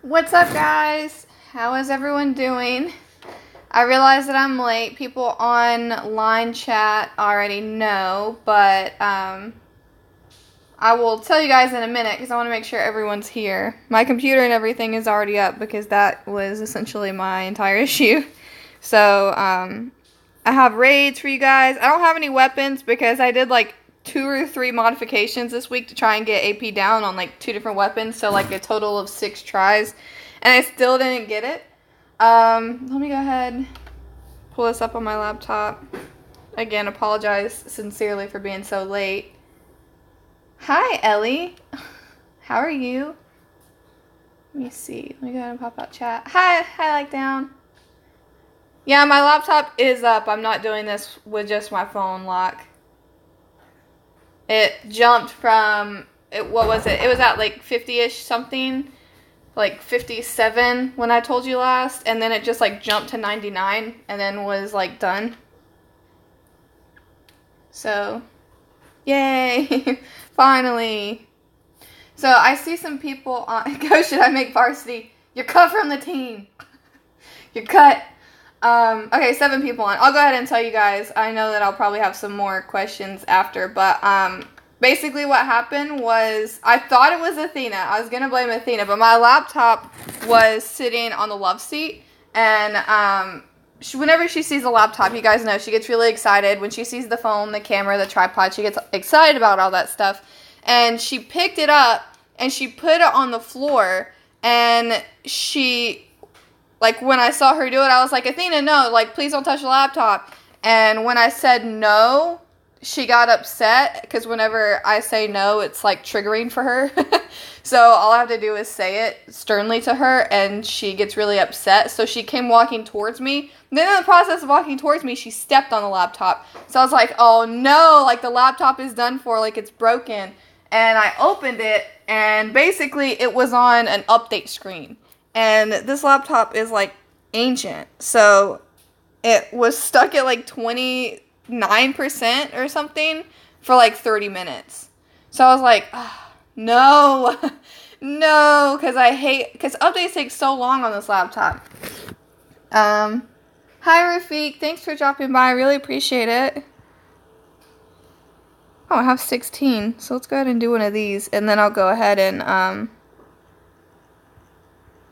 What's up, guys? How is everyone doing? I realize that I'm late. People online chat already know, but I will tell you guys in a minute because I want to make sure everyone's here. My computer and everything is already up because that was essentially my entire issue. So I have raids for you guys. I don't have any weapons because I did like 2 or 3 modifications this week to try and get AP down on like 2 different weapons, so like a total of 6 tries, and I still didn't get it. Let me go ahead, pull this up on my laptop. Again, apologize sincerely for being so late. Hi, Ellie. How are you? Let me see. Let me go ahead and pop out chat. Hi, like down. Yeah, my laptop is up. I'm not doing this with just my phone lock. It jumped from, what was it? It was at like 50-ish something, like 57 when I told you last, and then it just like jumped to 99 and then was like done. So, yay, finally. So I see some people on, Coach, should I make varsity? You're cut from the team. You're cut. Okay, 7 people on. I'll go ahead and tell you guys. I know that I'll probably have some more questions after, but basically what happened was I thought it was Athena. I was going to blame Athena, but my laptop was sitting on the love seat, and whenever she sees a laptop, you guys know, she gets really excited. When she sees the phone, the camera, the tripod, she gets excited about all that stuff, and she picked it up, and she put it on the floor, and she... Like, when I saw her do it, I was like, Athena, no, like, please don't touch the laptop. And when I said no, she got upset, because whenever I say no, it's, like, triggering for her. So all I have to do is say it sternly to her, and she gets really upset. So she came walking towards me. Then in the process of walking towards me, she stepped on the laptop. So I was like, oh, no, like, the laptop is done for, like, it's broken. And I opened it, and basically it was on an update screen. And this laptop is, like, ancient. So it was stuck at, like, 29% or something for, like, 30 minutes. So I was like, oh, no. No, because updates take so long on this laptop. Hi, Rafiq. Thanks for dropping by. I really appreciate it. Oh, I have 16. So let's go ahead and do one of these. And then I'll go ahead and,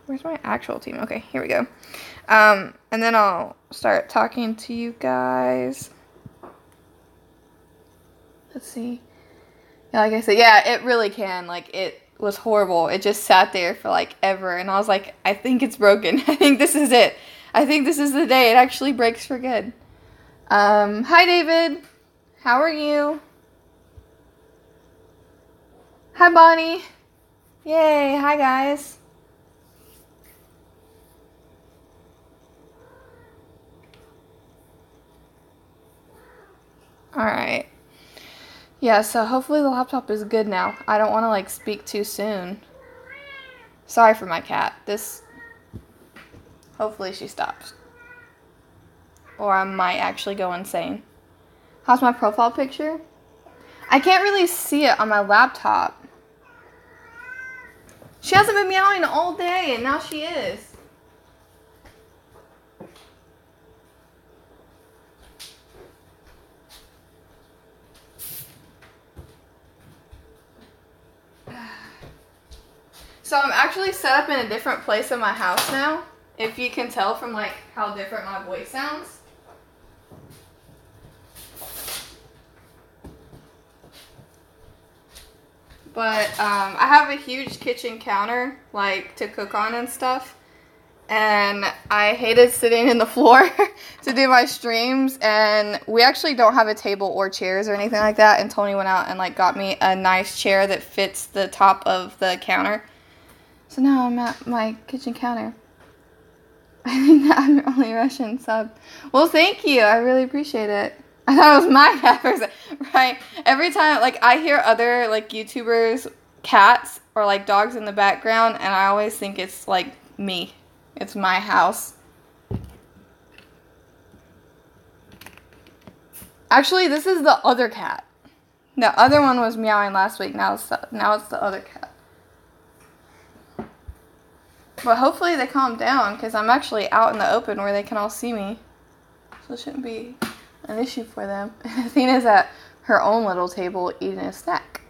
where's my actual team? Okay, here we go. And then I'll start talking to you guys. Let's see. Yeah, like I said, yeah, it really can. Like, it was horrible. It just sat there for, like, ever. And I was like, I think it's broken. I think this is it. I think this is the day it actually breaks for good. Hi, David. How are you? Hi, Bonnie. Yay. Hi, guys. Alright. Yeah, so hopefully the laptop is good now. I don't want to, like, speak too soon. Sorry for my cat. Hopefully she stops. Or I might actually go insane. How's my profile picture? I can't really see it on my laptop. She hasn't been meowing all day, and now she is. So I'm actually set up in a different place in my house now, if you can tell from, like, how different my voice sounds. But I have a huge kitchen counter, like, to cook on and stuff. And I hated sitting in the floor to do my streams. And we actually don't have a table or chairs or anything like that. And Tony went out and, like, got me a nice chair that fits the top of the counter. So now I'm at my kitchen counter. I think that I'm your only Russian sub. Well, thank you. I really appreciate it. I thought it was my cat for a second. Right? Every time, like, I hear other, like, YouTubers' cats or, like, dogs in the background, and I always think it's, like, me. It's my house. Actually, this is the other cat. The other one was meowing last week. Now it's the other cat. But hopefully they calm down, because I'm actually out in the open where they can all see me. So it shouldn't be an issue for them. Athena's at her own little table eating a snack.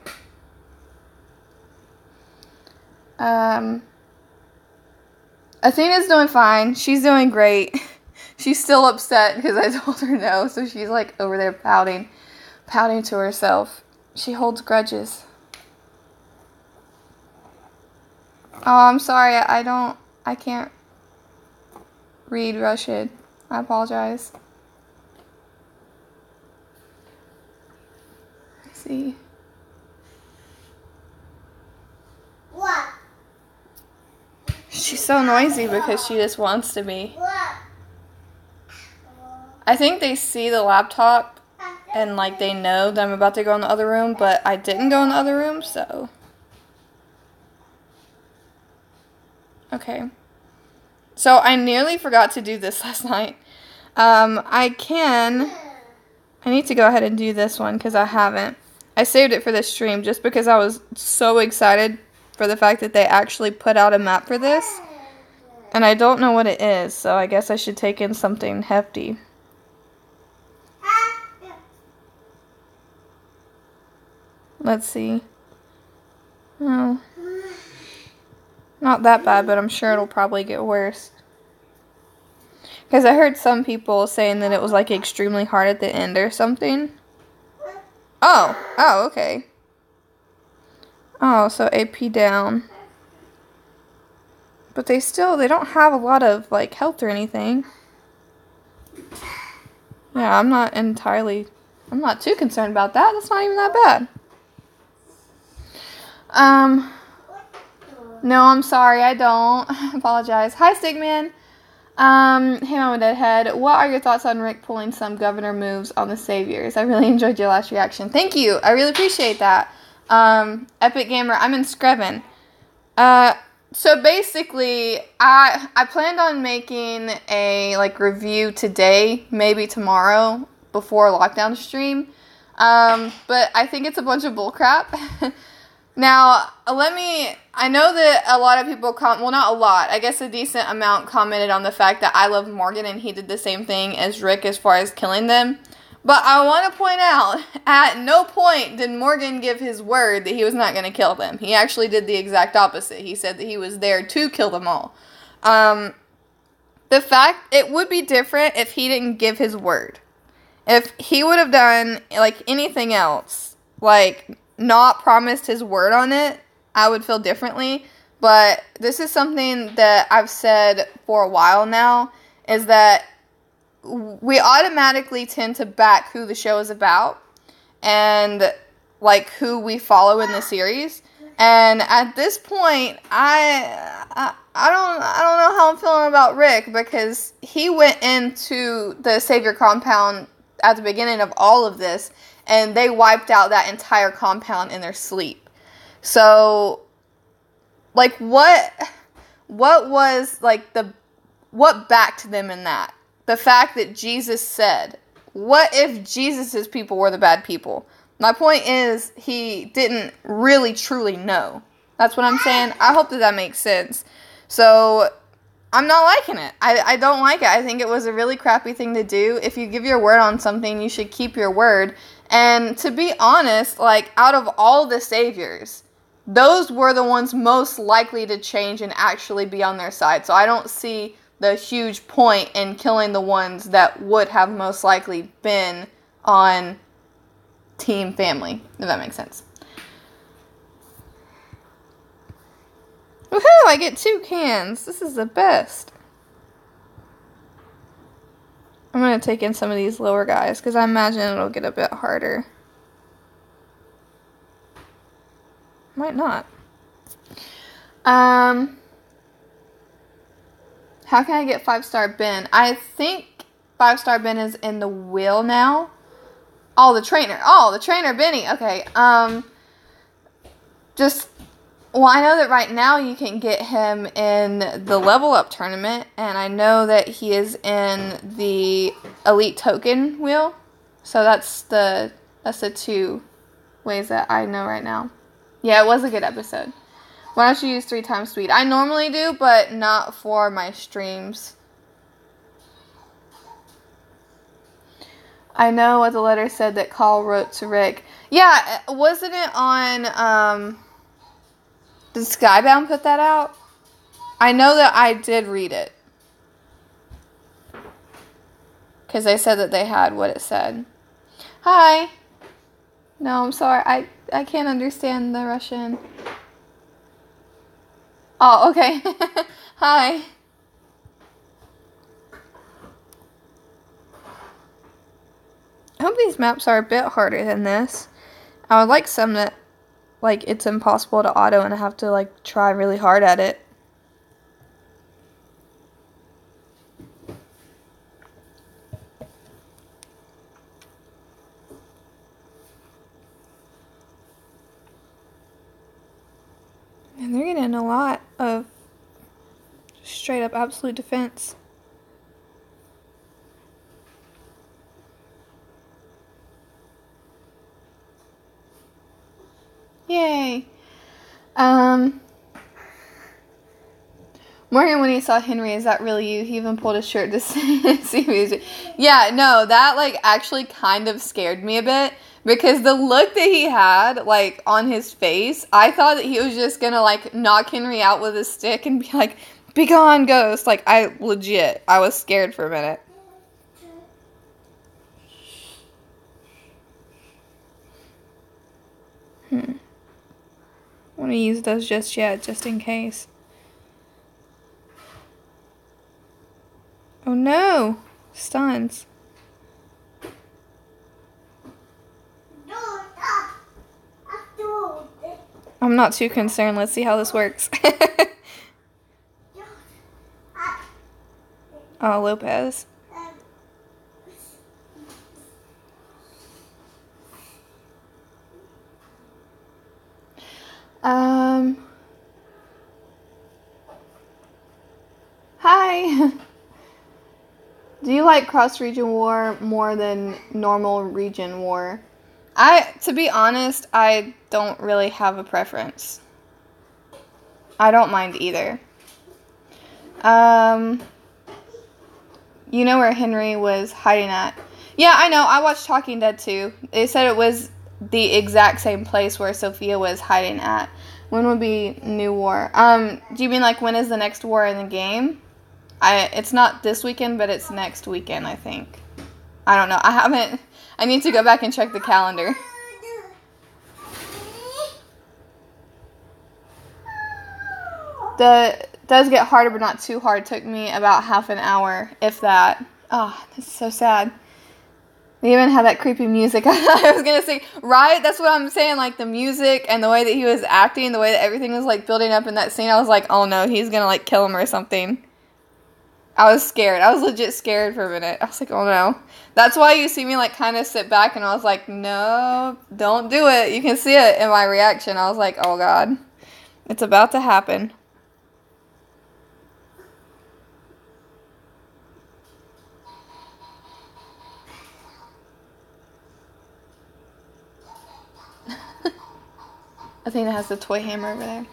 Athena's doing fine. She's doing great. She's still upset because I told her no, so she's like over there pouting to herself. She holds grudges. Oh, I'm sorry. I can't read Russian. I apologize. Let's see. What? She's so noisy because she just wants to be. What? I think they see the laptop and like they know that I'm about to go in the other room, but I didn't go in the other room, so. Okay. So I nearly forgot to do this last night. I need to go ahead and do this one because I haven't. I saved it for this stream just because I was so excited for the fact that they actually put out a map for this. And I don't know what it is, so I guess I should take in something hefty. Let's see. Oh. Not that bad, but I'm sure it'll probably get worse. Because I heard some people saying that it was like extremely hard at the end or something. Oh, okay. Oh, so AP down. But they don't have a lot of like health or anything. Yeah, I'm not too concerned about that. That's not even that bad. No, I'm sorry, I don't. I apologize. Hi, Stigman. Hey, Mama Deadhead. What are your thoughts on Rick pulling some governor moves on the Saviors? I really enjoyed your last reaction. Thank you. I really appreciate that. Epic Gamer, I'm in Screven. So basically, I planned on making a, like, review today, maybe tomorrow, before lockdown stream. But I think it's a bunch of bullcrap. Now, I know that a lot of people well, not a lot, I guess a decent amount commented on the fact that I love Morgan and he did the same thing as Rick as far as killing them. But I want to point out, at no point did Morgan give his word that he was not going to kill them. He actually did the exact opposite. He said that he was there to kill them all. It would be different if he didn't give his word. If he would have done, like, anything else, like, not promised his word on it, I would feel differently. But this is something that I've said for a while now, is that we automatically tend to back who the show is about and like who we follow in the series. And at this point, I don't know how I'm feeling about Rick, because he went into the Savior compound at the beginning of all of this, and they wiped out that entire compound in their sleep. So, like, what was, like, what backed them in that? The fact that Jesus said, what if Jesus' people were the bad people? My point is, he didn't really truly know. That's what I'm saying. I hope that makes sense. So, I'm not liking it. I don't like it. I think it was a really crappy thing to do. If you give your word on something, you should keep your word. And to be honest, like, out of all the saviors, those were the ones most likely to change and actually be on their side. So I don't see the huge point in killing the ones that would have most likely been on Team Family, if that makes sense. Woohoo! I get 2 cans. This is the best. I'm going to take in some of these lower guys, because I imagine it'll get a bit harder. Might not. How can I get 5-star Ben? I think 5-star Ben is in the wheel now. Oh, the trainer Benny. Okay. I know that right now you can get him in the level up tournament, and I know that he is in the elite token wheel. So that's the 2 ways that I know right now. Yeah, it was a good episode. Why don't you use 3 times speed? I normally do, but not for my streams. I know what the letter said that Carl wrote to Rick. Yeah, wasn't it on, did Skybound put that out? I know that I did read it. Because they said that they had what it said. Hi. No, I'm sorry. I can't understand the Russian. Oh, okay. Hi. I hope these maps are a bit harder than this. I would like some that, like, it's impossible to auto and I have to, like, try really hard at it. And they're getting a lot of straight up absolute defense. Yay. Morgan, when he saw Henry, is that really you? He even pulled his shirt to see music. Yeah, no, that, like, actually kind of scared me a bit. Because the look that he had, like, on his face, I thought that he was just gonna, like, knock Henry out with a stick and be like, "Be gone, ghost." Like, I was scared for a minute. I want to use those just yet, just in case. Oh no! Stuns. I'm not too concerned. Let's see how this works. Oh, Lopez. Hi. Do you like cross-region war more than normal region war? To be honest, I don't really have a preference. I don't mind either. You know where Henry was hiding at? Yeah, I know. I watched Talking Dead too. They said it was the exact same place where Sophia was hiding at. When would be new war? Do you mean like when is the next war in the game? It's not this weekend, but it's next weekend, I think. I don't know. I need to go back and check the calendar. Does get harder, but not too hard. Took me about half an hour, if that. Oh, that's so sad. They even had that creepy music. I was gonna say, right? That's what I'm saying. Like the music and the way that he was acting, the way that everything was like building up in that scene. I was like, oh no, he's gonna like kill him or something. I was scared. I was legit scared for a minute. I was like, oh no. That's why you see me like kind of sit back and I was like, no, don't do it. You can see it in my reaction. I was like, oh god, it's about to happen. I think it has the toy hammer over there.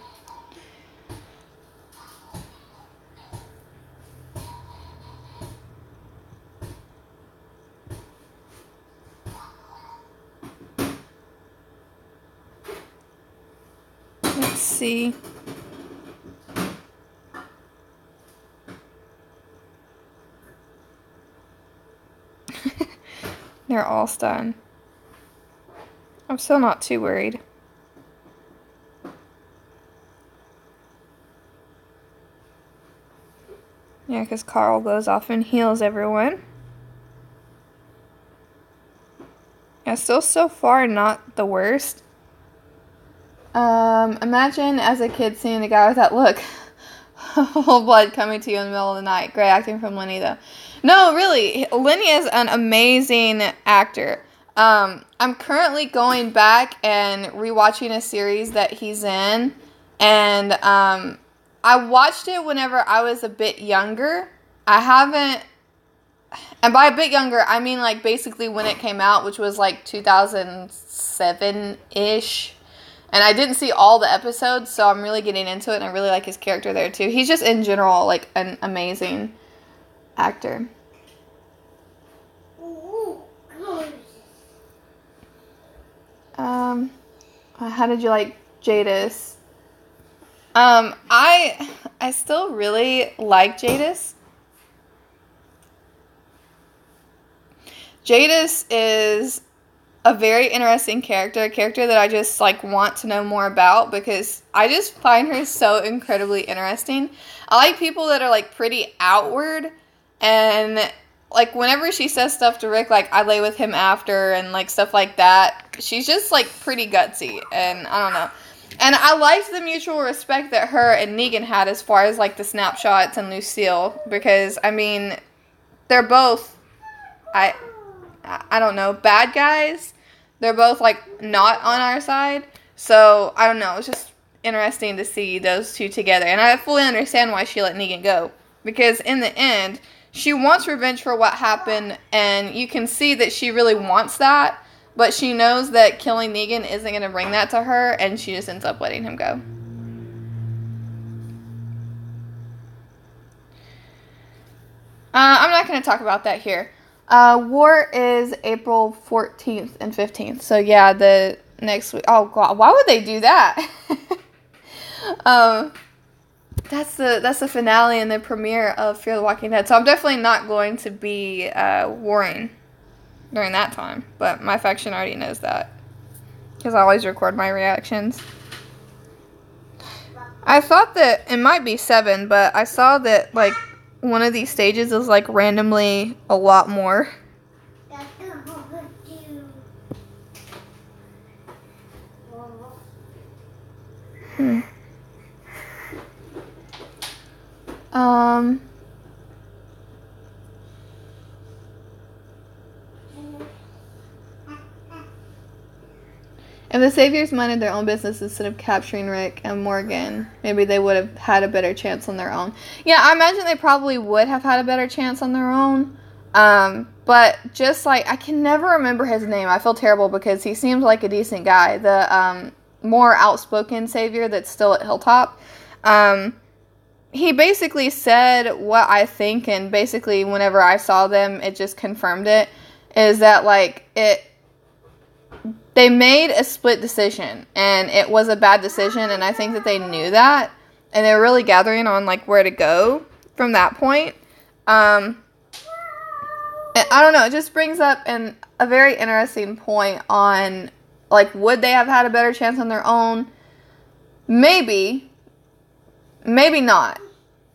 Let's see. They're all stunned. I'm still not too worried. Yeah, because Carl goes off and heals everyone. Yeah, still so far not the worst. Imagine as a kid seeing a guy with that look. Whole blood coming to you in the middle of the night. Great acting from Lenny, though. No, really. Lenny is an amazing actor. I'm currently going back and rewatching a series that he's in. And, I watched it whenever I was a bit younger. I haven't... And by a bit younger, I mean, like, basically when it came out, which was, like, 2007-ish. And I didn't see all the episodes, so I'm really getting into it, and I really like his character there, too. He's just, in general, like, an amazing actor. How did you like Jadis? I still really like Jadis. Jadis is a very interesting character, a character that I just, like, want to know more about because I just find her so incredibly interesting. I like people that are, like, pretty outward, and, like, whenever she says stuff to Rick, like, I lay with him after, and, like, stuff like that, she's just, like, pretty gutsy, and I don't know. And I liked the mutual respect that her and Negan had as far as, like, the snapshots and Lucille, because, I mean, they're both, I don't know, bad guys. They're both, like, not on our side. So, I don't know. It's just interesting to see those two together. And I fully understand why she let Negan go. Because in the end, she wants revenge for what happened. And you can see that she really wants that. But she knows that killing Negan isn't going to bring that to her. And she just ends up letting him go. I'm not going to talk about that here. War is April 14th and 15th. So, yeah, the next week. Oh, God. Why would they do that? That's the finale and the premiere of Fear the Walking Dead. So, I'm definitely not going to be warring during that time. But my faction already knows that. Because I always record my reactions. I thought that it might be 7, but I saw that, like, one of these stages is, like, randomly a lot more. If the Saviors minded their own business instead of capturing Rick and Morgan, maybe they would have had a better chance on their own. Yeah, I imagine they probably would have had a better chance on their own. But just, like, I can never remember his name. I feel terrible because he seems like a decent guy. The more outspoken Savior that's still at Hilltop. He basically said what I think, and basically whenever I saw them, it just confirmed it, is that, like, they made a split decision, and it was a bad decision, and I think that they knew that, and they were really gathering on, like, where to go from that point. I don't know, it just brings up a very interesting point on, like, would they have had a better chance on their own? Maybe. Maybe not.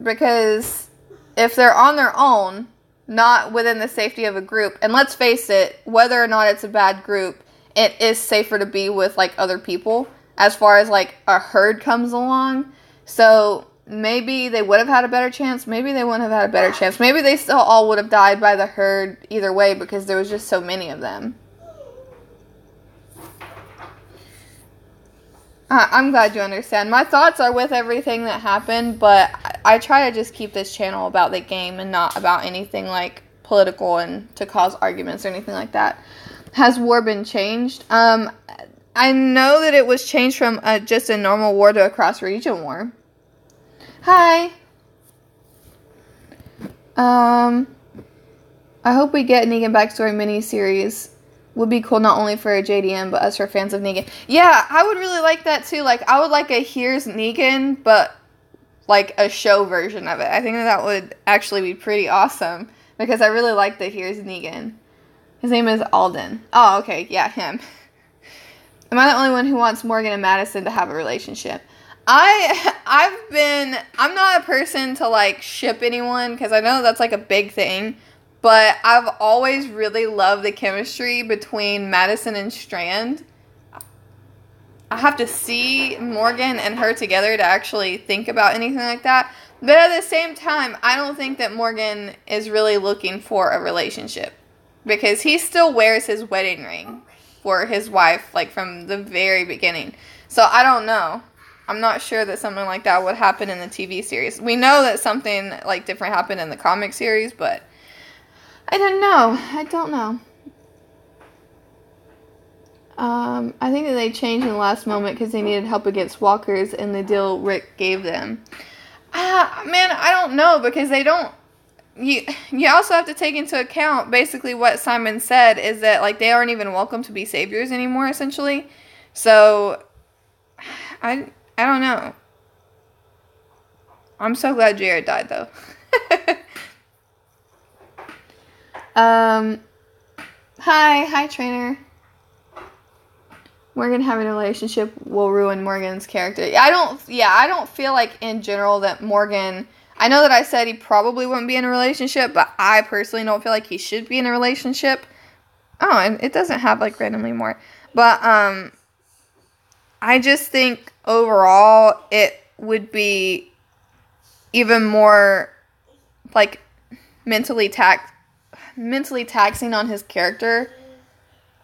Because if they're on their own, not within the safety of a group, and let's face it, whether or not it's a bad group, it is safer to be with, like, other people as far as, like, a herd comes along. So maybe they would have had a better chance. Maybe they wouldn't have had a better chance. Maybe they still all would have died by the herd either way because there was just so many of them. I'm glad you understand. My thoughts are with everything that happened, but I try to just keep this channel about the game and not about anything, like, political and to cause arguments or anything like that. Has war been changed? I know that it was changed from just a normal war to a cross-region war. Hi. I hope we get Negan backstory miniseries. Would be cool not only for a JDM, but us for fans of Negan. Yeah, I would really like that too. Like, I would like a Here's Negan, but like a show version of it. I think that would actually be pretty awesome because I really like the Here's Negan. His name is Alden. Oh, okay. Yeah, him. Am I the only one who wants Morgan and Madison to have a relationship? I'm not a person to, like, ship anyone, because I know that's, like, a big thing, but I've always really loved the chemistry between Madison and Strand. I have to see Morgan and her together to actually think about anything like that, but at the same time, I don't think that Morgan is really looking for a relationship. Because he still wears his wedding ring for his wife, like, from the very beginning. So, I don't know. I'm not sure that something like that would happen in the TV series. We know that something, like, different happened in the comic series, but I don't know. I think that they changed in the last moment because they needed help against walkers and the deal Rick gave them. Man, I don't know, because they don't... You also have to take into account basically what Simon said is that, like, they aren't even welcome to be saviors anymore, essentially. So, I don't know. I'm so glad Jared died, though. Hi, trainer. Morgan having a relationship will ruin Morgan's character. I don't feel like in general that Morgan... I know that I said he probably wouldn't be in a relationship, but I personally don't feel like he should be in a relationship. Oh, and it doesn't have, like, randomly more. But, I just think overall it would be even more, like, mentally taxing on his character.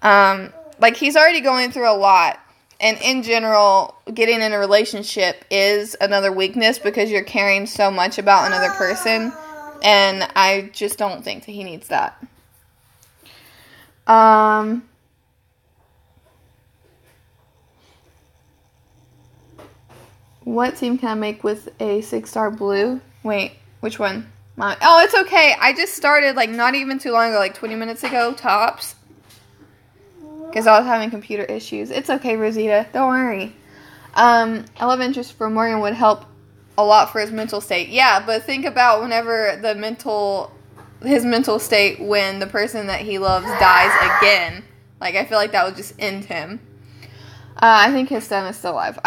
Like, he's already going through a lot. And in general, getting in a relationship is another weakness because you're caring so much about another person. And I just don't think that he needs that. What team can I make with a 6-star blue? Wait, which one? Oh, it's okay. I just started, like, not even too long ago, like 20 minutes ago, tops. Because I was having computer issues. It's okay, Rosita. Don't worry. A love interest for Morgan would help a lot for his mental state. Yeah, but think about whenever his mental state when the person that he loves dies again. Like, I feel like that would just end him. I think his son is still alive.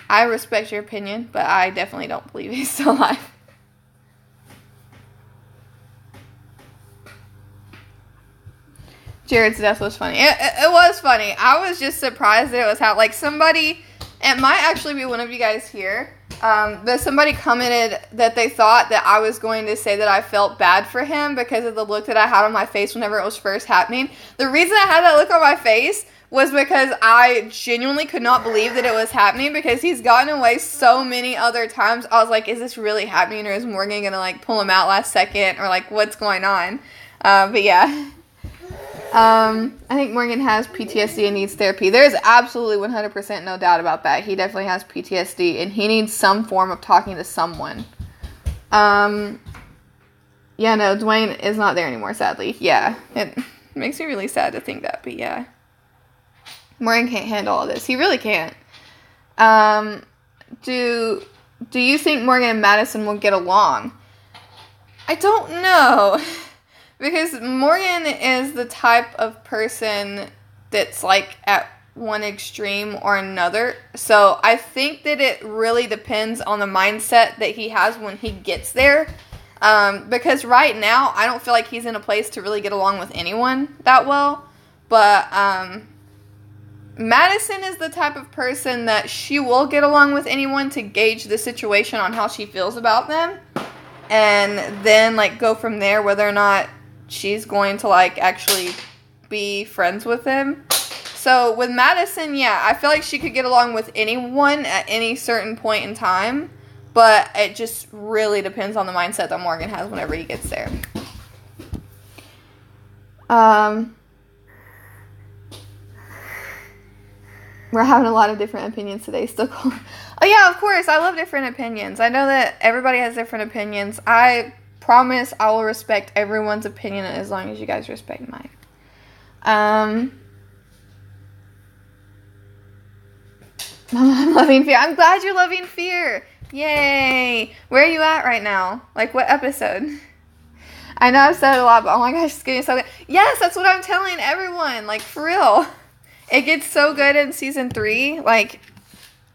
I respect your opinion, but I definitely don't believe he's still alive. Jared's death was funny. It was funny. I was just surprised that it was how, like, somebody, it might actually be one of you guys here, but somebody commented that they thought that I was going to say that I felt bad for him because of the look that I had on my face whenever it was first happening. The reason I had that look on my face was because I genuinely could not believe that it was happening because he's gotten away so many other times. I was like, is this really happening, or is Morgan going to, like, pull him out last second, or, like, what's going on? But yeah. I think Morgan has PTSD and needs therapy. There's absolutely 100% no doubt about that. He definitely has PTSD, and he needs some form of talking to someone. Yeah, no, Dwayne is not there anymore, sadly. Yeah, it makes me really sad to think that, but yeah. Morgan can't handle all this. He really can't. Do you think Morgan and Madison will get along? I don't know. Because Morgan is the type of person that's, like, at one extreme or another. So I think that it really depends on the mindset that he has when he gets there. Because right now, I don't feel like he's in a place to really get along with anyone that well. But Madison is the type of person that she will get along with anyone to gauge the situation on how she feels about them. And then, like, go from there whether or not she's going to, like, actually be friends with him. So with Madison, yeah, I feel like she could get along with anyone at any certain point in time, but it just really depends on the mindset that Morgan has whenever he gets there. We're having a lot of different opinions today. Still cool. Oh yeah, of course, I love different opinions. I know that everybody has different opinions. I promise I will respect everyone's opinion as long as you guys respect mine. I'm loving Fear. I'm glad you're loving Fear. Yay. Where are you at right now? Like, what episode? I know I've said it a lot, but oh my gosh, it's getting so good. Yes, that's what I'm telling everyone. Like, for real. It gets so good in season 3. Like,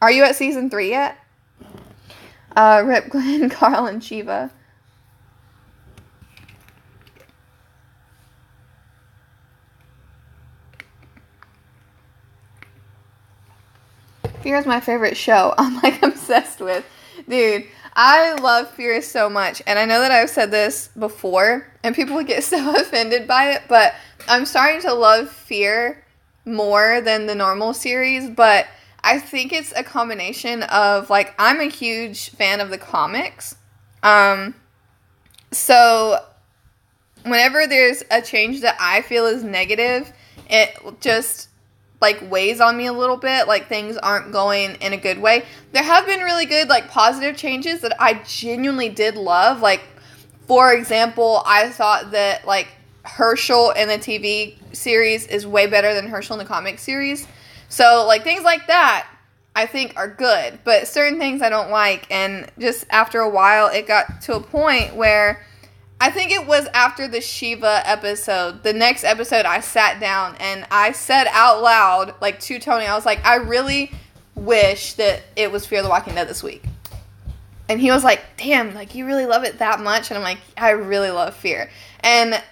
are you at season 3 yet? Rip, Glenn, Carl, and Shiva. Fear is my favorite show. I'm, like, obsessed with. Dude, I love Fear so much. And I know that I've said this before, and people get so offended by it, but I'm starting to love Fear more than the normal series. But I think it's a combination of, like, I'm a huge fan of the comics. So whenever there's a change that I feel is negative, it just, like, weighs on me a little bit. Like, things aren't going in a good way. There have been really good, like, positive changes that I genuinely did love. Like, for example, I thought that, like, Herschel in the TV series is way better than Herschel in the comic series. So, like, things like that I think are good. But certain things I don't like. And just after a while, it got to a point where I think it was after the Shiva episode. The next episode, I sat down and I said out loud, like, to Tony, I was like, I really wish that it was Fear the Walking Dead this week. And he was like, damn, like, you really love it that much? And I'm like, I really love Fear. And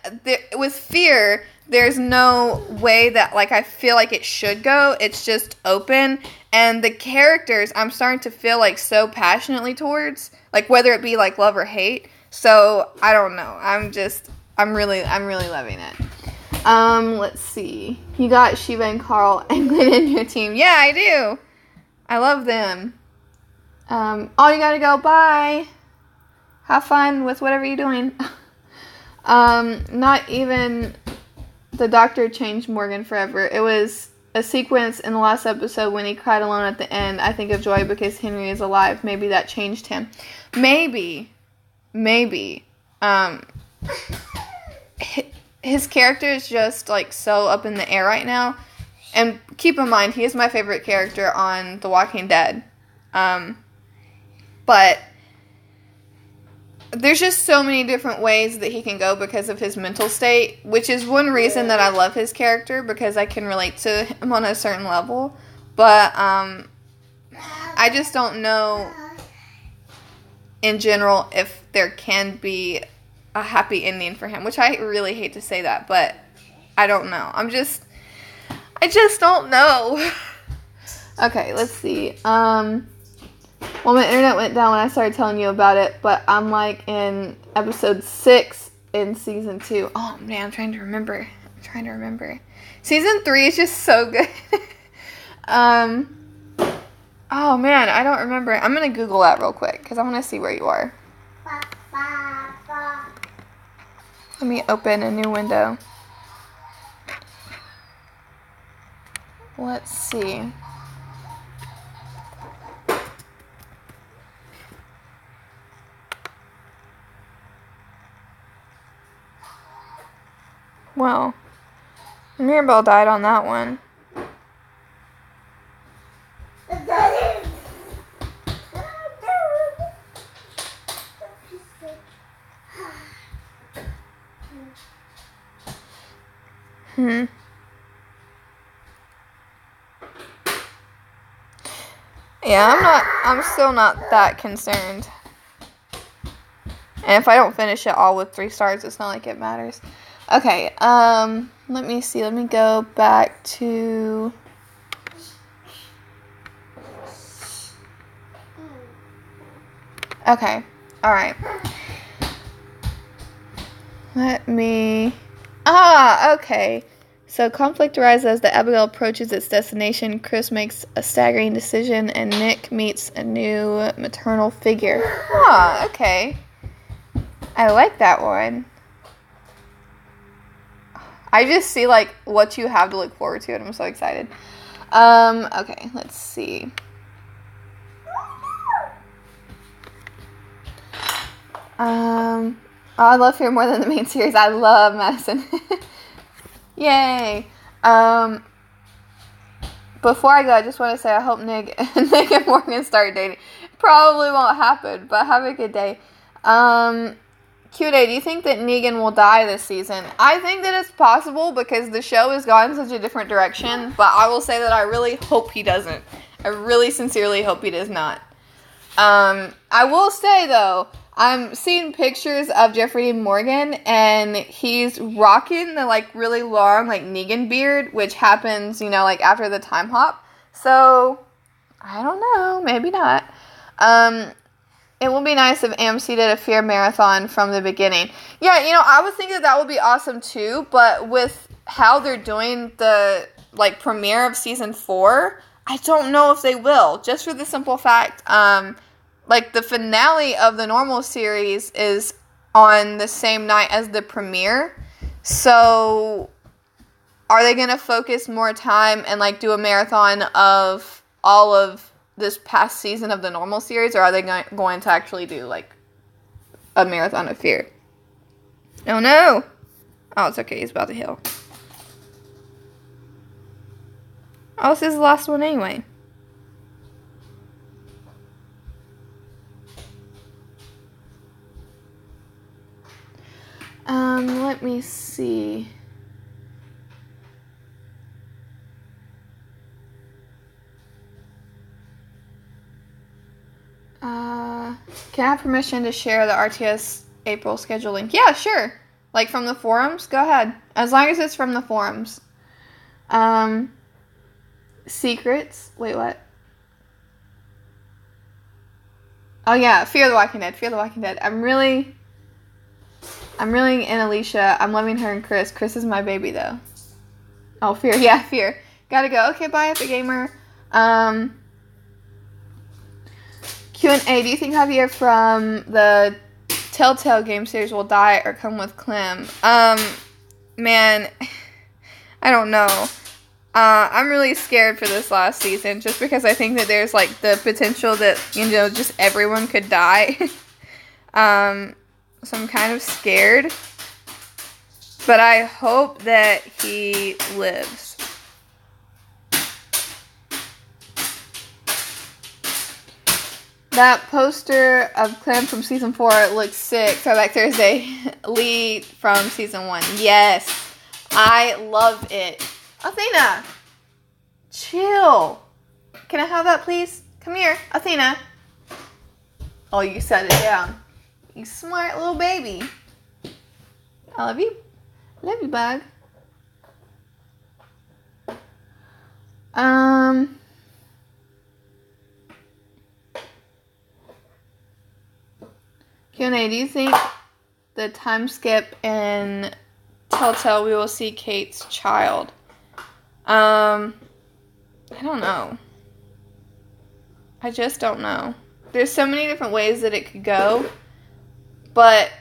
with Fear, there's no way that, like, I feel like it should go. It's just open. And the characters, I'm starting to feel, like, so passionately towards, like, whether it be, like, love or hate. So, I don't know. I'm really loving it. Let's see. You got Shiva and Carl and Glenn in your team. Yeah, I do. I love them. Oh, you gotta go. Bye. Have fun with whatever you're doing. Not even the doctor changed Morgan forever. It was a sequence in the last episode when he cried alone at the end. I think of joy because Henry is alive. Maybe that changed him. Maybe. His character is just, like, so up in the air right now. And keep in mind, he is my favorite character on The Walking Dead. But there's just so many different ways that he can go because of his mental state, which is one reason that I love his character, because I can relate to him on a certain level. But I just don't know in general if there can be a happy ending for him, which I really hate to say that, but I don't know. I just don't know. Okay, let's see. Well, my internet went down when I started telling you about it, but I'm, like, in episode 6 in season 2. Oh, man, I'm trying to remember. Season 3 is just so good. Oh, man, I don't remember. I'm going to Google that real quick, because I want to see where you are. Let me open a new window. Let's see. Well, Mirabelle died on that one. Yeah, I'm still not that concerned. And if I don't finish it all with 3 stars, it's not like it matters. Okay, let me see. Let me go back to... Okay, alright. Okay. So conflict arises as the Abigail approaches its destination. Chris makes a staggering decision, and Nick meets a new maternal figure. Okay. I like that one. I just see, like, what you have to look forward to, and I'm so excited. Okay, let's see. I love Fear more than the main series. I love Madison. Yay. Before I go, I just want to say I hope Nick and Morgan start dating. Probably won't happen, but have a good day. Q-Day, do you think that Negan will die this season? I think that it's possible because the show has gone such a different direction, but I will say that I really hope he doesn't. I really sincerely hope he does not. I will say, though, I'm seeing pictures of Jeffrey Dean Morgan, and he's rocking the, like, really long, like, Negan beard, which happens, you know, like, after the time hop. So, I don't know. Maybe not. It would be nice if AMC did a Fear marathon from the beginning. Yeah, you know, I would think that would be awesome, too, but with how they're doing the, like, premiere of season 4, I don't know if they will, just for the simple fact, like, the finale of the normal series is on the same night as the premiere. So, are they going to focus more time and, like, do a marathon of all of this past season of the normal series, or are they going to actually do, like, a marathon of Fear? Oh, no. Oh, it's okay. He's about to heal. Oh, this is the last one anyway. Let me see. Can I have permission to share the RTS April schedule link? Yeah, sure. Like from the forums? Go ahead. As long as it's from the forums. Secrets. Wait, what? Oh yeah, Fear the Walking Dead. Fear the Walking Dead. I'm really in Alicia. I'm loving her and Chris. Chris is my baby though. Oh, Fear. Yeah, Fear. Gotta go. Okay, bye, Epic Gamer. Q&A. Do you think Javier from the Telltale game series will die or come with Clem? Man, I don't know. I'm really scared for this last season just because I think that there's, like, the potential that, you know, just everyone could die. So I'm kind of scared. But I hope that he lives. That poster of Clem from season 4 looks sick. Throwback Thursday. Lee from season 1. Yes. I love it. Athena. Chill. Can I have that, please? Come here. Athena. Oh, you set it down. You smart little baby. I love you. Love you, bug. Q&A, do you think the time skip in Telltale we will see Kate's child? I don't know. I just don't know. There's so many different ways that it could go, but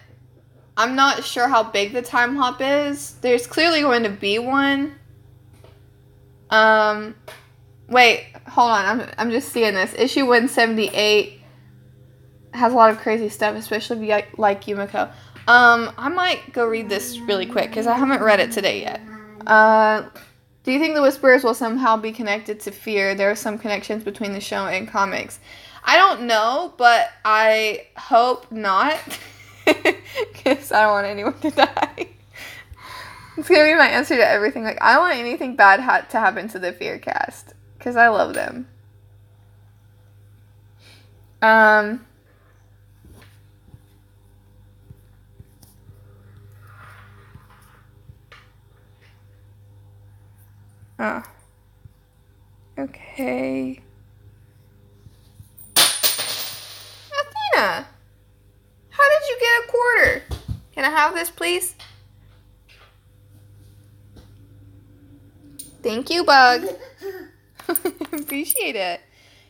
I'm not sure how big the time hop is. There's clearly going to be one. Wait, hold on. I'm just seeing this. Issue 178 has a lot of crazy stuff, especially if you like Yumiko. I might go read this really quick because I haven't read it today yet. Do you think the Whisperers will somehow be connected to Fear? There are some connections between the show and comics. I don't know, but I hope not. Because I don't want anyone to die. It's going to be my answer to everything. Like, I don't want anything bad to happen to the Fear cast. Because I love them. Oh. Okay. Athena! How did you get a quarter? Can I have this, please? Thank you, Bug. Appreciate it.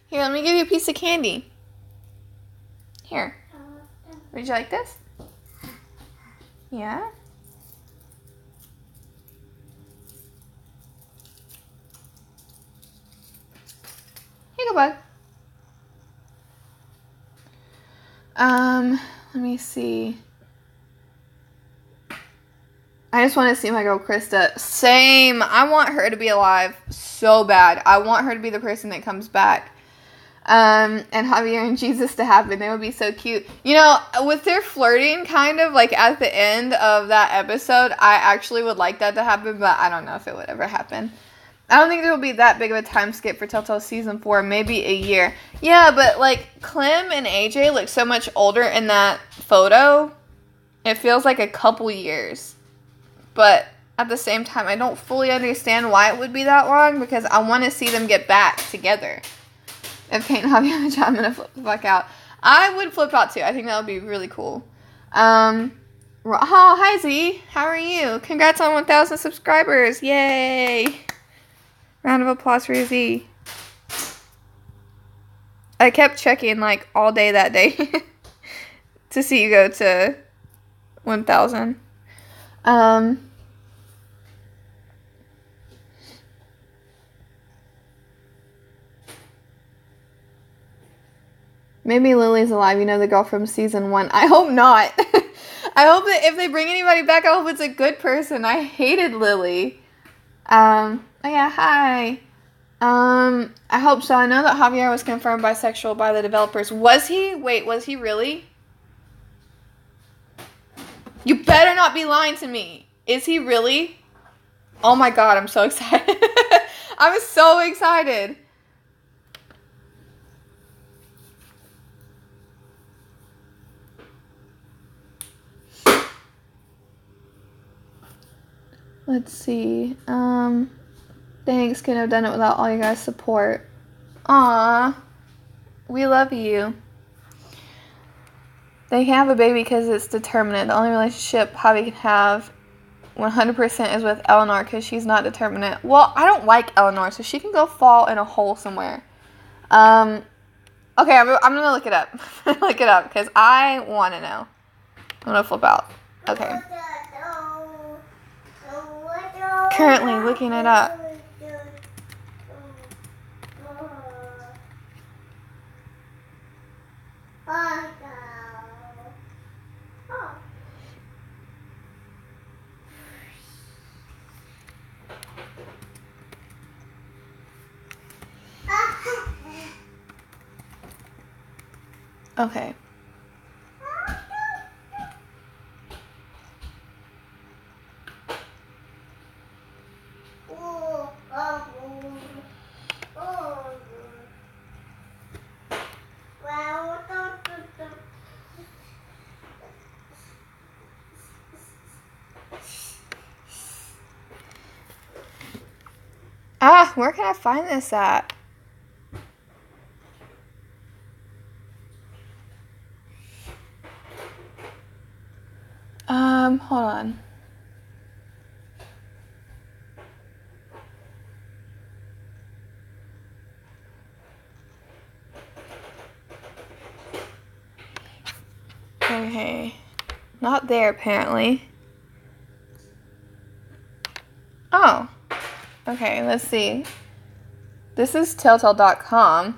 Here, let me give you a piece of candy. Here. Would you like this? Yeah? Here you go, Bug. Let me see. I just want to see my girl Krista. Same. I want her to be alive so bad. I want her to be the person that comes back. And Javier and Jesus to happen. They would be so cute. You know, with their flirting kind of like at the end of that episode, I actually would like that to happen, but I don't know if it would ever happen. I don't think there will be that big of a time skip for Telltale Season 4. Maybe a year. Yeah, but like Clem and AJ look so much older in that photo. It feels like a couple years. But at the same time, I don't fully understand why it would be that long. Because I want to see them get back together. If Kate and Javier have a job, I'm going to flip the fuck out. I would flip out too. I think that would be really cool. Oh, hi Z. How are you? Congrats on 1,000 subscribers. Yay. Round of applause for Z. I kept checking like all day that day to see you go to 1,000. Maybe Lily's alive. You know, the girl from season 1. I hope not. I hope that if they bring anybody back, I hope it's a good person. I hated Lily. Oh yeah, hi. I hope so. I know that Javier was confirmed bisexual by the developers. Was he? Wait, was he really? You better not be lying to me. Is he really? Oh my god, I'm so excited. I'm so excited. Let's see. Thanks, couldn't have done it without all you guys' support. Aww. We love you. They can have a baby because it's determinate. The only relationship Javi can have 100% is with Eleanor because she's not determinate. Well, I don't like Eleanor, so she can go fall in a hole somewhere. Okay, I'm going to look it up. Look it up because I want to know. I'm going to flip out. Okay. Currently looking it up. Okay. Where can I find this at? Hold on. Okay. Not there, apparently. Oh. Okay, let's see. This is Telltale.com.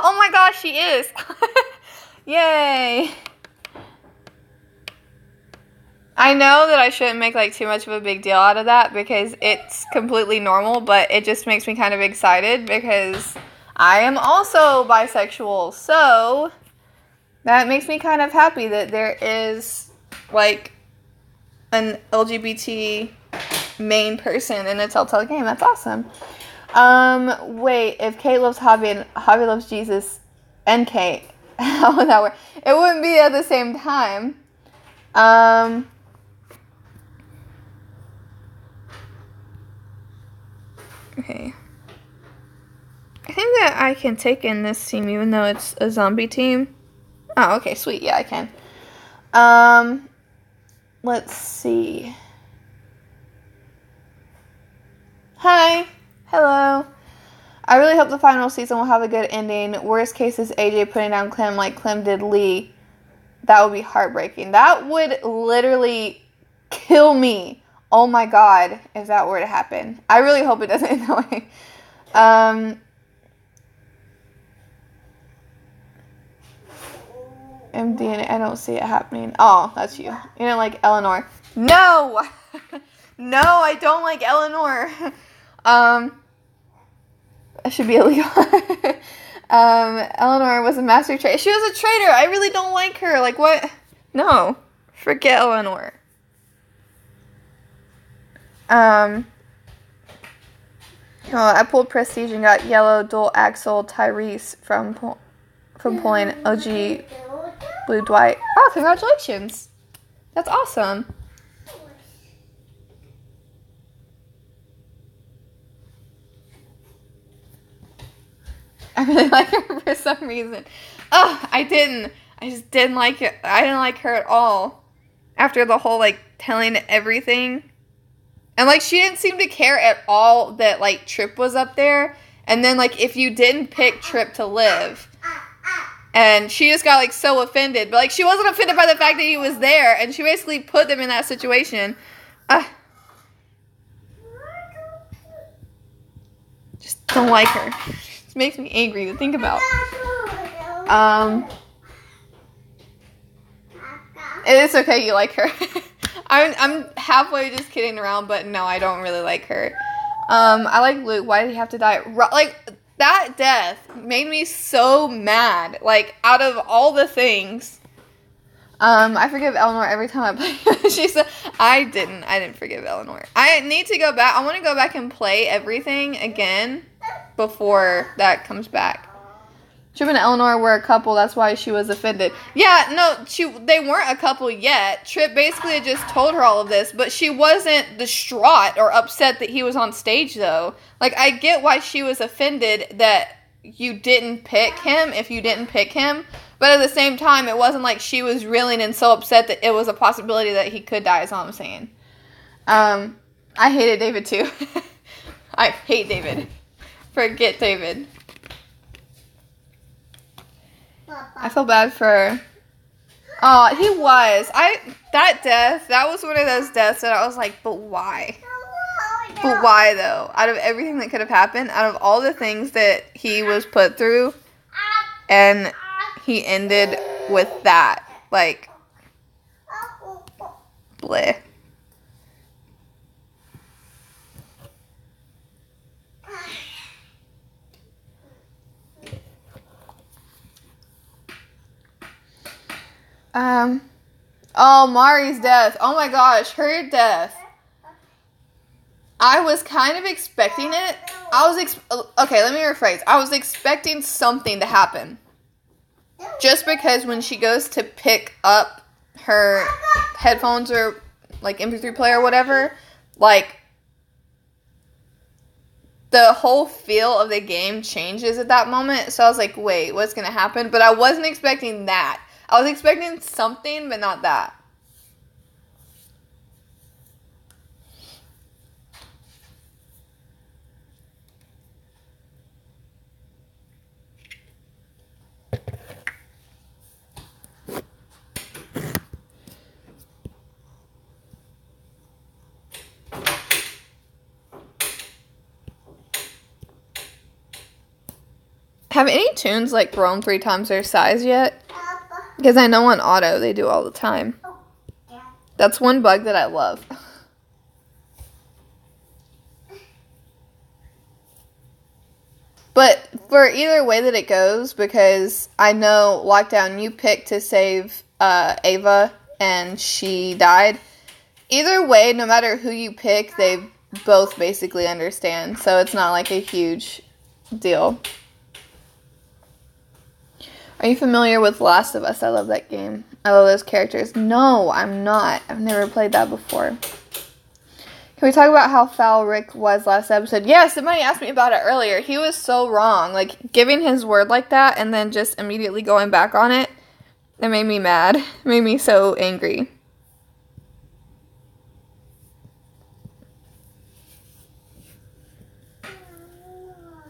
Oh my gosh, she is. Yay. I know that I shouldn't make like too much of a big deal out of that because it's completely normal, but it just makes me kind of excited because I am also bisexual. So that makes me kind of happy that there is like an LGBT main person in a Telltale game. That's awesome. Wait, if Kate loves Javi and Javi loves Jesus and Kate, how would that work? It wouldn't be at the same time. Okay. I think that I can take in this team even though it's a zombie team. Oh, okay, sweet. Yeah, I can. Let's see. Hi. Hello. I really hope the final season will have a good ending. Worst case is AJ putting down Clem like Clem did Lee. That would be heartbreaking. That would literally kill me. Oh my god, if that were to happen. I really hope it doesn't end that way. MD, I don't see it happening. Oh, that's you. You don't like Eleanor. No! No, I don't like Eleanor. That should be illegal. Eleanor was a master traitor. She was a traitor. I really don't like her. Like, what? No. Forget Eleanor. Oh, I pulled Prestige and got yellow dual axle Tyrese from pulling OG Blue Dwight. Oh, congratulations. That's awesome. I really like her for some reason. Oh, I just didn't like it. I didn't like her at all. After the whole, like, telling everything. And, like, she didn't seem to care at all that, like, Trip was up there. And then, like, if you didn't pick Trip to live, And she just got, like, so offended. But, like, she wasn't offended by the fact that he was there. And she basically put them in that situation. Just don't like her. It makes me angry to think about. It's okay you like her. I'm halfway just kidding around, but no, I don't really like her. I like Luke. Why did he have to die? Like, that death made me so mad. Like, out of all the things, I forgive Eleanor every time I play. She said, I didn't forgive Eleanor. I need to go back. I want to go back and play everything again before that comes back. Trip and Eleanor were a couple. That's why she was offended. Yeah, no, they weren't a couple yet. Trip basically had just told her all of this, but she wasn't distraught or upset that he was on stage, though. Like, I get why she was offended that you didn't pick him if you didn't pick him, but at the same time, it wasn't like she was reeling and so upset that it was a possibility that he could die, is all I'm saying. I hated David, too. I hate David. Forget David. I feel bad for... Oh, he was. That death, that was one of those deaths that I was like, but why? But why, though? Out of everything that could have happened, out of all the things that he was put through, and he ended with that. Like, bleh. Oh, Mari's death. Oh my gosh, her death. I was kind of expecting it. Okay, let me rephrase. I was expecting something to happen. Just because when she goes to pick up her headphones or, like, MP3 player or whatever, like, the whole feel of the game changes at that moment. So I was like, wait, what's going to happen? But I wasn't expecting that. I was expecting something, but not that. Have any tunes, like, grown 3 times their size yet? Because I know on auto they do all the time. That's one bug that I love. But for either way that it goes, because I know Lockdown, you picked to save Ava and she died. Either way, no matter who you pick, they both basically understand. So it's not like a huge deal. Are you familiar with Last of Us? I love that game. I love those characters. No, I'm not. I've never played that before. Can we talk about how foul Rick was last episode? Yeah, somebody asked me about it earlier. He was so wrong. Like, giving his word like that and then just immediately going back on it, it made me mad. It made me so angry.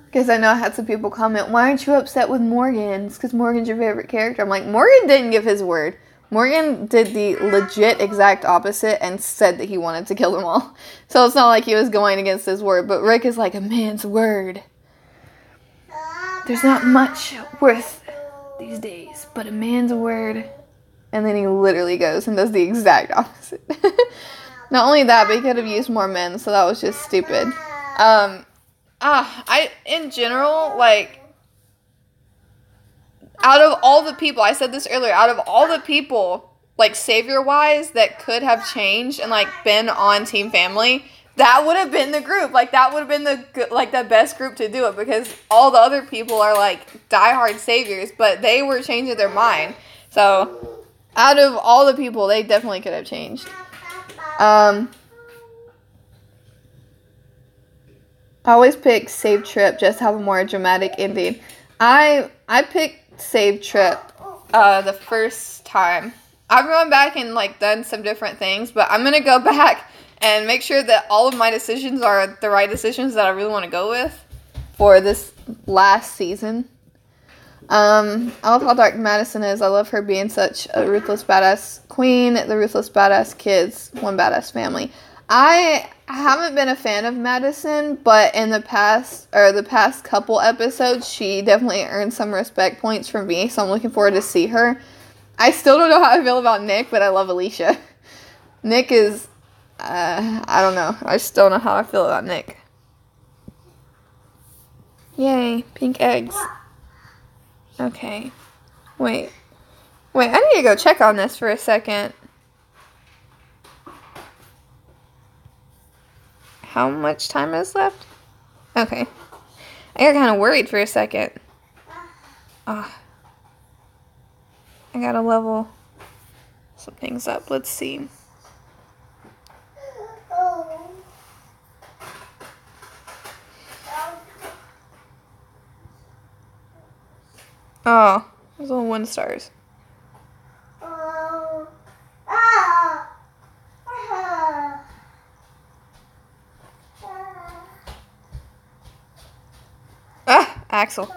Because I know I had some people comment, why aren't you upset with Morgan? It's because Morgan's your favorite character. I'm like, Morgan didn't give his word. Morgan did the legit exact opposite and said that he wanted to kill them all. So it's not like he was going against his word. But Rick is like, a man's word. There's not much worth these days, but a man's word. And then he literally goes and does the exact opposite. Not only that, but he could have used more men, so that was just stupid. In general, like, out of all the people, I said this earlier, out of all the people, like, savior-wise, that could have changed and, like, been on Team Family, that would have been the group. Like, that would have been the best group to do it, because all the other people are, like, diehard saviors, but they were changing their mind. So, out of all the people, they definitely could have changed. I always pick Save Trip just to have a more dramatic ending. I picked Save Trip the first time. I've gone back and, like, done some different things, but I'm going to go back and make sure that all of my decisions are the right decisions that I really want to go with for this last season. I love how dark Madison is. I love her being such a ruthless badass queen, the ruthless badass kids, one badass family. I haven't been a fan of Madison, but in the past couple episodes, she definitely earned some respect points from me, so I'm looking forward to see her. I still don't know how I feel about Nick, but I love Alicia. Nick is, I don't know. I just don't know how I feel about Nick. Yay, pink eggs. Okay. Wait, I need to go check on this for a second. How much time is left? Okay. I got kind of worried for a second. I gotta level some things up. Let's see. Oh, those little 1 stars. Axel. What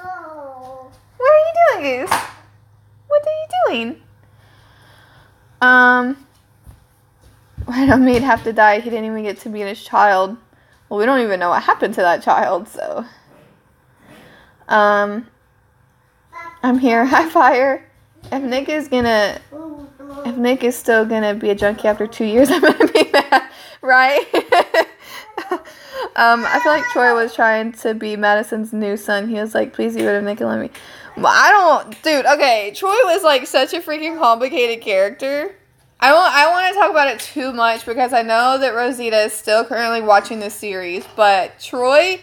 are you doing, Goose? What are you doing? Why did Maid have to die? He didn't even get to meet his child. Well, we don't even know what happened to that child, so. I'm here. Hi, Fire. If Nick is still gonna be a junkie after 2 years, I'm gonna be mad, right? I feel like Troy was trying to be Madison's new son. He was like, please get rid of Nick and let me. Dude, okay. Troy was like such a freaking complicated character. I want to talk about it too much because I know that Rosita is still currently watching this series, but Troy,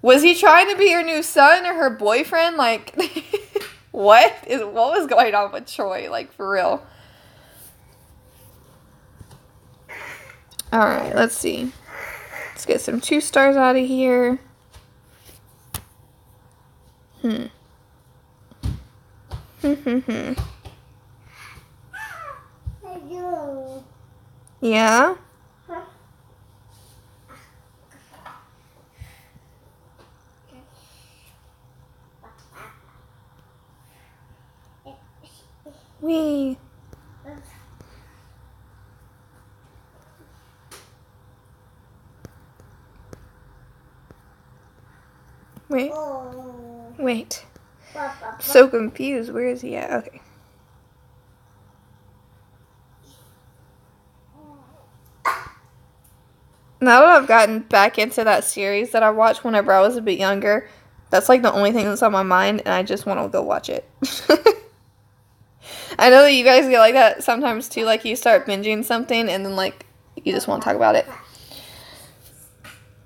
was he trying to be her new son or her boyfriend? Like, what was going on with Troy? Like, for real. Alright, let's see. Let's get some 2 stars out of here. Yeah? Wee. Wait. I'm so confused. Where is he at? Okay. Now that I've gotten back into that series that I watched whenever I was a bit younger, that's like the only thing that's on my mind, and I just want to go watch it. I know that you guys get like that sometimes too, like you start binging something and then like you just want to talk about it.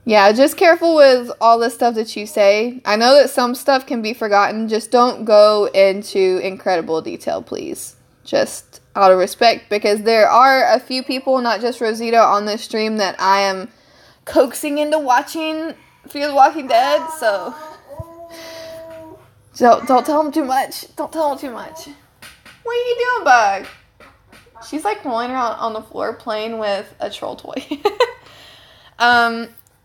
Yeah, just careful with all the stuff that you say. I know that some stuff can be forgotten. Just don't go into incredible detail, please. Just out of respect, because there are a few people, not just Rosita, on this stream that I am coaxing into watching Fear the Walking Dead, so don't tell them too much. Don't tell them too much. What are you doing, Bug? She's like rolling around on the floor playing with a troll toy.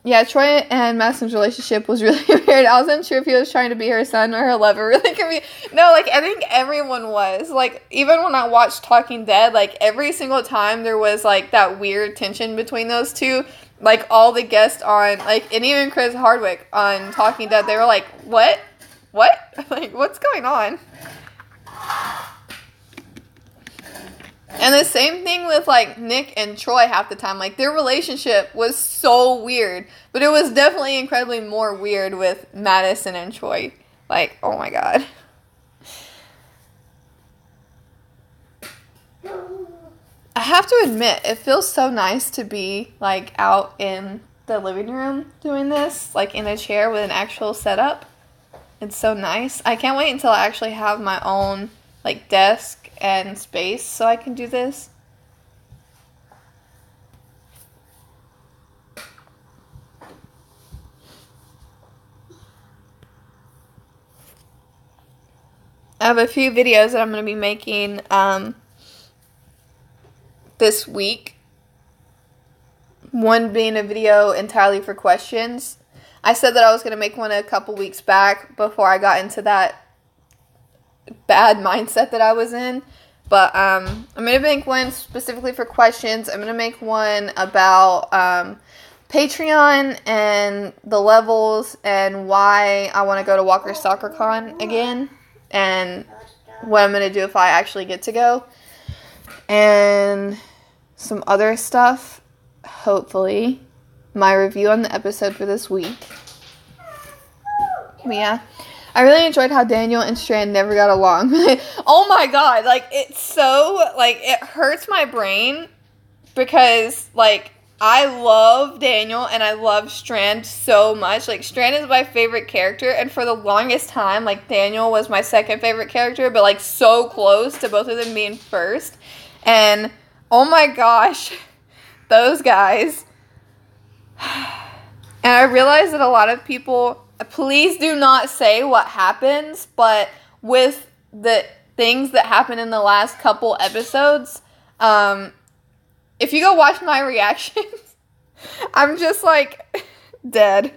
Yeah, Troy and Madison's relationship was really weird. I wasn't sure if he was trying to be her son or her lover. Really confused. No, like, I think everyone was. Like, even when I watched Talking Dead, like, every single time there was, like, that weird tension between those two. Like, all the guests on, like, and even Chris Hardwick on Talking Dead, they were like, what? What? Like, what's going on? And the same thing with, like, Nick and Troy half the time. Like, their relationship was so weird. But it was definitely incredibly more weird with Madison and Troy. Like, oh my god. I have to admit, it feels so nice to be, like, out in the living room doing this. Like, in a chair with an actual setup. It's so nice. I can't wait until I actually have my own, like, desk and space so I can do this. I have a few videos that I'm going to be making this week. One being a video entirely for questions. I said that I was going to make one a couple weeks back before I got into that bad mindset that I was in. But I'm going to make one specifically for questions. I'm going to make one about Patreon and the levels and why I want to go to Walker Soccer Con again. And what I'm going to do if I actually get to go. And some other stuff. Hopefully. My review on the episode for this week. But yeah. I really enjoyed how Daniel and Strand never got along. Oh my god, like, it's so, like, it hurts my brain because, like, I love Daniel and I love Strand so much. Like, Strand is my favorite character, and for the longest time, like, Daniel was my second favorite character, but, like, so close to both of them being first. And, oh my gosh, those guys. And I realize that a lot of people... Please do not say what happens, but with the things that happen in the last couple episodes, if you go watch my reactions, I'm just, like, dead.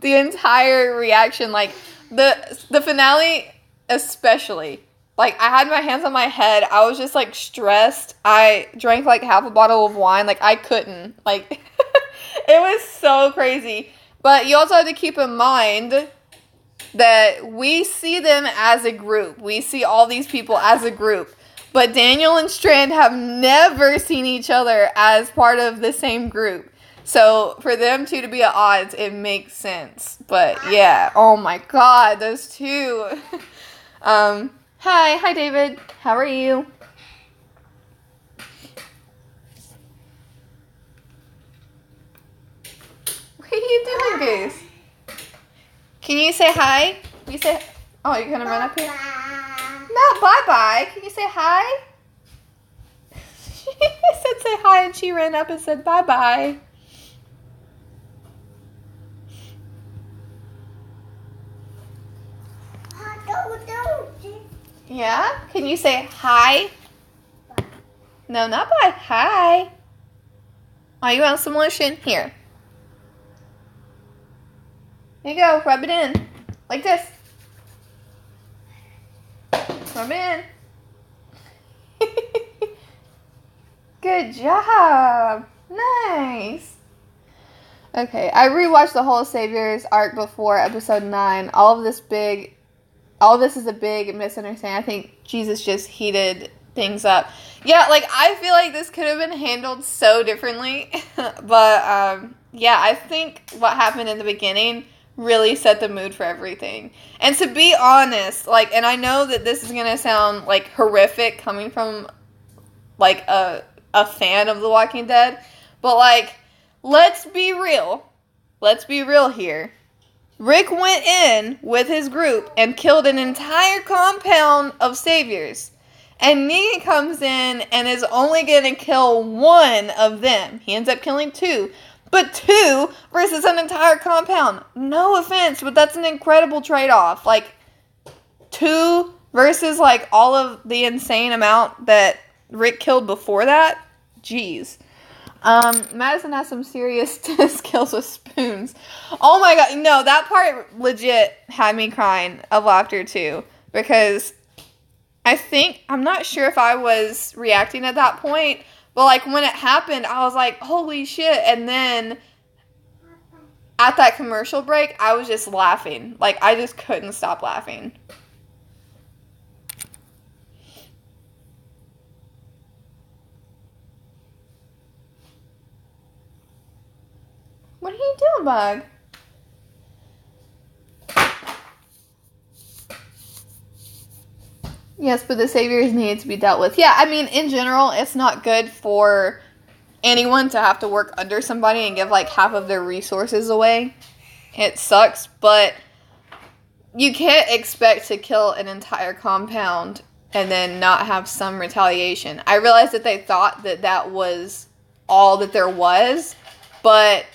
The entire reaction, like, the finale especially. Like, I had my hands on my head. I was just, like, stressed. I drank, like, half a bottle of wine. Like, I couldn't. Like, it was so crazy. But you also have to keep in mind that we see them as a group. We see all these people as a group. But Daniel and Strand have never seen each other as part of the same group. So for them two to be at odds, it makes sense. But yeah, oh my god, those two. Hi David. How are you? What are you doing, Goose? Can you say hi? You say, oh, you're gonna run up here? No, bye-bye. Can you say hi? She said say hi and she ran up and said bye-bye. Yeah? Can you say hi? No, not bye. Hi. Oh, you want some lotion? Here. Here you go. Rub it in. Like this. Rub it in. Good job. Nice. Okay, I rewatched the whole Saviors arc before episode 9. All of this is a big misunderstanding. I think Jesus just heated things up. Yeah, like, I feel like this could have been handled so differently. But, yeah, I think what happened in the beginning really set the mood for everything. And to be honest, like, and I know that this is going to sound, like, horrific coming from, like, a fan of The Walking Dead. But, like, let's be real. Let's be real here. Rick went in with his group and killed an entire compound of Saviors. And Negan comes in and is only going to kill one of them. He ends up killing 2. But 2 versus an entire compound. No offense, but that's an incredible trade-off. Like, 2 versus, like, all of the insane amount that Rick killed before that. Jeez. Madison has some serious skills with spoons. Oh my god, no, that part legit had me crying of laughter too. Because I'm not sure if I was reacting at that point, but like when it happened, I was like, holy shit. And then at that commercial break, I was just laughing. Like, I just couldn't stop laughing. What are you doing, Bug? Yes, but the Saviors need to be dealt with. Yeah, I mean, in general, it's not good for anyone to have to work under somebody and give, like, half of their resources away. It sucks, but you can't expect to kill an entire compound and then not have some retaliation. I realized that they thought that that was all that there was, but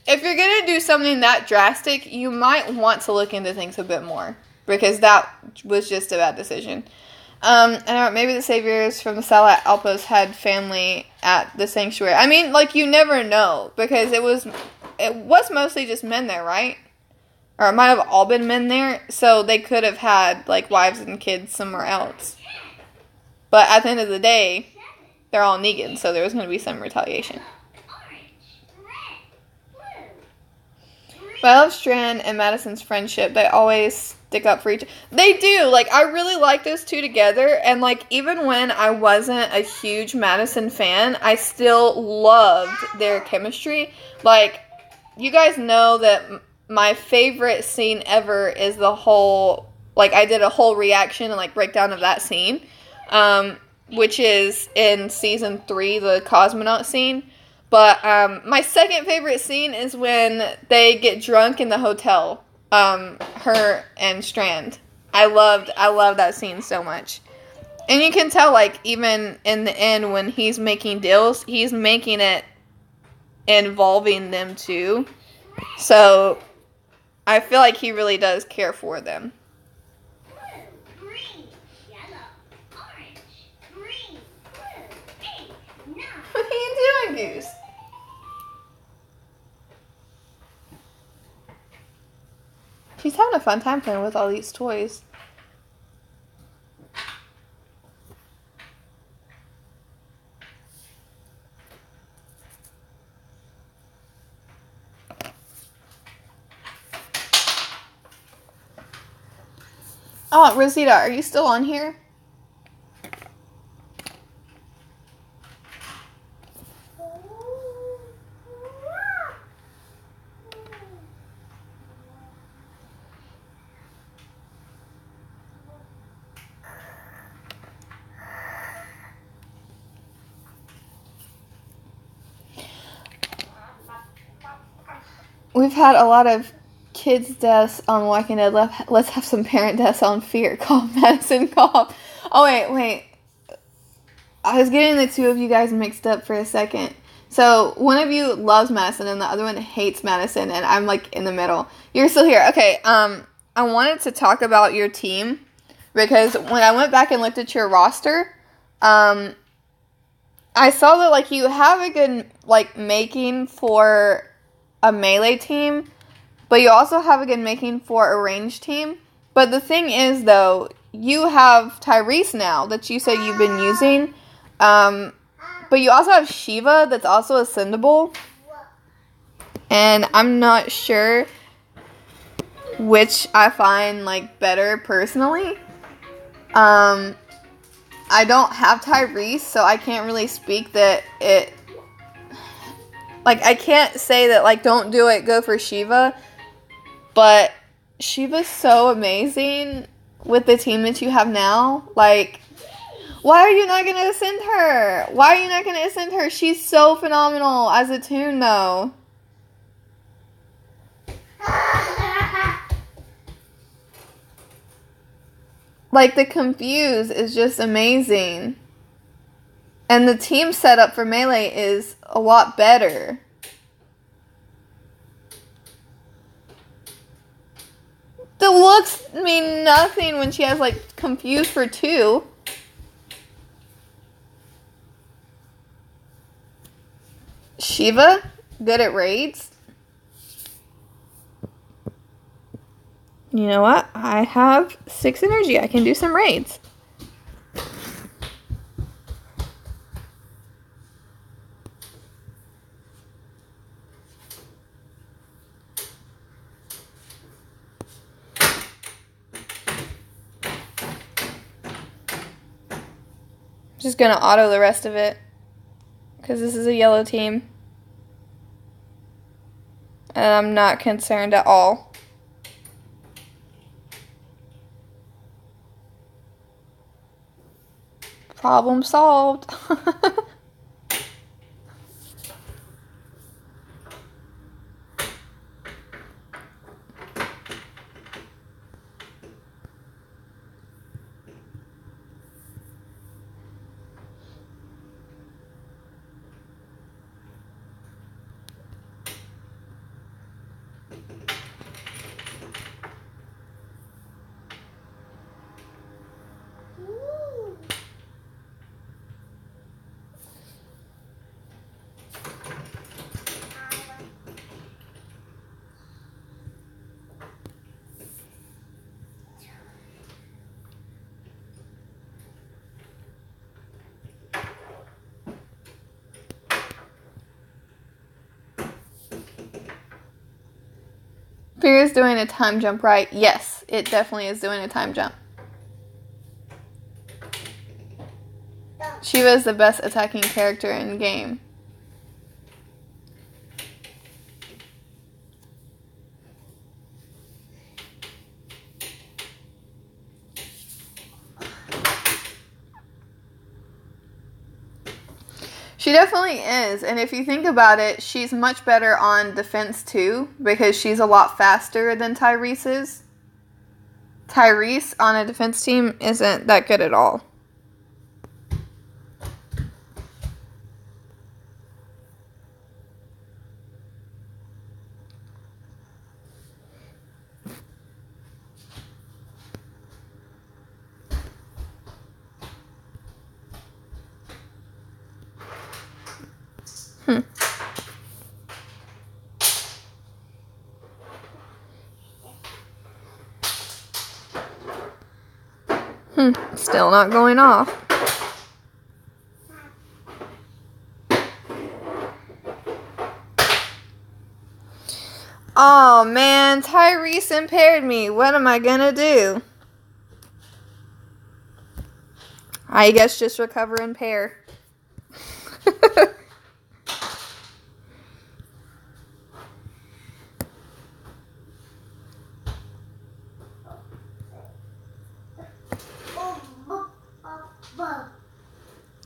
if you're going to do something that drastic, you might want to look into things a bit more, because that was just a bad decision. And maybe the Saviors from the satellite outpost had family at the sanctuary. I mean, like, you never know, because it was mostly just men there, right? or it might have all been men there, so they could have had, like, wives and kids somewhere else. But at the end of the day, they're all Negan, so there was going to be some retaliation. But I love Strand and Madison's friendship. They always stick up for each other. They do. Like, I really like those two together. And, like, even when I wasn't a huge Madison fan, I still loved their chemistry. Like, you guys know that my favorite scene ever is the whole, like, I did a whole reaction and, like, breakdown of that scene. Which is in season 3, the cosmonaut scene. But my second favorite scene is when they get drunk in the hotel. Her and Strand. I love that scene so much. And you can tell, like, even in the end when he's making deals, he's making it involving them too. So I feel like he really does care for them. What are you doing, Goose? She's having a fun time playing with all these toys. Oh, Rosita, are you still on here? We've had a lot of kids' deaths on Walking Dead. Let's have some parent deaths on Fear. Call Madison. Call. Oh, wait. I was getting the two of you guys mixed up for a second. So, one of you loves Madison and the other one hates Madison, and I'm, like, in the middle. You're still here. Okay, I wanted to talk about your team, because when I went back and looked at your roster, I saw that, like, you have a good, like, making for a melee team, but you also have a good making for a ranged team. But the thing is, though, you have Tyrese now that you said you've been using, but you also have Shiva that's also ascendable, and I'm not sure which I find, like, better personally. I don't have Tyrese, so I can't really speak that it, like, I can't say that, like, don't do it, go for Shiva. But Shiva's so amazing with the team that you have now. Like, why are you not going to ascend her? Why are you not going to ascend her? She's so phenomenal as a toon, though. Like, the Confuse is just amazing. And the team setup for Melee is a lot better. The looks mean nothing when she has, like, Confuse for 2. Shiva, good at raids. You know what? I have 6 energy. I can do some raids. Just gonna auto the rest of it, because this is a yellow team, and I'm not concerned at all. Problem solved. Fear is doing a time jump, right? Yes, it definitely is doing a time jump. Shiva is the best attacking character in the game. She definitely is, and if you think about it, she's much better on defense too, because she's a lot faster than Tyrese is. Tyrese on a defense team isn't that good at all. Still not going off. Oh man, Tyrese impaired me. What am I gonna do? I guess just recover and pair.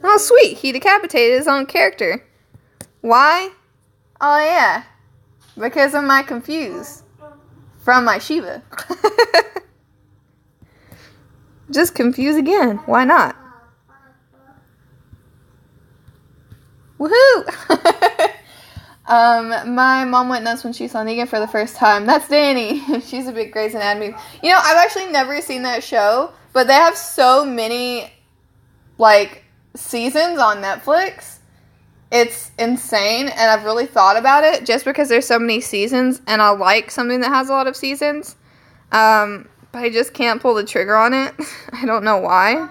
Oh, sweet. He decapitated his own character. Why? Oh, yeah. Because of my confused. From my Shiva. Just confuse again. Why not? Woohoo! My mom went nuts when she saw Negan for the first time. That's Danny. She's a big Grey's Anatomy. You know, I've actually never seen that show, but they have so many, like, seasons on Netflix. It's insane, and I've really thought about it just because there's so many seasons, and I like something that has a lot of seasons. But I just can't pull the trigger on it. I don't know why.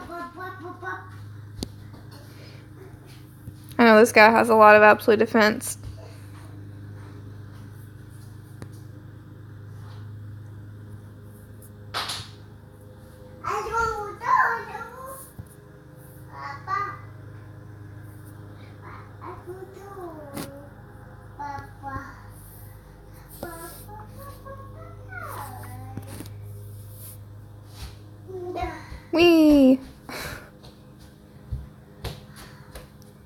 I know this guy has a lot of absolute defense. Whee!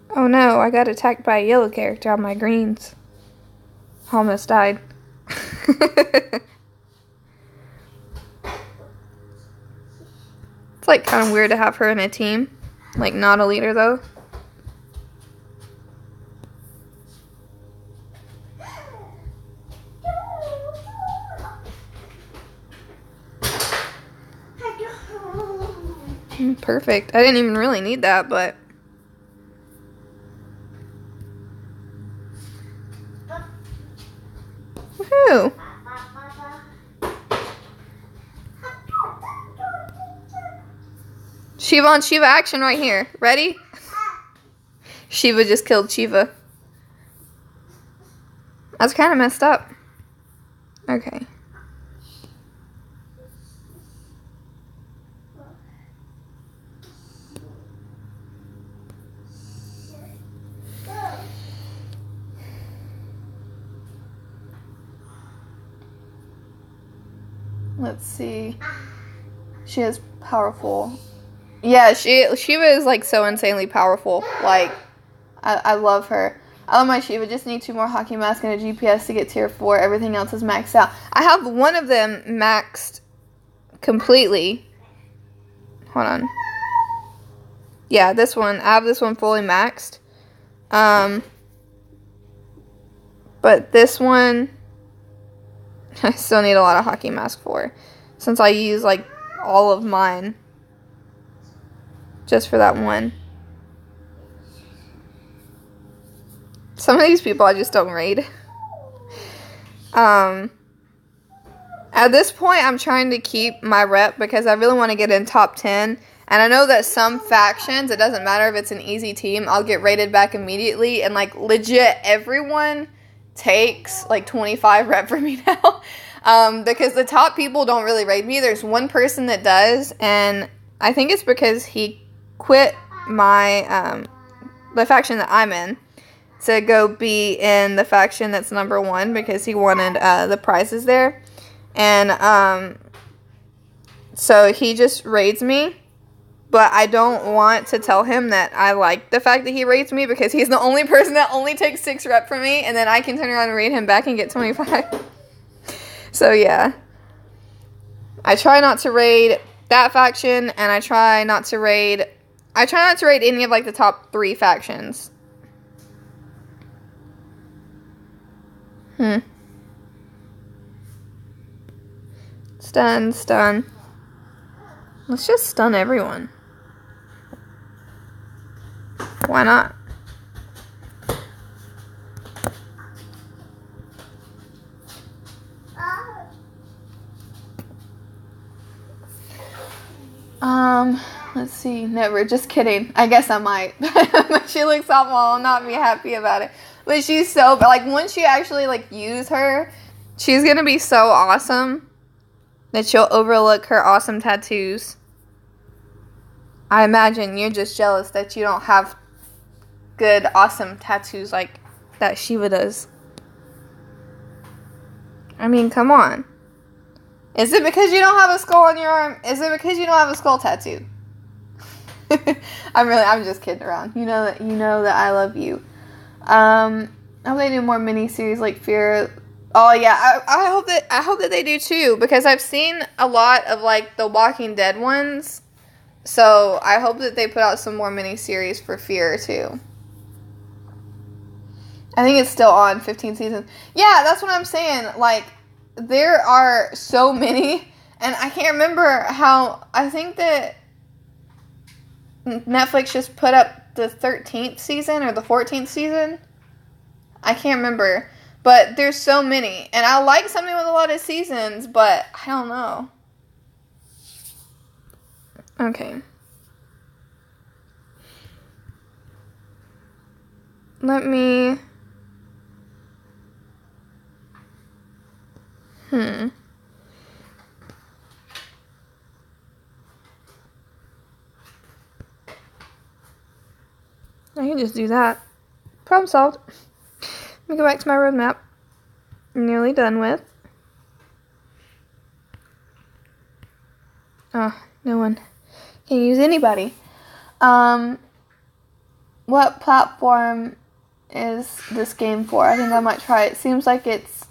Oh no, I got attacked by a yellow character on my greens. Almost died. It's like kind of weird to have her in a team. Like not a leader though. Perfect. I didn't even really need that, but... Woohoo! Shiva on Shiva action right here. Ready? Shiva just killed Shiva. That's kind of messed up. Okay. Let's see. She is powerful. Yeah, Shiva is like so insanely powerful. Like, I love her. I love my Shiva. Just need 2 more hockey masks and a GPS to get tier 4. Everything else is maxed out. I have one of them maxed completely. Hold on. Yeah, this one. I have this one fully maxed. But this one, I still need a lot of hockey mask for, since I use like all of mine just for that one. Some of these people I just don't raid. At this point I'm trying to keep my rep because I really want to get in top 10, and I know that some factions, it doesn't matter if it's an easy team, I'll get rated back immediately, and like legit everyone takes like 25 rep for me now. Because the top people don't really raid me. There's one person that does, and I think it's because he quit my the faction that I'm in to go be in the faction that's number 1 because he wanted the prizes there. And so he just raids me. But I don't want to tell him that I like the fact that he raids me because he's the only person that only takes 6 rep from me, and then I can turn around and raid him back and get 25. So yeah. I try not to raid that faction, and I try not to raid any of like the top 3 factions. Stun. Let's just stun everyone. Why not? Let's see. Never. Just kidding. I guess I might. But she looks awful. I'll not be happy about it. But she's so, like, once you actually, like, use her, she's gonna be so awesome that you'll overlook her awesome tattoos. I imagine you're just jealous that you don't have good, awesome tattoos like that Shiva does. I mean, come on. Is it because you don't have a skull on your arm? Is it because you don't have a skull tattoo? I'm just kidding around. You know that I love you. I hope they do more miniseries like Fear. Oh yeah, I hope that they do too, because I've seen a lot of like the Walking Dead ones. So I hope that they put out some more miniseries for Fear too. I think it's still on 15 seasons. Yeah, that's what I'm saying. Like, there are so many, and I can't remember how. I think that Netflix just put up the 13th season or the 14th season. I can't remember. But there's so many. And I like something with a lot of seasons, but I don't know. Okay. Let me... I can just do that. Problem solved. Let me go back to my roadmap. Nearly done with. Oh, no one can use anybody. What platform is this game for? I think I might try it. Seems like it's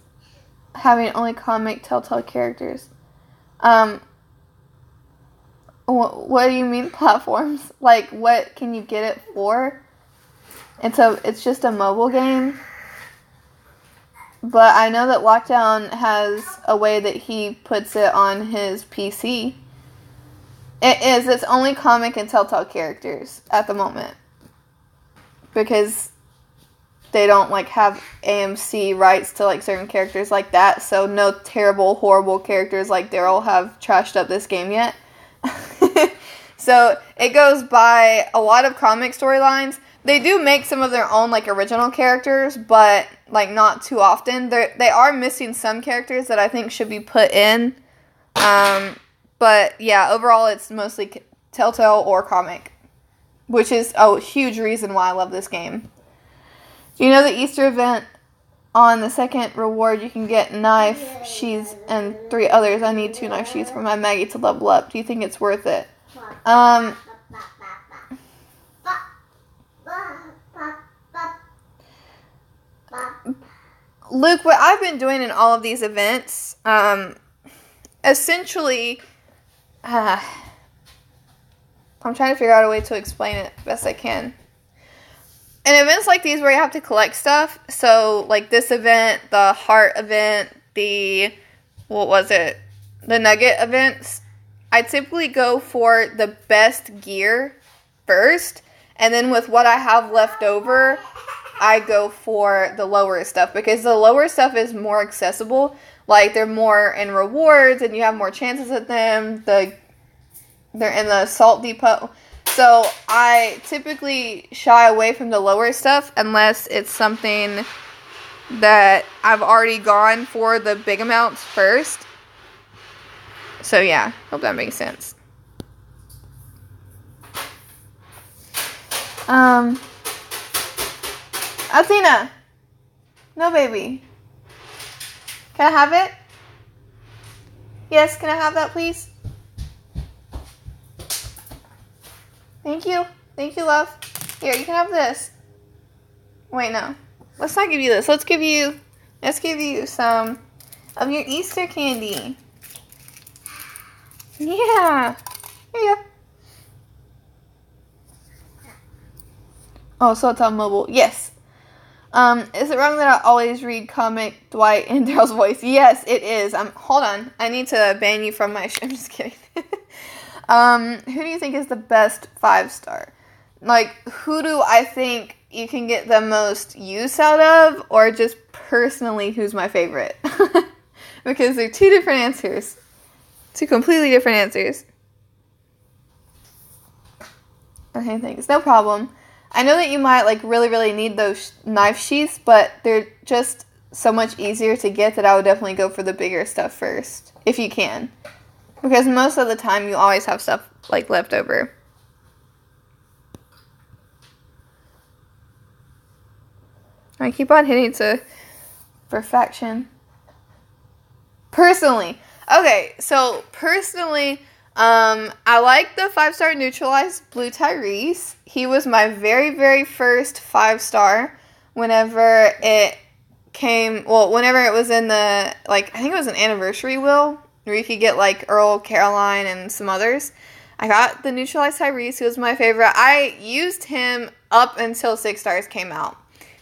having only comic Telltale characters. What do you mean platforms? Like, what can you get it for? It's just a mobile game. But I know that Lockdown has a way that he puts it on his PC. It's only comic and Telltale characters at the moment. Because they don't, like, have AMC rights to, like, certain characters like that. So no terrible, horrible characters like Daryl have trashed up this game yet. So it goes by a lot of comic storylines. They do make some of their own, like, original characters, but, like, not too often. They are missing some characters that I think should be put in. But, yeah, overall, it's mostly Telltale or comic, which is a huge reason why I love this game. Do you know the Easter event? On the second reward, you can get knife, sheaths, and 3 others. I need 2 knife sheaths for my Maggie to level up. Do you think it's worth it? Luke, what I've been doing in all of these events, essentially, I'm trying to figure out a way to explain it best I can. In events like these where you have to collect stuff, so like this event, the heart event, the nugget events, I typically go for the best gear first, and then with what I have left over, I go for the lower stuff, because the lower stuff is more accessible. Like, they're more in rewards, and you have more chances at them. They're in the salt depot. So I typically shy away from the lower stuff unless it's something that I've already gone for the big amounts first. So yeah, hope that makes sense. Athena! No, baby. Can I have it? Yes, can I have that, please? Thank you. Thank you, love. Here, you can have this. Wait, no. Let's not give you this. Let's give you some of your Easter candy. Yeah. Here you go. Oh, so it's on mobile. Yes. Is it wrong that I always read comic Dwight in Daryl's voice? Yes, it is. Hold on. I need to ban you from my show. I'm just kidding. Who do you think is the best 5-star? Like, who do I think you can get the most use out of, or just personally who's my favorite? Because they're two different answers. Two completely different answers. Okay, thanks. No problem. I know that you might, like, really need those knife sheaths, but they're just so much easier to get that I would definitely go for the bigger stuff first, if you can. Because most of the time, you always have stuff, like, left over. I keep on hitting to perfection. Personally. Okay, so personally, I like the 5-star neutralized blue Tyrese. He was my very first 5-star whenever it came, whenever it was in the, like, I think it was an anniversary wheel, where you could get, like, Earl, Caroline, and some others. I got the neutralized Tyrese, who was my favorite. I used him up until 6 stars came out.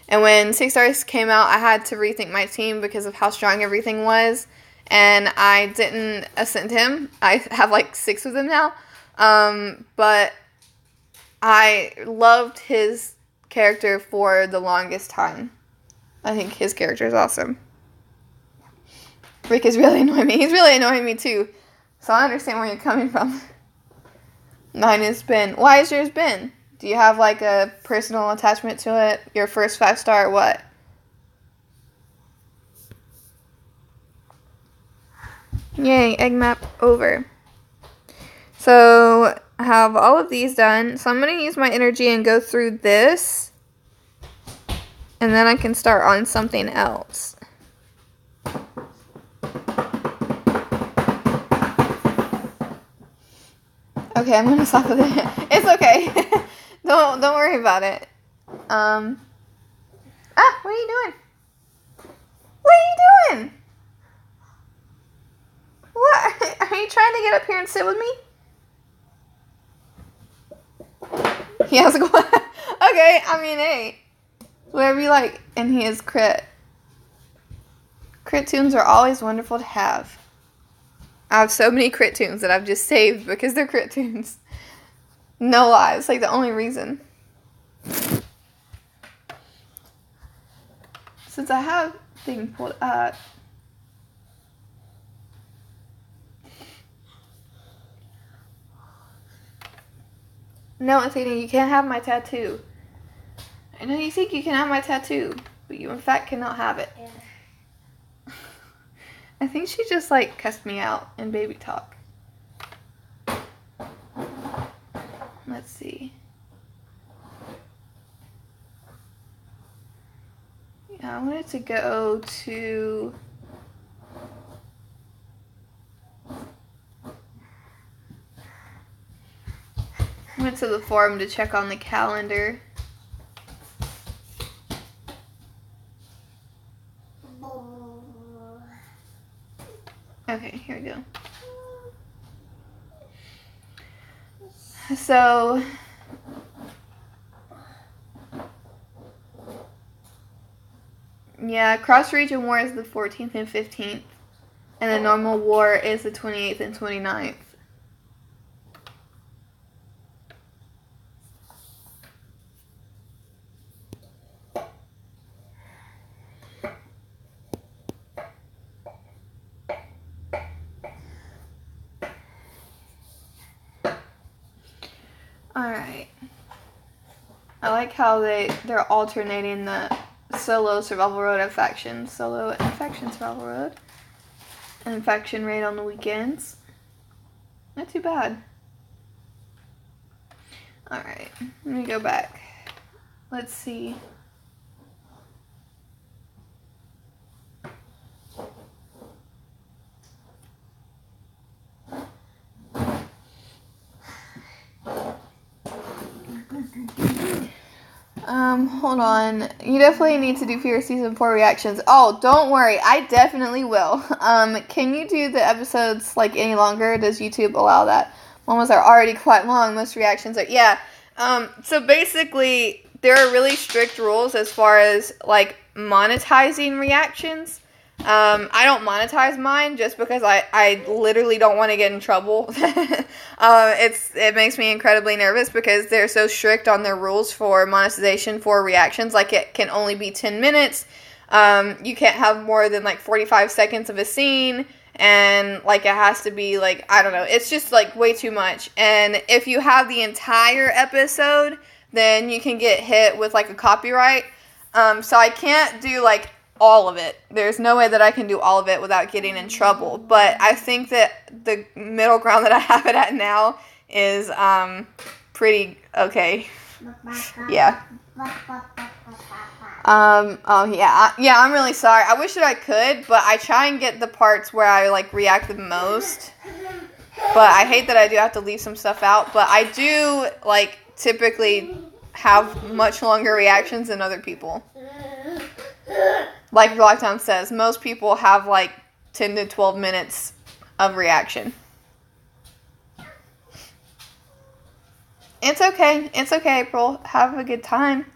And when 6 stars came out, I had to rethink my team because of how strong everything was. And I didn't ascend him. I have like 6 of them now. But I loved his character for the longest time. I think his character is awesome. Rick is really annoying me. He's really annoying me too. So I understand where you're coming from. Mine is Ben. Why is yours Ben? Do you have like a personal attachment to it? Your first 5-star or what? Yay, egg map over. So I have all of these done. So I'm going to use my energy and go through this. And then I can start on something else. Okay, I'm going to stop with it. It's okay. Don't worry about it. What are you doing? What are you doing? What? Are you trying to get up here and sit with me? He has a go. Okay, I mean, hey. Whatever you like. And he is crit. Crit tunes are always wonderful to have. I have so many crit tunes that I've just saved because they're crit tunes. No lie. It's like the only reason. Since I have thing pulled up. No, Athena, you can't have my tattoo. I know you think you can have my tattoo, but you in fact cannot have it. Yeah. I think she just like cussed me out in baby talk. Let's see. Yeah, I wanted to go to... went to the forum to check on the calendar. Okay, here we go. So, yeah, cross-region war is the 14th and 15th, and the normal war is the 28th and 29th. Alright. I like how they're alternating the Solo survival road infection. Solo infection survival road. Infection rate on the weekends. Not too bad. Alright, let me go back. Let's see. Hold on. You definitely need to do for your season 4 reactions. Oh, don't worry. I definitely will. Can you do the episodes, like, any longer? Does YouTube allow that? Ones are already quite long. Most reactions are, yeah. So basically, there are really strict rules as far as, like, monetizing reactions. I don't monetize mine just because I literally don't want to get in trouble. It makes me incredibly nervous because they're so strict on their rules for monetization for reactions. Like, it can only be 10 minutes. You can't have more than, like, 45 seconds of a scene. And, like, it has to be, like, I don't know. It's just, like, way too much. And if you have the entire episode, then you can get hit with, like, a copyright. So I can't do, like, all of it. There's no way that I can do all of it without getting in trouble. But I think that the middle ground that I have it at now is pretty okay. Yeah. Oh yeah. Yeah, I'm really sorry. I wish that I could, but I try and get the parts where I like react the most. But I hate that I do have to leave some stuff out. But I do like typically have much longer reactions than other people. Like Lockdown says, most people have like 10 to 12 minutes of reaction. It's okay. It's okay, April. Have a good time.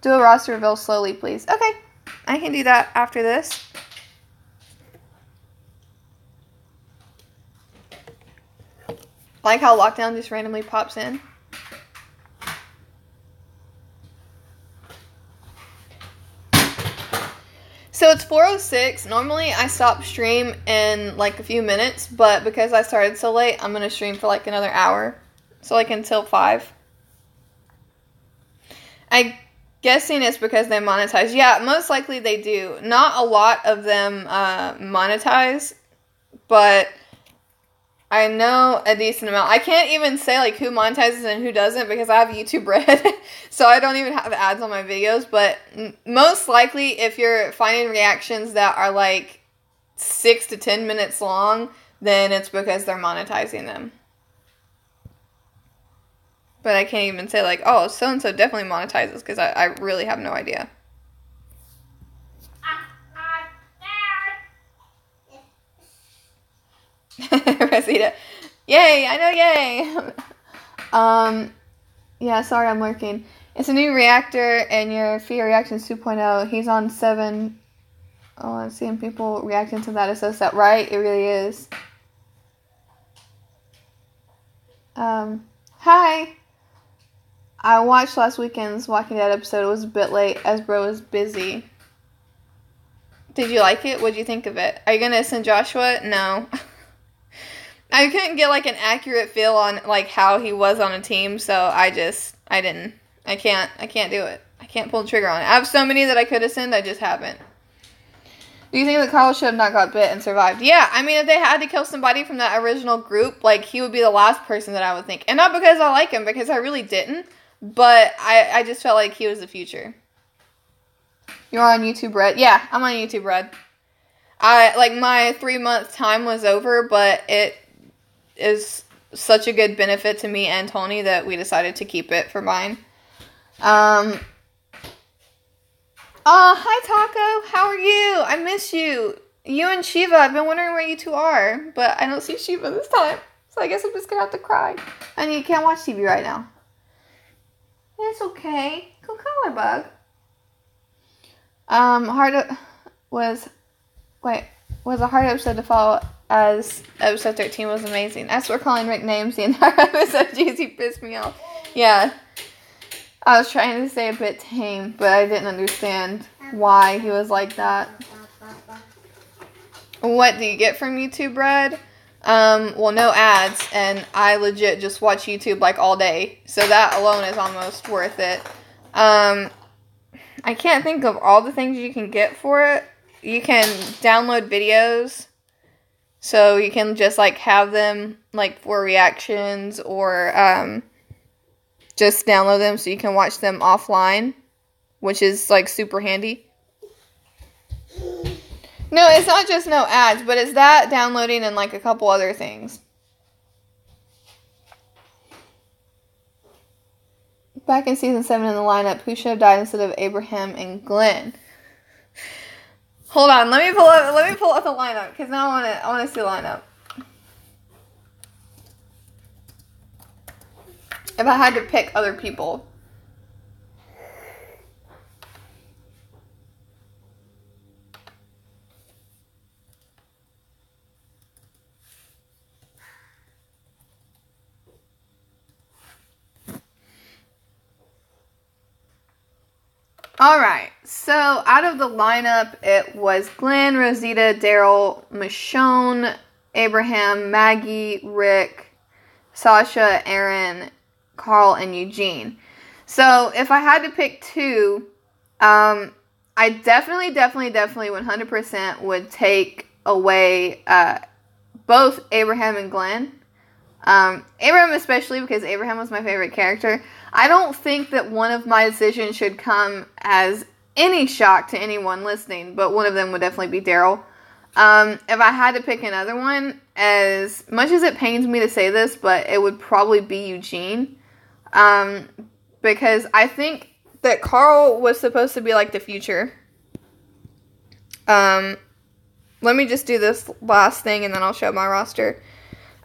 Do a roster reveal slowly, please. Okay. I can do that after this. Like how Lockdown just randomly pops in. So it's 4:06. Normally I stop stream in like a few minutes, but because I started so late, I'm going to stream for like another hour. So like until 5. I'm guessing it's because they monetize. Yeah, most likely they do. Not a lot of them monetize, but I know a decent amount. I can't even say like who monetizes and who doesn't because I have YouTube Red, so I don't even have ads on my videos. But most likely, if you're finding reactions that are like 6 to 10 minutes long, then it's because they're monetizing them. But I can't even say like, oh, so and so definitely monetizes because I really have no idea. Rosita. Yay, I know, yay. Yeah, sorry, I'm lurking. It's a new reactor, and your Fear Reactions 2.0. He's on 7. Oh, I'm seeing people reacting to that. It's so sad, right? It really is. Hi. I watched last weekend's Walking Dead episode. It was a bit late, as bro was busy. Did you like it? What'd you think of it? Are you gonna send Joshua? No. I couldn't get like an accurate feel on like how he was on a team, so I can't do it. I can't pull the trigger on it. I have so many that I could have sent, I just haven't. Do you think that Carl should have not got bit and survived? Yeah, I mean, if they had to kill somebody from that original group, like, he would be the last person that I would think. And not because I like him, because I really didn't, but I just felt like he was the future. You're on YouTube Red? Yeah, I'm on YouTube Red. My 3-month time was over, but it is such a good benefit to me and Tony that we decided to keep it for mine. Hi Taco, how are you? I miss you. You and Shiva, I've been wondering where you two are, but I don't see Shiva this time, so I guess I'm just gonna have to cry. And you can't watch TV right now. It's okay. Go color bug. Was a hard episode to follow, as episode 13 was amazing. As we're calling Rick names the entire episode, Jeezy pissed me off. Yeah. I was trying to stay a bit tame, but I didn't understand why he was like that. What do you get from YouTube Red? Well, no ads, and I legit just watch YouTube like all day, so that alone is almost worth it. I can't think of all the things you can get for it. You can download videos. So you can just, like, have them, like, for reactions or just download them so you can watch them offline, which is, like, super handy. No, it's not just no ads, but it's that, downloading, and, like, a couple other things. Back in season 7 in the lineup, who should have died instead of Abraham and Glenn? Hold on, let me pull up the lineup, because now I want to see the lineup. If I had to pick other people. Alright, so out of the lineup, it was Glenn, Rosita, Daryl, Michonne, Abraham, Maggie, Rick, Sasha, Aaron, Carl, and Eugene. So if I had to pick two, I definitely 100% would take away both Abraham and Glenn. Abraham especially, because Abraham was my favorite character. I don't think that one of my decisions should come as any shock to anyone listening, but one of them would definitely be Daryl. If I had to pick another one, as much as it pains me to say this, but it would probably be Eugene. Because I think that Carl was supposed to be like the future. Let me just do this last thing and then I'll show my roster.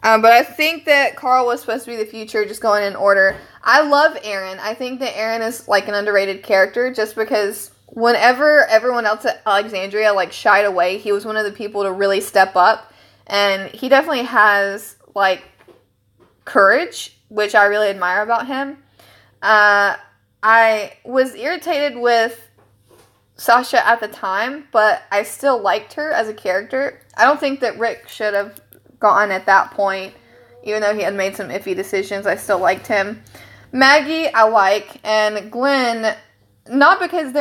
But I think that Carl was supposed to be the future, just going in order. I love Aaron. I think that Aaron is, like, an underrated character, just because whenever everyone else at Alexandria, like, shied away, he was one of the people to really step up. And he definitely has, like, courage, which I really admire about him. I was irritated with Sasha at the time, but I still liked her as a character. I don't think that Rick should have gone at that point, even though he had made some iffy decisions. I still liked him. Maggie, I like, and Glenn, not because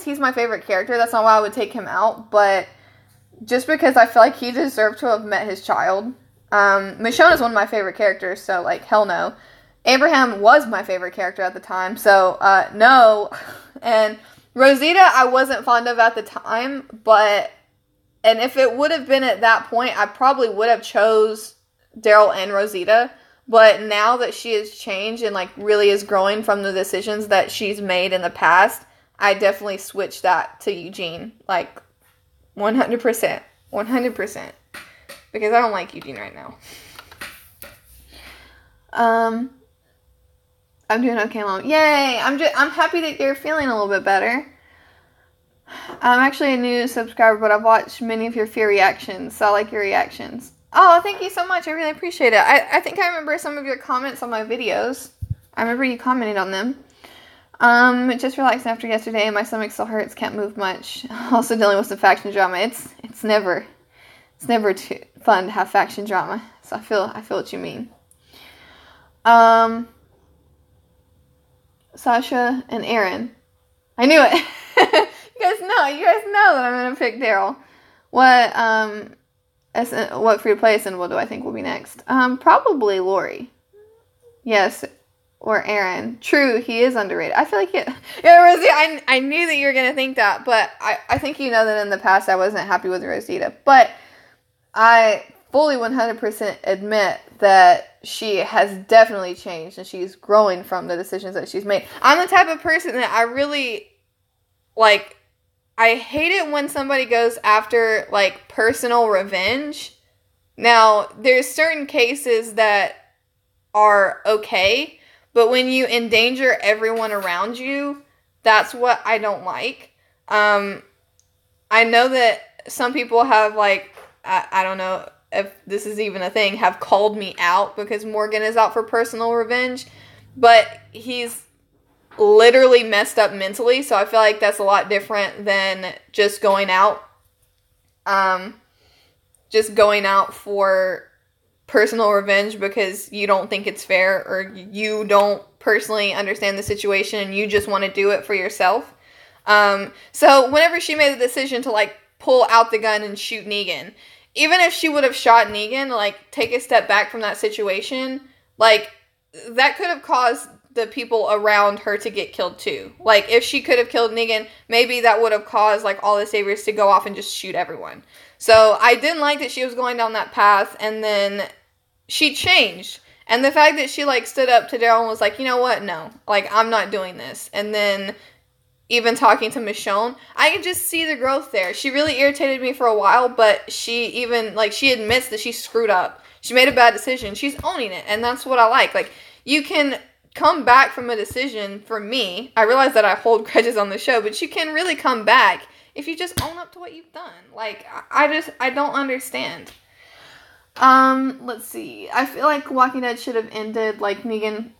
he's my favorite character, that's not why I would take him out, but just because I feel like he deserved to have met his child. Michonne is one of my favorite characters, so, like, hell no. Abraham was my favorite character at the time, so, no. And Rosita, I wasn't fond of at the time, and if it would have been at that point, I probably would have chose Daryl and Rosita. But now that she has changed and, like, really is growing from the decisions that she's made in the past, I definitely switched that to Eugene. Like, 100%. 100%. Because I don't like Eugene right now. I'm doing okay, Mom. Yay! I'm happy that you're feeling a little bit better. I'm actually a new subscriber, but I've watched many of your fear reactions, so I like your reactions. Oh, thank you so much. I really appreciate it. I think I remember some of your comments on my videos. I remember you commented on them. Just relaxing after yesterday. My stomach still hurts. Can't move much. Also dealing with some faction drama. It's never too fun to have faction drama. So I feel what you mean. Sasha and Aaron. I knew it. You guys know that I'm gonna pick Daryl. What free to play and what do I think will be next? Probably Lori. Yes, or Aaron. True, he is underrated. I feel like Rosie, I knew that you were gonna think that, but I think you know that in the past I wasn't happy with Rosita. But I fully 100% admit that she has definitely changed and she's growing from the decisions that she's made. I'm the type of person that I really like. I hate it when somebody goes after, like, personal revenge. Now, there's certain cases that are okay, but when you endanger everyone around you, that's what I don't like. I know that some people have, like, I don't know if this is even a thing, have called me out because Morgan is out for personal revenge, but he's literally messed up mentally, so I feel like that's a lot different than just going out for personal revenge because you don't think it's fair or you don't personally understand the situation and you just want to do it for yourself. So whenever she made the decision to, like, pull out the gun and shoot Negan, even if she would have shot Negan, like, take a step back from that situation, like, that could have caused the people around her to get killed too. Like, if she could have killed Negan, maybe that would have caused, like, all the Saviors to go off and just shoot everyone. So I didn't like that she was going down that path, and then she changed. And the fact that she, like, stood up to Daryl and was like, you know what, no, like, I'm not doing this. And then even talking to Michonne, I could just see the growth there. She really irritated me for a while, but she even, like, she admits that she screwed up. She made a bad decision. She's owning it, and that's what I like. Like, you can come back from a decision. For me, I realize that I hold grudges on the show, but you can really come back if you just own up to what you've done. Like, I don't understand. Let's see. I feel like Walking Dead should have ended, like, Negan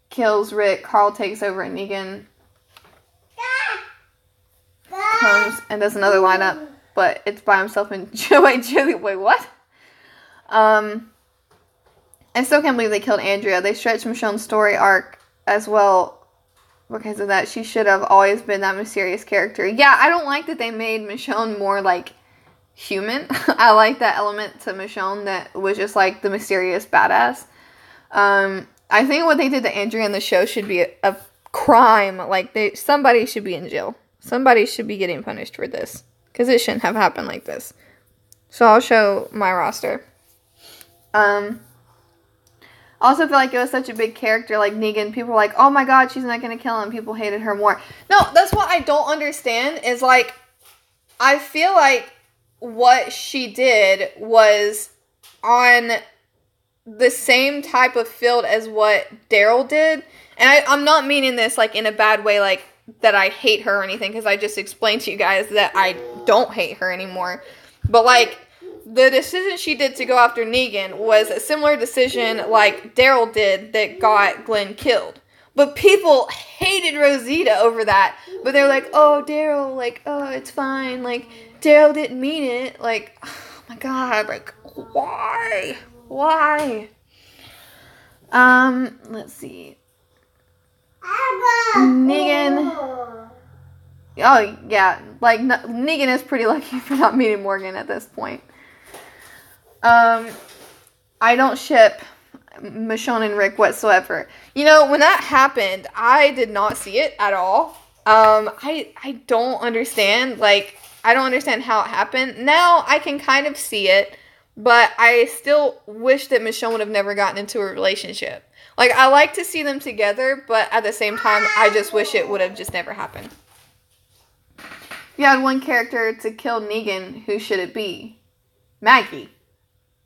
kills Rick, Carl takes over, and Negan comes and does another lineup, but it's by himself and Julie. Wait, what? I still can't believe they killed Andrea. They stretched Michonne's story arc as well because of that. She should have always been that mysterious character. Yeah, I don't like that they made Michonne more, like, human. I like that element to Michonne that was just, like, the mysterious badass. I think what they did to Andrea in the show should be a crime. Like, somebody should be in jail. Somebody should be getting punished for this. Because it shouldn't have happened like this. So I'll show my roster. I also feel like it was such a big character, like Negan. People were like, oh my god, she's not going to kill him. People hated her more. No, that's what I don't understand is, like, I feel like what she did was on the same type of field as what Daryl did. And I'm not meaning this, like, in a bad way, like, that I hate her or anything, because I just explained to you guys that I don't hate her anymore. But, like, the decision she did to go after Negan was a similar decision like Daryl did that got Glenn killed. But people hated Rosita over that. But they're like, oh, Daryl, like, oh, it's fine. Like, Daryl didn't mean it. Like, oh my god, like, why? Why? Let's see. Negan. Oh, yeah. Like, Negan is pretty lucky for not meeting Morgan at this point. I don't ship Michonne and Rick whatsoever. You know, when that happened, I did not see it at all. I don't understand. Like, I don't understand how it happened. Now, I can kind of see it, but I still wish that Michonne would have never gotten into a relationship. Like, I like to see them together, but at the same time, I just wish it would have just never happened. If you had one character to kill Negan, who should it be? Maggie.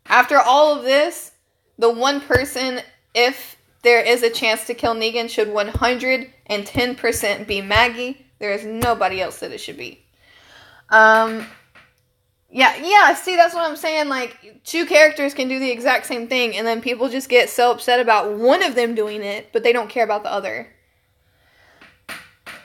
After all of this, the one person, if there is a chance to kill Negan, should 110% be Maggie. There is nobody else that it should be. Yeah, see, that's what I'm saying. Like, two characters can do the exact same thing, and then people just get so upset about one of them doing it, but they don't care about the other.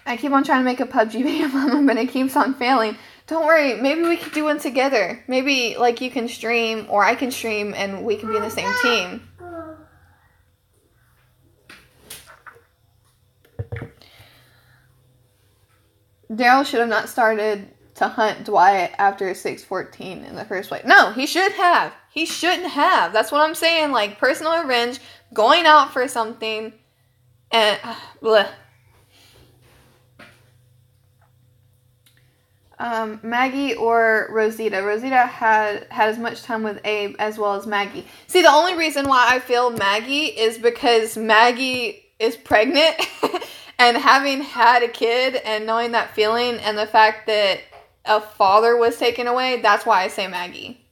I keep on trying to make a PUBG video, Mama, but it keeps on failing. Don't worry, maybe we could do one together. Maybe, like, you can stream, or I can stream, and we can be in the same team. Daryl should have not started to hunt Dwight after 6:14 in the first place. No, he should have. He shouldn't have. That's what I'm saying. Like, personal revenge, going out for something, and bleh. Maggie or Rosita. Rosita had as much time with Abe as well as Maggie. See, the only reason why I feel Maggie is because Maggie is pregnant and having had a kid and knowing that feeling and the fact that a father was taken away, that's why I say Maggie.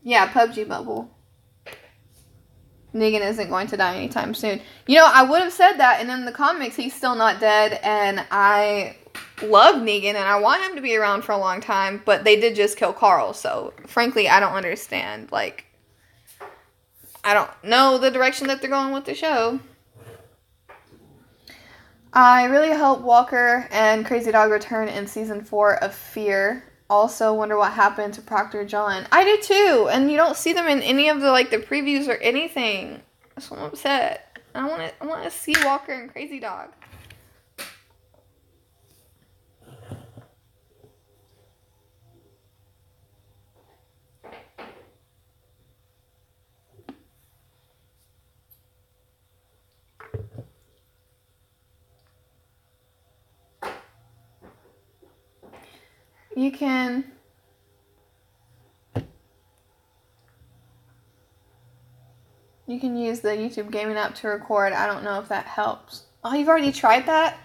Yeah, PUBG bubble. Negan isn't going to die anytime soon. You know, I would have said that, and in the comics, he's still not dead, and I love Negan, and I want him to be around for a long time, but they did just kill Carl, so, frankly, I don't understand. Like, I don't know the direction that they're going with the show. I really hope Walker and Crazy Dog return in Season 4 of Fear. also wonder what happened to Proctor John. I do too, and you don't see them in any of the the previews or anything. So I'm upset. I want to see Walker and Crazy Dog. You can use the YouTube gaming app to record. I don't know if that helps. Oh, you've already tried that?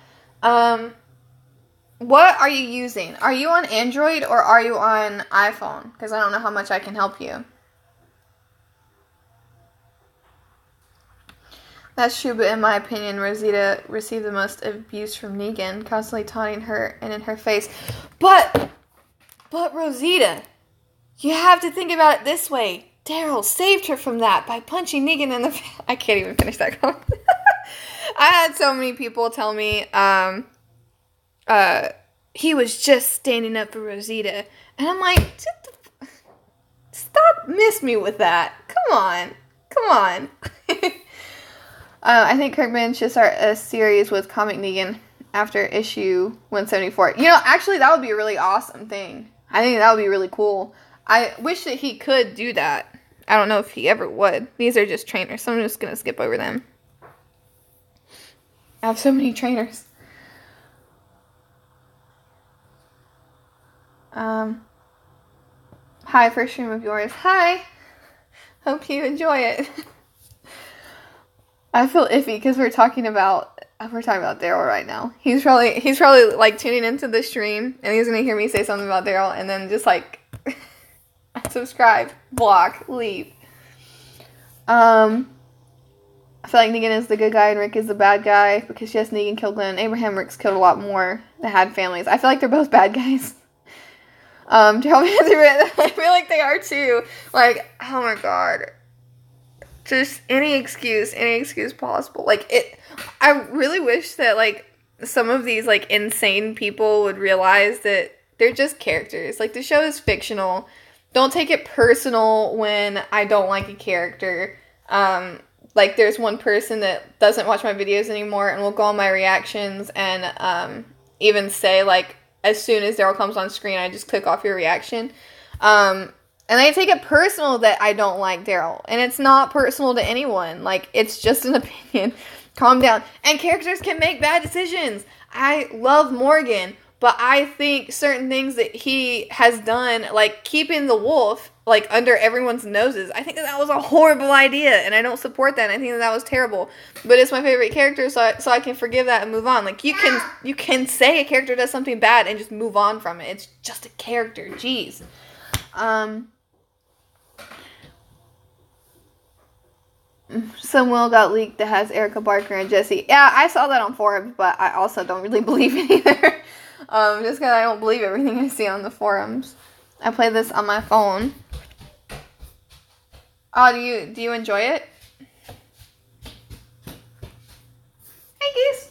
What are you using? Are you on Android or are you on iPhone? Because I don't know how much I can help you. That's true, but in my opinion, Rosita received the most abuse from Negan, constantly taunting her and in her face. But Rosita, you have to think about it this way. Daryl saved her from that by punching Negan in the face. I can't even finish that comment. I had so many people tell me, he was just standing up for Rosita. And I'm like, stop miss me with that. Come on. I think Kirkman should start a series with Comic Negan after issue 174. You know, actually, that would be a really awesome thing. I think that would be really cool. I wish that he could do that. I don't know if he ever would. These are just trainers, so I'm just going to skip over them. I have so many trainers. Hi, first stream of yours. Hi. Hope you enjoy it. I feel iffy because we're talking about Daryl right now. He's probably like tuning into the stream and he's gonna hear me say something about Daryl and then just like subscribe, block, leave. I feel like Negan is the good guy and Rick is the bad guy because yes, Negan killed Glenn and Abraham. Rick's killed a lot more that had families. I feel like they're both bad guys. I feel like they are too. Like, oh my god. Just any excuse possible. Like, I really wish that, like, some of these, like, insane people would realize that they're just characters. Like, the show is fictional. Don't take it personal when I don't like a character. Like, there's one person that doesn't watch my videos anymore and will go on my reactions and, even say, like, as soon as Daryl comes on screen, I just click off your reaction. And I take it personal that I don't like Daryl. And it's not personal to anyone. Like, it's just an opinion. Calm down. And characters can make bad decisions. I love Morgan, but I think certain things that he has done, like keeping the wolf, like, under everyone's noses, I think that was a horrible idea. And I don't support that. I think that was terrible. But it's my favorite character, so I can forgive that and move on. Like, you can say a character does something bad and just move on from it. It's just a character. Jeez. Some will got leaked that has Erica Barker and Jesse. Yeah, I saw that on forums, but I also don't really believe it either. Just because I don't believe everything I see on the forums. I play this on my phone. Oh, do you enjoy it? Hey, geese.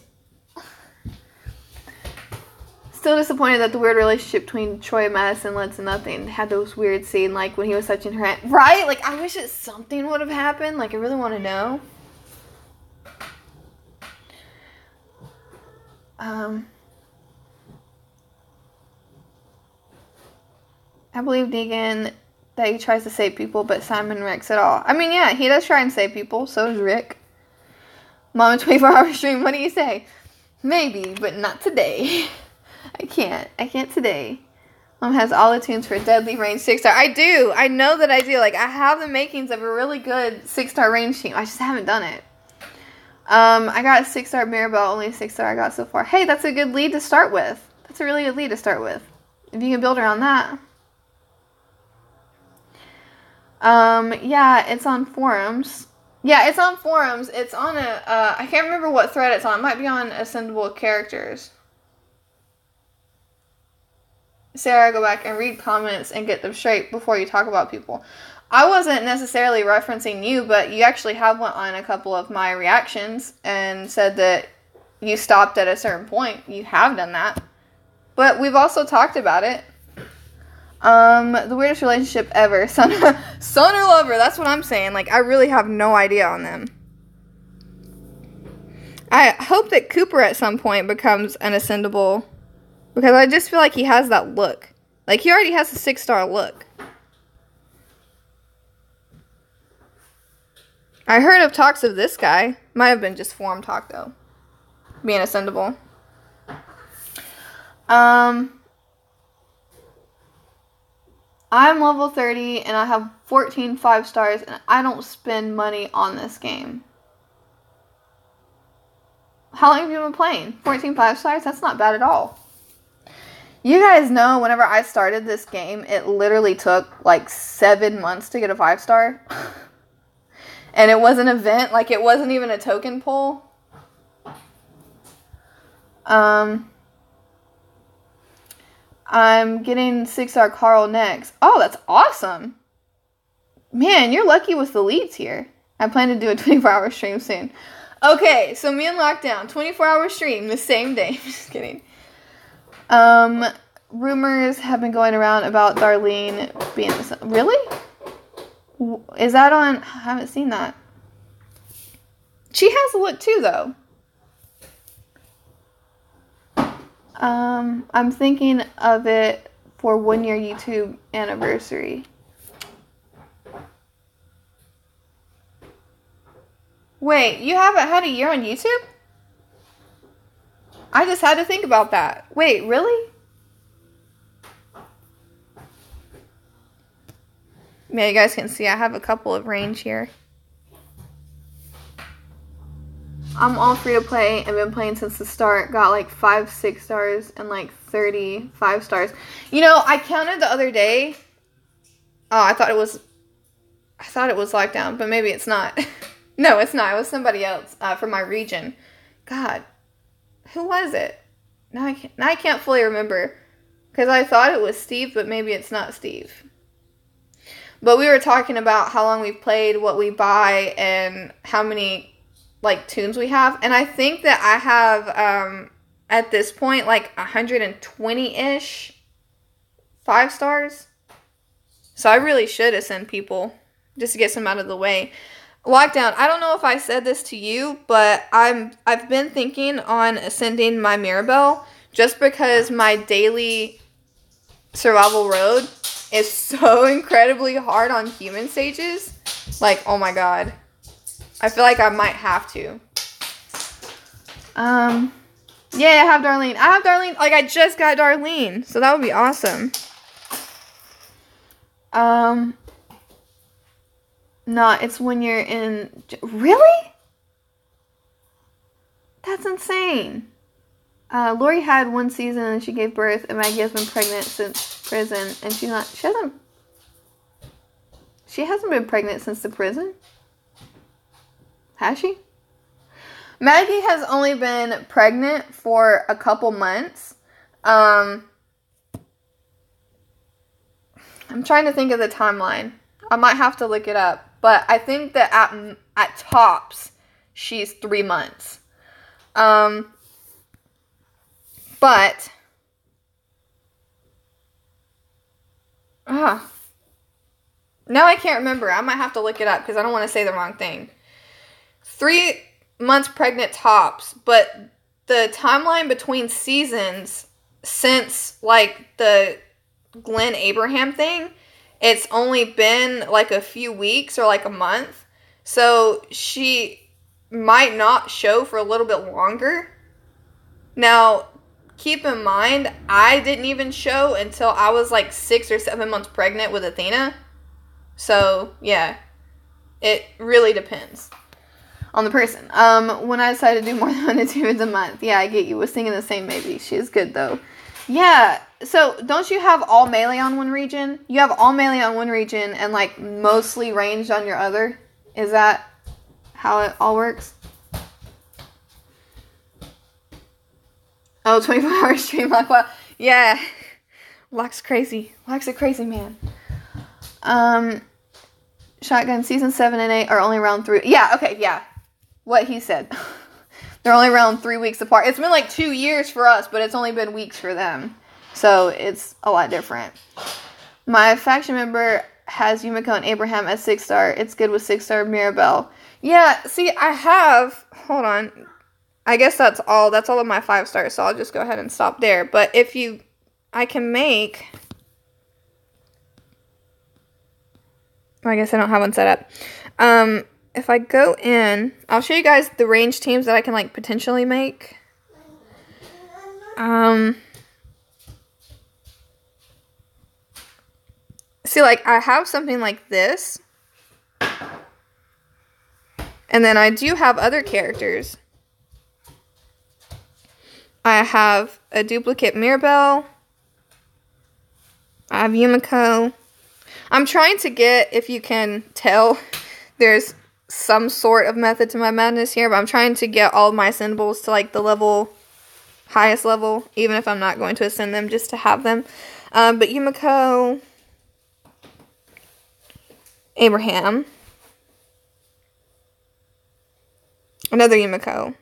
Still disappointed that the weird relationship between Troy and Madison led to nothing. Had those weird scene, like when he was touching her hand. Right? Like, I wish that something would have happened. Like, I really want to know. I believe Negan that he tries to save people, but Simon wrecks it all. I mean, yeah, he does try and save people. So does Rick. Mama 24-hour stream. What do you say? Maybe, but not today. I can't today. Mom has all the tunes for Deadly Range 6-star. I do. I know that I do. Like, I have the makings of a really good 6-star range team. I just haven't done it. I got a 6-star Mirabelle. Only a 6-star I got so far. Hey, that's a good lead to start with. That's a really good lead to start with. If you can build her on that. Yeah, it's on forums. Yeah, it's on forums. It's on I can't remember what thread it's on. It might be on Ascendable Characters. Sarah, go back and read comments and get them straight before you talk about people. I wasn't necessarily referencing you, but you actually have went on a couple of my reactions and said that you stopped at a certain point. You have done that. But we've also talked about it. The weirdest relationship ever. Son or lover, that's what I'm saying. Like, I really have no idea on them. I hope that Cooper at some point becomes an ascendable, because I just feel like he has that look. Like, he already has a 6-star look. I heard of talks of this guy. Might have been just form talk, though. Being ascendable. I'm level 30 and I have 14 5-stars and I don't spend money on this game. How long have you been playing? 14 5-stars? That's not bad at all. You guys know whenever I started this game, it literally took like 7 months to get a 5-star. And it was an event, like it wasn't even a token pull. I'm getting 6-star Carl next. Oh, that's awesome. Man, you're lucky with the leads here. I plan to do a 24-hour stream soon. Okay, so me and Lockdown, 24-hour stream the same day. Just kidding. Rumors have been going around about Darlene being... Really? Is that on... I haven't seen that. She has a look too, though. I'm thinking of it for 1-year YouTube anniversary. Wait, you haven't had a year on YouTube? I just had to think about that. Wait, really? Yeah, you guys can see I have a couple of range here. I'm all free to play and been playing since the start. Got like 5 6-stars and like 30 5-stars. You know, I counted the other day. Oh, I thought it was Lockdown, but maybe it's not. No, it's not. It was somebody else from my region. God, who was it? Now I can't fully remember because I thought it was Steve, but maybe it's not Steve. But we were talking about how long we've played, what we buy, and how many like tunes we have, and I think that I have at this point like 120-ish 5-stars. So I really should ascend people just to get some out of the way. Lockdown, I don't know if I said this to you, but I've been thinking on ascending my Mirabelle just because my daily survival road is so incredibly hard on human stages. Like, oh my god. I feel like I might have to. Yeah, I have Darlene. Like, I just got Darlene. So that would be awesome. No, it's when you're in... Really? That's insane. Lori had 1 season and she gave birth, and Maggie has been pregnant since prison, and she hasn't been pregnant since the prison? Has she? Maggie has only been pregnant for a couple months. I'm trying to think of the timeline. I might have to look it up. But I think that at tops, she's 3 months. But now I can't remember. I might have to look it up because I don't want to say the wrong thing. 3 months pregnant tops, but the timeline between seasons since like the Glenn Abraham thing, it's only been like a few weeks or like a month. So she might not show for a little bit longer. Now, keep in mind, I didn't even show until I was like 6 or 7 months pregnant with Athena. So, yeah, it really depends on the person. When I decided to do more than 1 to 2 a month. Yeah, I get you. Was thinking the same maybe. She is good though. Yeah, so don't you have all melee on one region? You have all melee on one region and like mostly ranged on your other? Is that how it all works? Oh, 24-hour stream lock. Well, yeah. Lock's crazy. Lock's a crazy man. Shotgun season 7 and 8 are only around 3. Yeah, okay, yeah. What he said. They're only around 3 weeks apart. It's been like 2 years for us, but it's only been weeks for them. So it's a lot different. My faction member has Yumiko and Abraham as 6-star. It's good with 6-star Mirabelle. Yeah, see, I have... Hold on. I guess that's all. That's all of my 5 stars, so I'll just go ahead and stop there. But if you... I can make... I guess I don't have one set up. If I go in... I'll show you guys the range teams that I can, like, potentially make. See, like, I have something like this. And then I do have other characters. I have a duplicate Mirabelle. I have Yumiko. I'm trying to get, if you can tell, there's some sort of method to my madness here, but I'm trying to get all of my ascendables to, like, the highest level, even if I'm not going to ascend them, just to have them. But Yumiko... Abraham. Another Yumiko.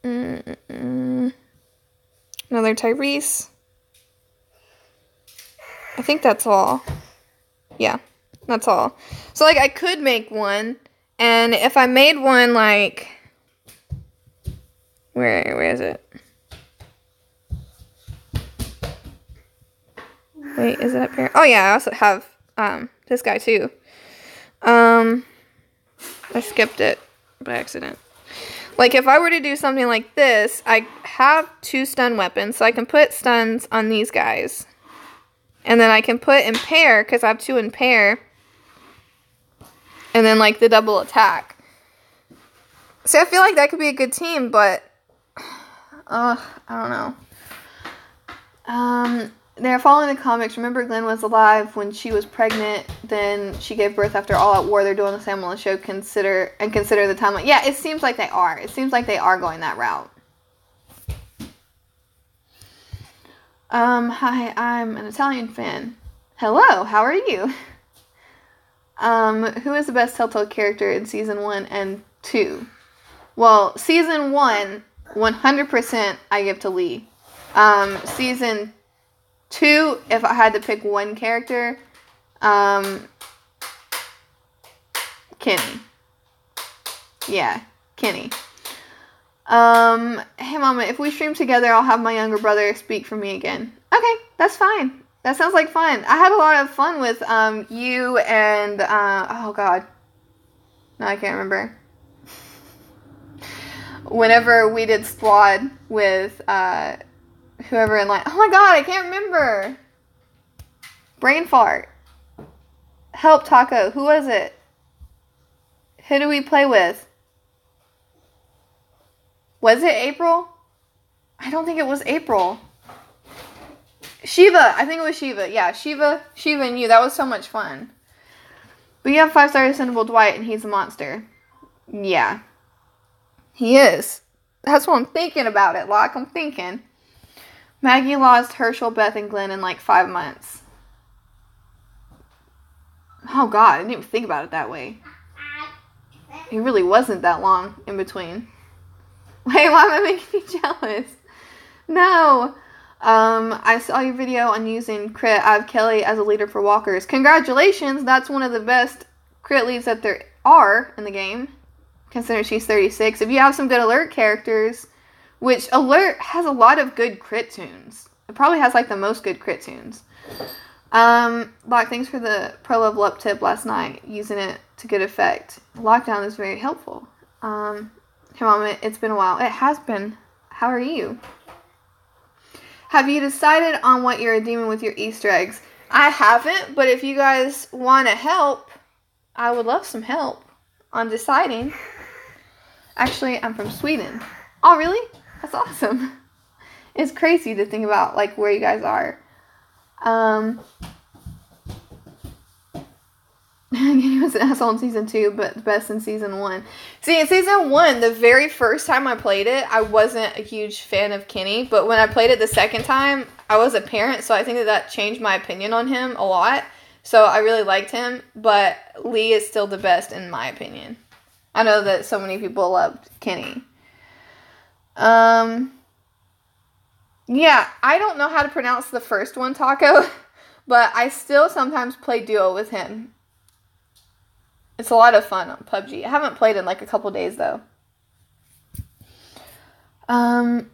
Another Tyrese. I think that's all. Yeah, that's all. So, like, I could make one. And if I made one, like... Where is it? Wait, is it up here? Oh, yeah, I also have... this guy too. I skipped it by accident. Like, if I were to do something like this, I have 2 stun weapons, so I can put stuns on these guys. And then I can put impair, because I have 2 impair. And then, like, the double attack. So I feel like that could be a good team, but... I don't know. They're following the comics. Remember, Glenn was alive when she was pregnant. Then she gave birth after All Out War. They're doing the same on the show. Consider the timeline. Yeah, it seems like they are. It seems like they are going that route. Hi, I'm an Italian fan. Hello, how are you? Who is the best Telltale character in season 1 and 2? Well, season 1, 100% I give to Lee. Season 2, if I had to pick one character, Kenny. Yeah, Kenny. Hey mama, if we stream together, I'll have my younger brother speak for me again. Okay, that's fine. That sounds like fun. I had a lot of fun with, you and, oh god. No, I can't remember. Whenever we did squad with, whoever in line. Oh my god, I can't remember. Brain fart. Help, Taco. Who was it? Who do we play with? Was it April? I don't think it was April. Shiva. I think it was Shiva. Yeah, Shiva and you. That was so much fun. But you have 5-star ascendable Dwight and he's a monster. Yeah. He is. That's what I'm thinking about it, Locke. I'm thinking. Maggie lost Herschel, Beth, and Glenn in like 5 months. Oh god, I didn't even think about it that way. It really wasn't that long in between. Wait, why am I making you jealous? No. I saw your video on using crit. I have Kelly as a leader for walkers. Congratulations, that's one of the best crit leads that there are in the game. Considering she's 36. If you have some good alert characters... Which, Alert has a lot of good crit tunes. It probably has, like, the most good crit tunes. Lock, thanks for the pro level up tip last night. Using it to good effect. Lockdown is very helpful. Hey, Mama, it's been a while. It has been. How are you? Have you decided on what you're redeeming with your Easter eggs? I haven't, but if you guys want to help, I would love some help on deciding. Actually, I'm from Sweden. Oh, really? That's awesome. It's crazy to think about, like, where you guys are. He was an asshole in season 2, but best in season 1. See, in season 1, the very first time I played it, I wasn't a huge fan of Kenny. But when I played it the second time, I was a parent, so I think that changed my opinion on him a lot. So I really liked him, but Lee is still the best in my opinion. I know that so many people loved Kenny. Yeah, I don't know how to pronounce the first one, Taco, but I still sometimes play duo with him. It's a lot of fun on PUBG. I haven't played in like a couple days though. In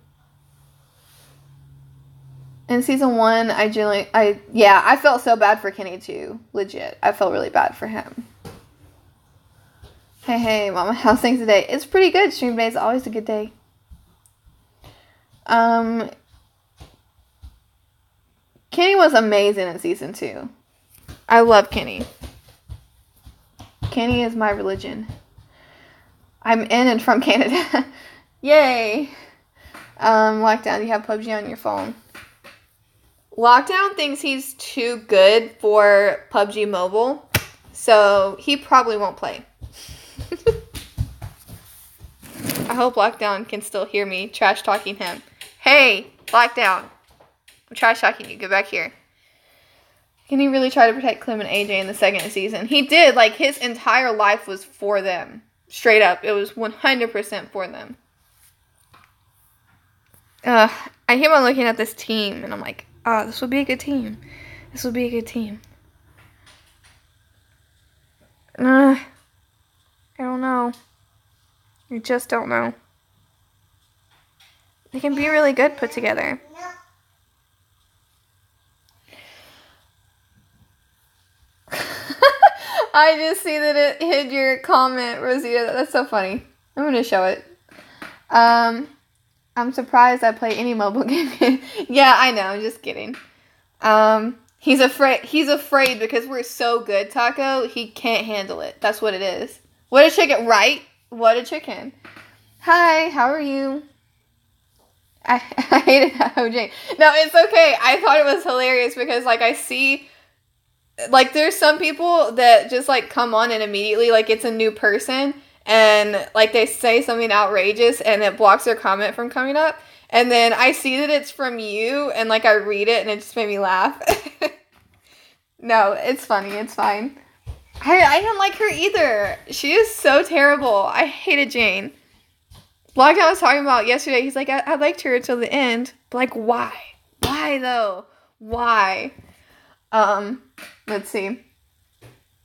season 1, I felt so bad for Kenny too. Legit. I felt really bad for him. Hey, Mama, how's things today? It's pretty good. Stream day is always a good day. Kenny was amazing in season 2. I love Kenny. Kenny is my religion. I'm in and from Canada. Yay. Lockdown, you have PUBG on your phone. Lockdown thinks he's too good for PUBG Mobile, so he probably won't play. I hope Lockdown can still hear me trash talking him. Hey, Lockdown. I'm trash talking you. Get back here. Can he really try to protect Clem and AJ in the second season? He did. Like, his entire life was for them. Straight up. It was 100% for them. I keep on looking at this team, and I'm like, oh, this would be a good team. This would be a good team. I don't know. I just don't know. They can be really good put together. I just see that it hid your comment, Rosita. That's so funny. I'm going to show it. I'm surprised I play any mobile game. Yeah, I know. I'm just kidding. He's afraid because we're so good, Taco. He can't handle it. That's what it is. What a chicken, right? What a chicken. Hi, how are you? I hated that OJ. No, it's okay. I thought it was hilarious because, like, I see, like, there's some people that just, like, come on and immediately, like, it's a new person and, like, they say something outrageous and it blocks their comment from coming up. And then I see that it's from you and, like, I read it and it just made me laugh. No, it's funny. It's fine. I didn't like her either. She is so terrible. I hated Jane. Lockdown was talking about yesterday. He's like, I liked her until the end. But, like, why? Why, though? Why? Let's see.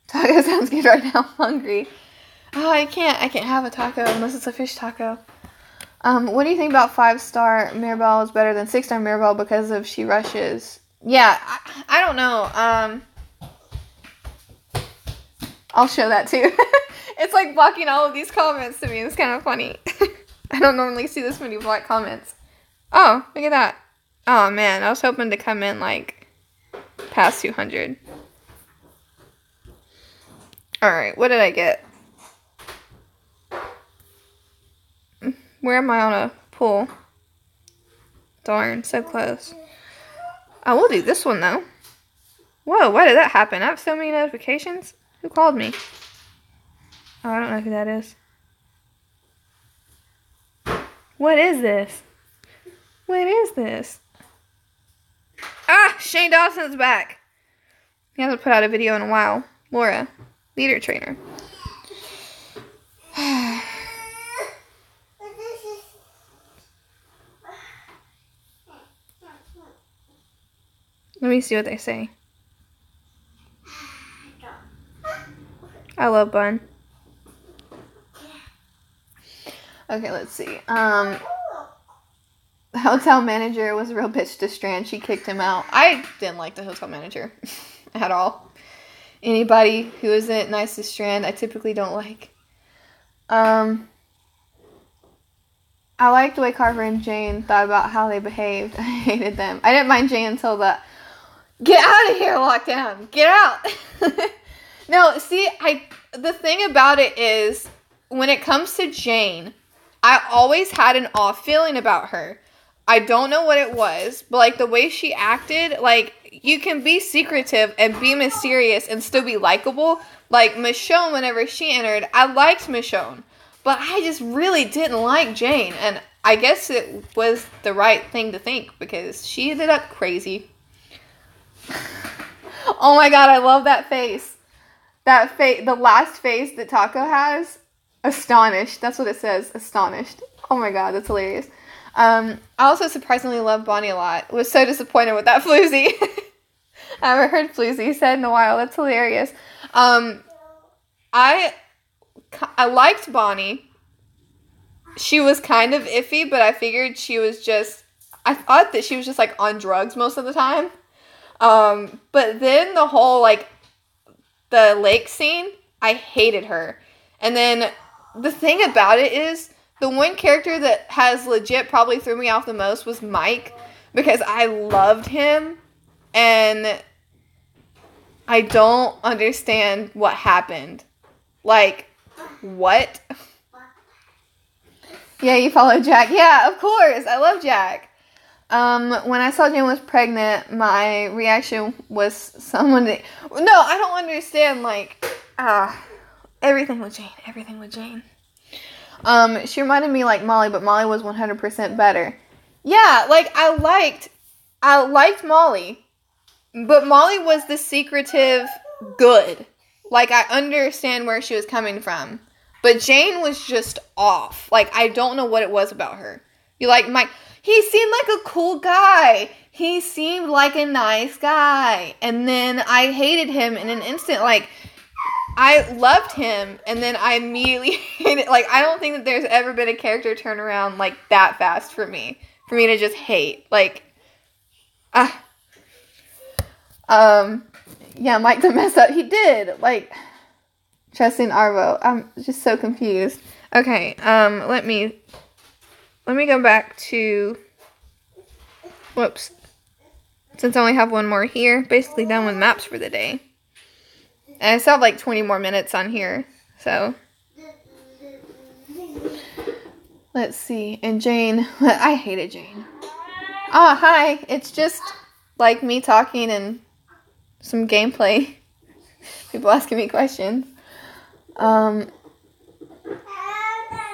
Taco sounds good right now. I'm hungry. Oh, I can't have a taco unless it's a fish taco. What do you think about 5-star Mirabelle is better than 6-star Mirabelle because of she rushes? Yeah, I don't know. I'll show that too. It's like blocking all of these comments to me. It's kind of funny. I don't normally see this many blocked comments. Oh, look at that. Oh, man. I was hoping to come in, like, past 200. Alright, what did I get? Where am I on a pool? Darn, so close. Oh, we'll do this one, though. Whoa, why did that happen? I have so many notifications. Who called me? Oh, I don't know who that is. What is this? What is this? Ah, Shane Dawson's back. He hasn't put out a video in a while. Laura, leader trainer. Let me see what they say. I love Bun. Okay, let's see. The hotel manager was a real bitch to Strand. She kicked him out. I didn't like the hotel manager at all. Anybody who isn't nice to Strand, I typically don't like. I liked the way Carver and Jane thought about how they behaved. I hated them. I didn't mind Jane until the get out of here, lockdown. Get out. No, see, the thing about it is when it comes to Jane, I always had an off feeling about her. I don't know what it was, but, like, the way she acted, like, you can be secretive and be mysterious and still be likable. Like, Michonne, whenever she entered, I liked Michonne, but I just really didn't like Jane, and I guess it was the right thing to think, because she ended up crazy. Oh my god, I love that face. That face, the last face that Taco has. Astonished. That's what it says. Astonished. Oh my god, that's hilarious. I also surprisingly love Bonnie a lot. Was so disappointed with that floozy. I haven't heard floozy said in a while. That's hilarious. I liked Bonnie. She was kind of iffy, but I figured I thought that she was just, like, on drugs most of the time. But then the whole, like, the lake scene, I hated her. And then the thing about it is, the one character that has legit probably threw me off the most was Mike, because I loved him, and I don't understand what happened. Like, what? Yeah, you follow Jack. Yeah, of course. I love Jack. When I saw Jane was pregnant, my reaction was no, I don't understand, like, everything with Jane. She reminded me like Molly, but Molly was 100% better. Yeah, like, I liked Molly, but Molly was the secretive good. Like, I understand where she was coming from, but Jane was just off. Like, I don't know what it was about her. You like Mike? He seemed like a cool guy. He seemed like a nice guy. And then I hated him in an instant. Like, I loved him, and then I immediately hated. Like, I don't think that there's ever been a character turnaround, like, that fast for me. For me to just hate. Like, yeah, Mike done messed up. He did. Like, trusting Arvo. I'm just so confused. Okay, let me go back to, whoops, since I only have one more here, basically done with maps for the day. And I still have like 20 more minutes on here, so. Let's see, and Jane, I hated Jane. Oh, hi, it's just like me talking and some gameplay. People asking me questions.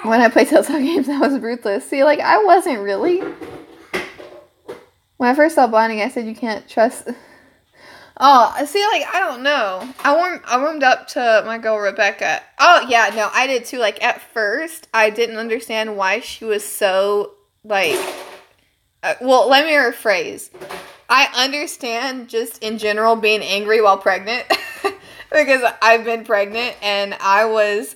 When I play Telltale games, I was ruthless. See, like, I wasn't really. When I first saw Bonnie, I said you can't trust. Oh, see, like, I don't know. I warmed up to my girl Rebecca. Oh, yeah, no, I did too. Like, at first, I didn't understand why she was so, like, well, let me rephrase. I understand just in general being angry while pregnant because I've been pregnant and I was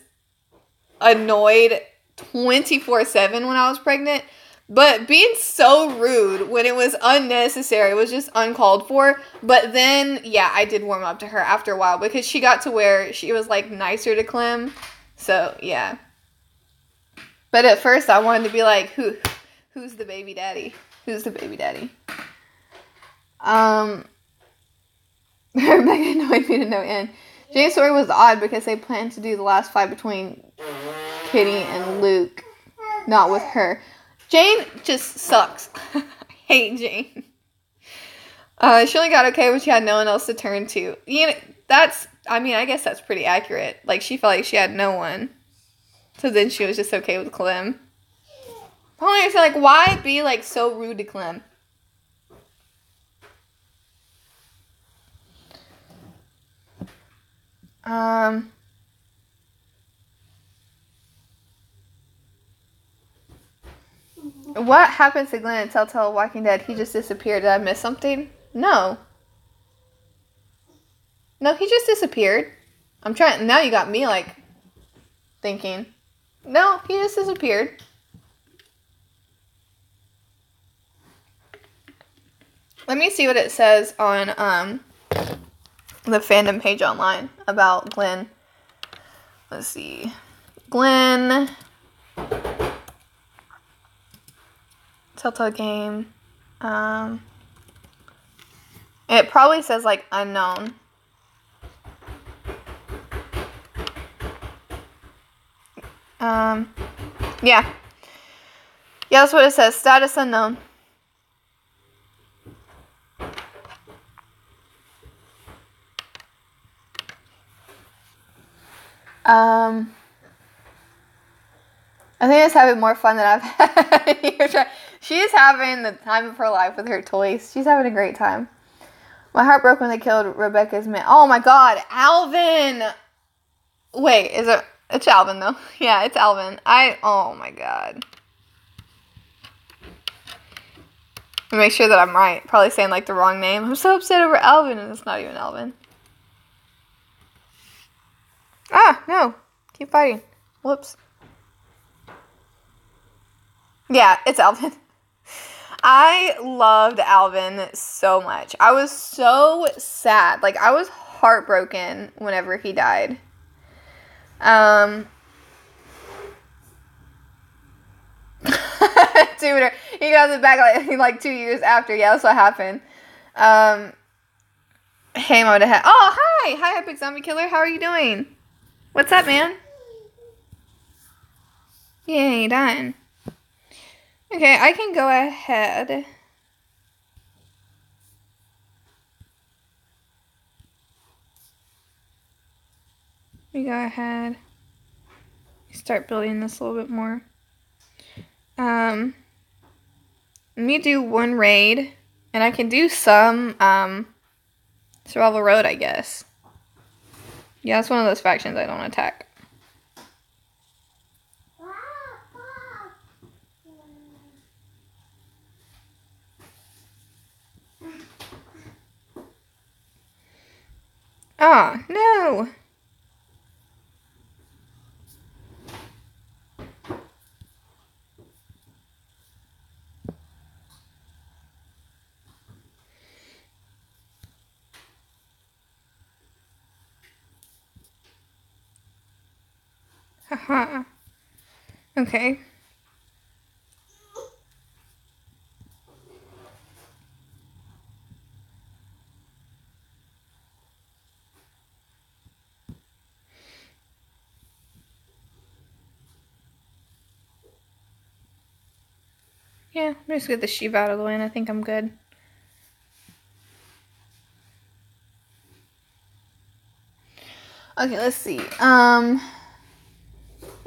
annoyed 24/7 when I was pregnant, but being so rude when it was unnecessary was just uncalled for. But then, yeah, I did warm up to her after a while because she got to where she was, like, nicer to Clem. So, yeah. But at first I wanted to be like, who's the baby daddy? Who's the baby daddy? Rebecca annoyed me to no end. Jane's story was odd because they planned to do the last fight between Kitty and Luke, not with her. Jane just sucks. I hate Jane. She only got okay when she had no one else to turn to. You know, I guess that's pretty accurate. Like, she felt like she had no one. So then she was just okay with Clem. I don't understand, like, why be, like, so rude to Clem? What happens to Glenn in Telltale Walking Dead? He just disappeared. Did I miss something? No. No, he just disappeared. I'm trying. Now you got me, like, thinking. No, he just disappeared. Let me see what it says on, the fandom page online about Glenn. Let's see. Glenn. Telltale game. It probably says, like, unknown. Yeah. Yeah, that's what it says. Status unknown. I think it's having more fun than I've had. She's having the time of her life with her toys. She's having a great time. My heart broke when they killed Rebecca's man. Oh my god, Alvin! Wait, it's Alvin though. Yeah, it's Alvin. Oh my god. To make sure that I'm right. Probably saying like the wrong name. I'm so upset over Alvin, and it's not even Alvin. Ah, no. Keep fighting. Whoops. Yeah, it's Alvin. I loved Alvin so much. I was so sad. Like, I was heartbroken whenever he died. Tutor. He got it back like 2 years after. Yeah, that's what happened. Hey, Mama Head. Oh, hi! Hi, Epic Zombie Killer. How are you doing? What's up, man? Yay, done. Okay, I can go ahead. Let me go ahead. Start building this a little bit more. Let me do one raid, and I can do some Survival Road, I guess. Yeah, it's one of those factions I don't attack. Oh, no! Haha. Okay. Yeah, let me just get the sheep out of the way and I think I'm good. Okay, let's see. I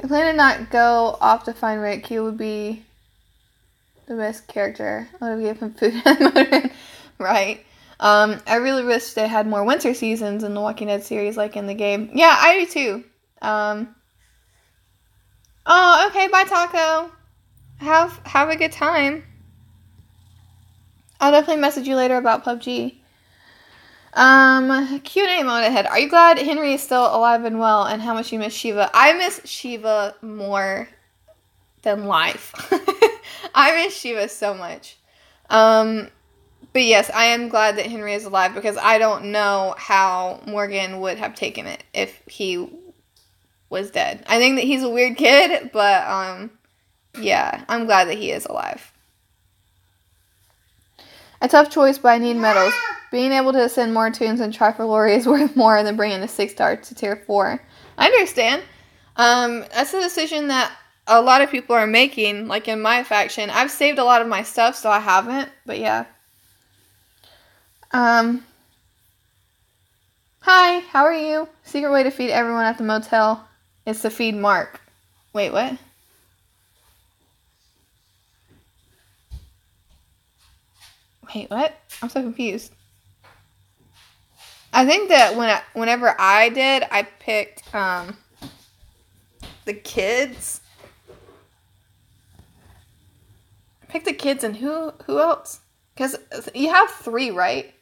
plan to not go off to find Rick. He would be the best character. I would have given him food and motoring. Right. I really wish they had more winter seasons in the Walking Dead series like in the game. Yeah, I do too. Oh, okay, bye Taco. Have a good time. I'll definitely message you later about PUBG. Q&A mode ahead. Are you glad Henry is still alive and well, and how much you miss Shiva? I miss Shiva more than life. I miss Shiva so much. But yes, I am glad that Henry is alive because I don't know how Morgan would have taken it if he was dead. I think that he's a weird kid, but, yeah, I'm glad that he is alive. A tough choice, but I need medals. Being able to ascend more tombs and try for glory is worth more than bringing a 6-star to tier 4. I understand. That's a decision that a lot of people are making, like in my faction. I've saved a lot of my stuff, so I haven't, but yeah. Hi, how are you? Secret way to feed everyone at the motel is to feed Mark. Wait, what? Wait, what? I'm so confused. I think that whenever I did, I picked the kids. I picked the kids and who else? Because you have 3, right?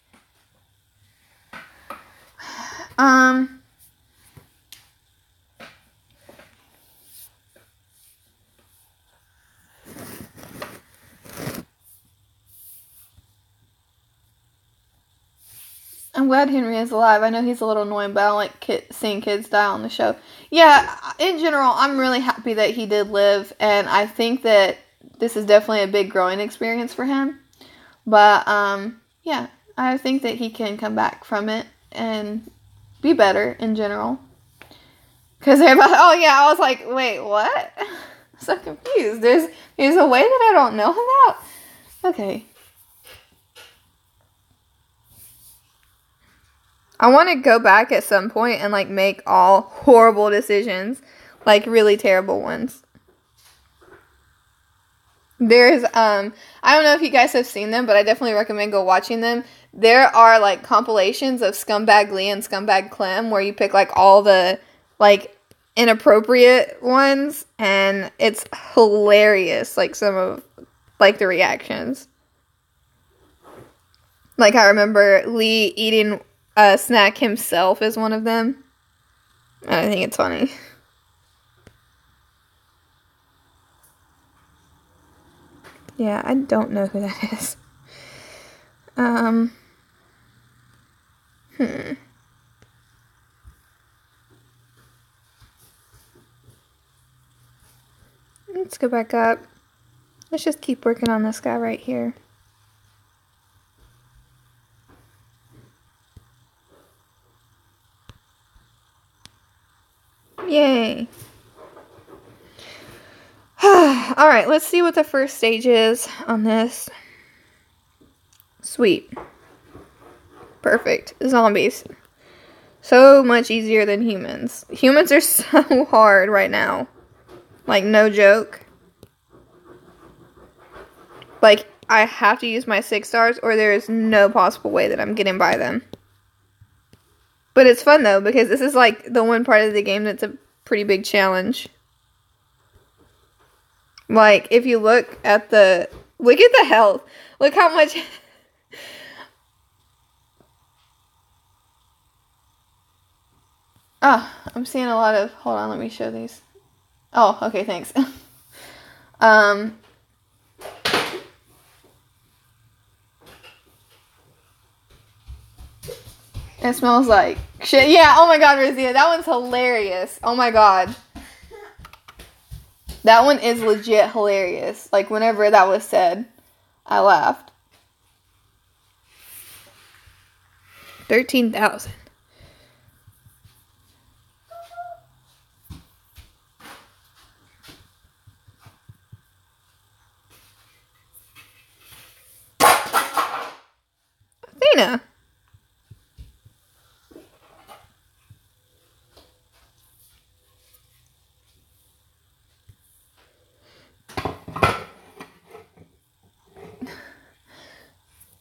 I'm glad Henry is alive. I know he's a little annoying, but I don't like seeing kids die on the show. Yeah, in general, I'm really happy that he did live, and I think that this is definitely a big growing experience for him. But, yeah, I think that he can come back from it and be better in general. Because oh yeah, I was like, wait, what? I'm so confused. There's a way that I don't know about? Okay. I want to go back at some point and, like, make all horrible decisions. Like, really terrible ones. There's, I don't know if you guys have seen them, but I definitely recommend go watching them. There are, like, compilations of Scumbag Lee and Scumbag Clem where you pick, like, all the, like, inappropriate ones. And it's hilarious, like, some of, like, the reactions. Like, I remember Lee eating a snack himself as one of them. I think it's funny. Yeah, I don't know who that is. Let's go back up. Let's just keep working on this guy right here. Yay. Alright, let's see what the first stage is on this. Sweet. Perfect. Zombies. So much easier than humans. Humans are so hard right now. Like, no joke. Like, I have to use my 6 stars or there is no possible way that I'm getting by them. But it's fun though, because this is like the one part of the game that's a pretty big challenge. Like, if you look at the health. Look how much... I'm seeing a lot of... Hold on, let me show these. Oh, okay, thanks. It smells like shit. Yeah, oh my god, Rosia, that one's hilarious. Oh my god. That one is legit hilarious. Like, whenever that was said, I laughed. 13,000. Athena.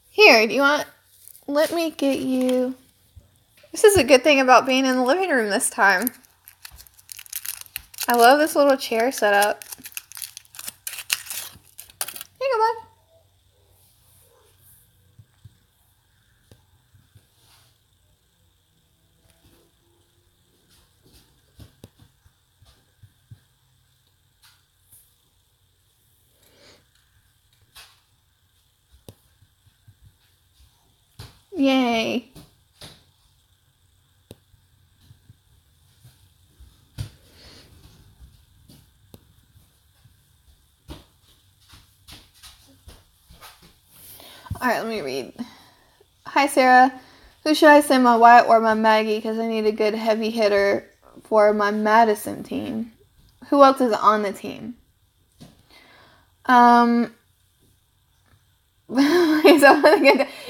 Here, do you want... Let me get you... This is a good thing about being in the living room this time. I love this little chair setup. Here you go, bud. Yay. Alright, let me read. Hi, Sarah. Who should I send, my Wyatt or my Maggie? Because I need a good heavy hitter for my Madison team. Who else is on the team?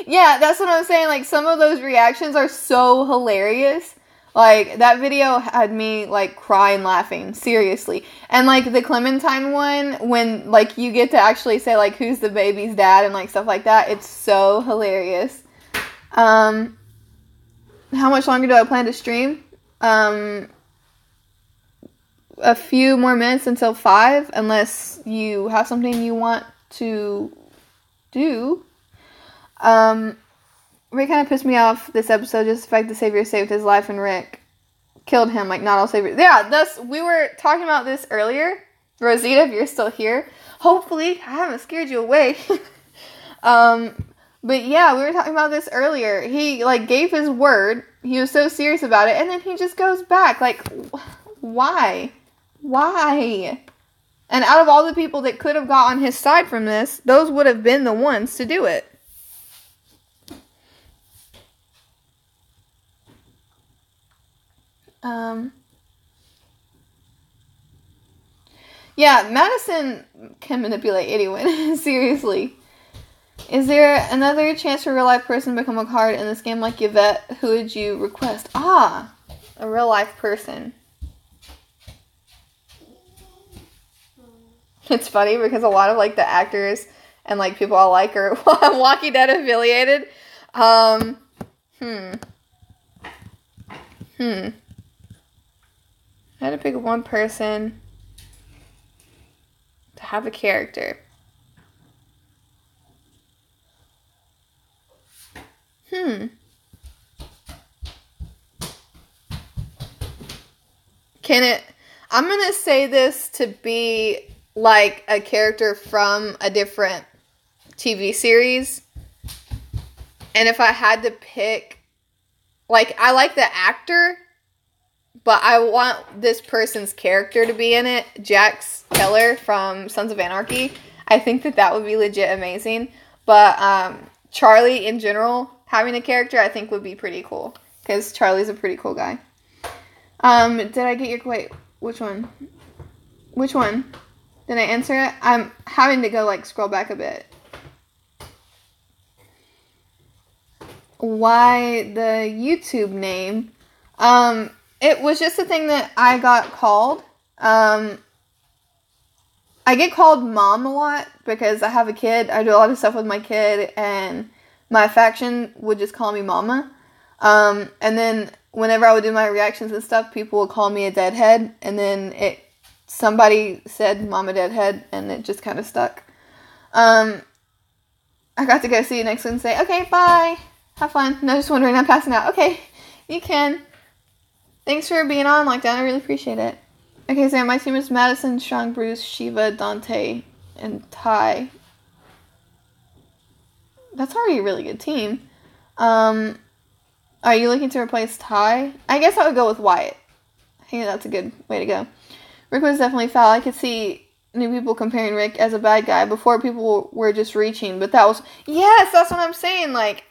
Yeah, that's what I'm saying. Like, some of those reactions are so hilarious. Like, that video had me, like, crying laughing. Seriously. And, like, the Clementine one, when, like, you get to actually say, like, who's the baby's dad and, like, stuff like that. It's so hilarious. How much longer do I plan to stream? A few more minutes until 5, unless you have something you want to do. Rick kind of pissed me off this episode, just the fact the Savior saved his life and Rick killed him. Like, not all Saviors. Yeah, we were talking about this earlier. Rosita, if you're still here. Hopefully, I haven't scared you away. But yeah, we were talking about this earlier. He, like, gave his word. He was so serious about it, and then he just goes back. Like, why? Why? And out of all the people that could have got on his side from this, those would have been the ones to do it. Yeah, Madison can manipulate anyone. Seriously. Is there another chance for a real life person to become a card in this game like Yvette? Who would you request? A real life person. It's funny because a lot of, like, the actors and, like, people I like are Walking Dead affiliated. I had to pick one person to have a character. I'm going to say this to be like a character from a different TV series. And if I had to pick, like, I like the actor, but I want this person's character to be in it. Jax Teller from Sons of Anarchy. I think that would be legit amazing. But Charlie in general, having a character, I think would be pretty cool. Because Charlie's a pretty cool guy. Did I get your... Wait, which one? Which one? Did I answer it? I'm having to go, like, scroll back a bit. Why the YouTube name? It was just a thing that I got called. I get called Mom a lot because I have a kid. I do a lot of stuff with my kid, and my faction would just call me Mama. And then whenever I would do my reactions and stuff, people would call me a deadhead, and then somebody said Mama Deadhead, and it just kind of stuck. I got to go see you next week and say, okay, bye. Have fun. No, just wondering, I'm passing out. Okay, you can. Thanks for being on Lockdown. I really appreciate it. Okay, so my team is Madison, Strong, Bruce, Shiva, Dante, and Ty. That's already a really good team. Are you looking to replace Ty? I guess I would go with Wyatt. I think that's a good way to go. Rick was definitely foul. I could see new people comparing Rick as a bad guy. Before, people were just reaching, but that was... Yes, that's what I'm saying. Like,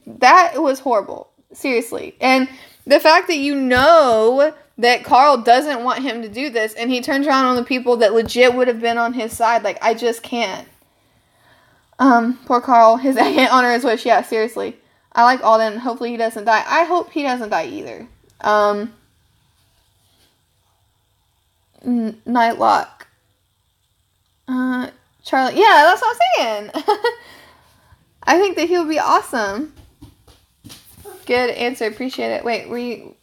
that was horrible. Seriously. And the fact that you know that Carl doesn't want him to do this, and he turns around on the people that legit would have been on his side, like, I just can't. Poor Carl. His aunt honor his wish. Yeah, seriously. I like Alden. Hopefully he doesn't die. I hope he doesn't die either. Nightlock. Charlie. Yeah, that's what I'm saying. I think that he would be awesome. Good answer. Appreciate it. Wait, were you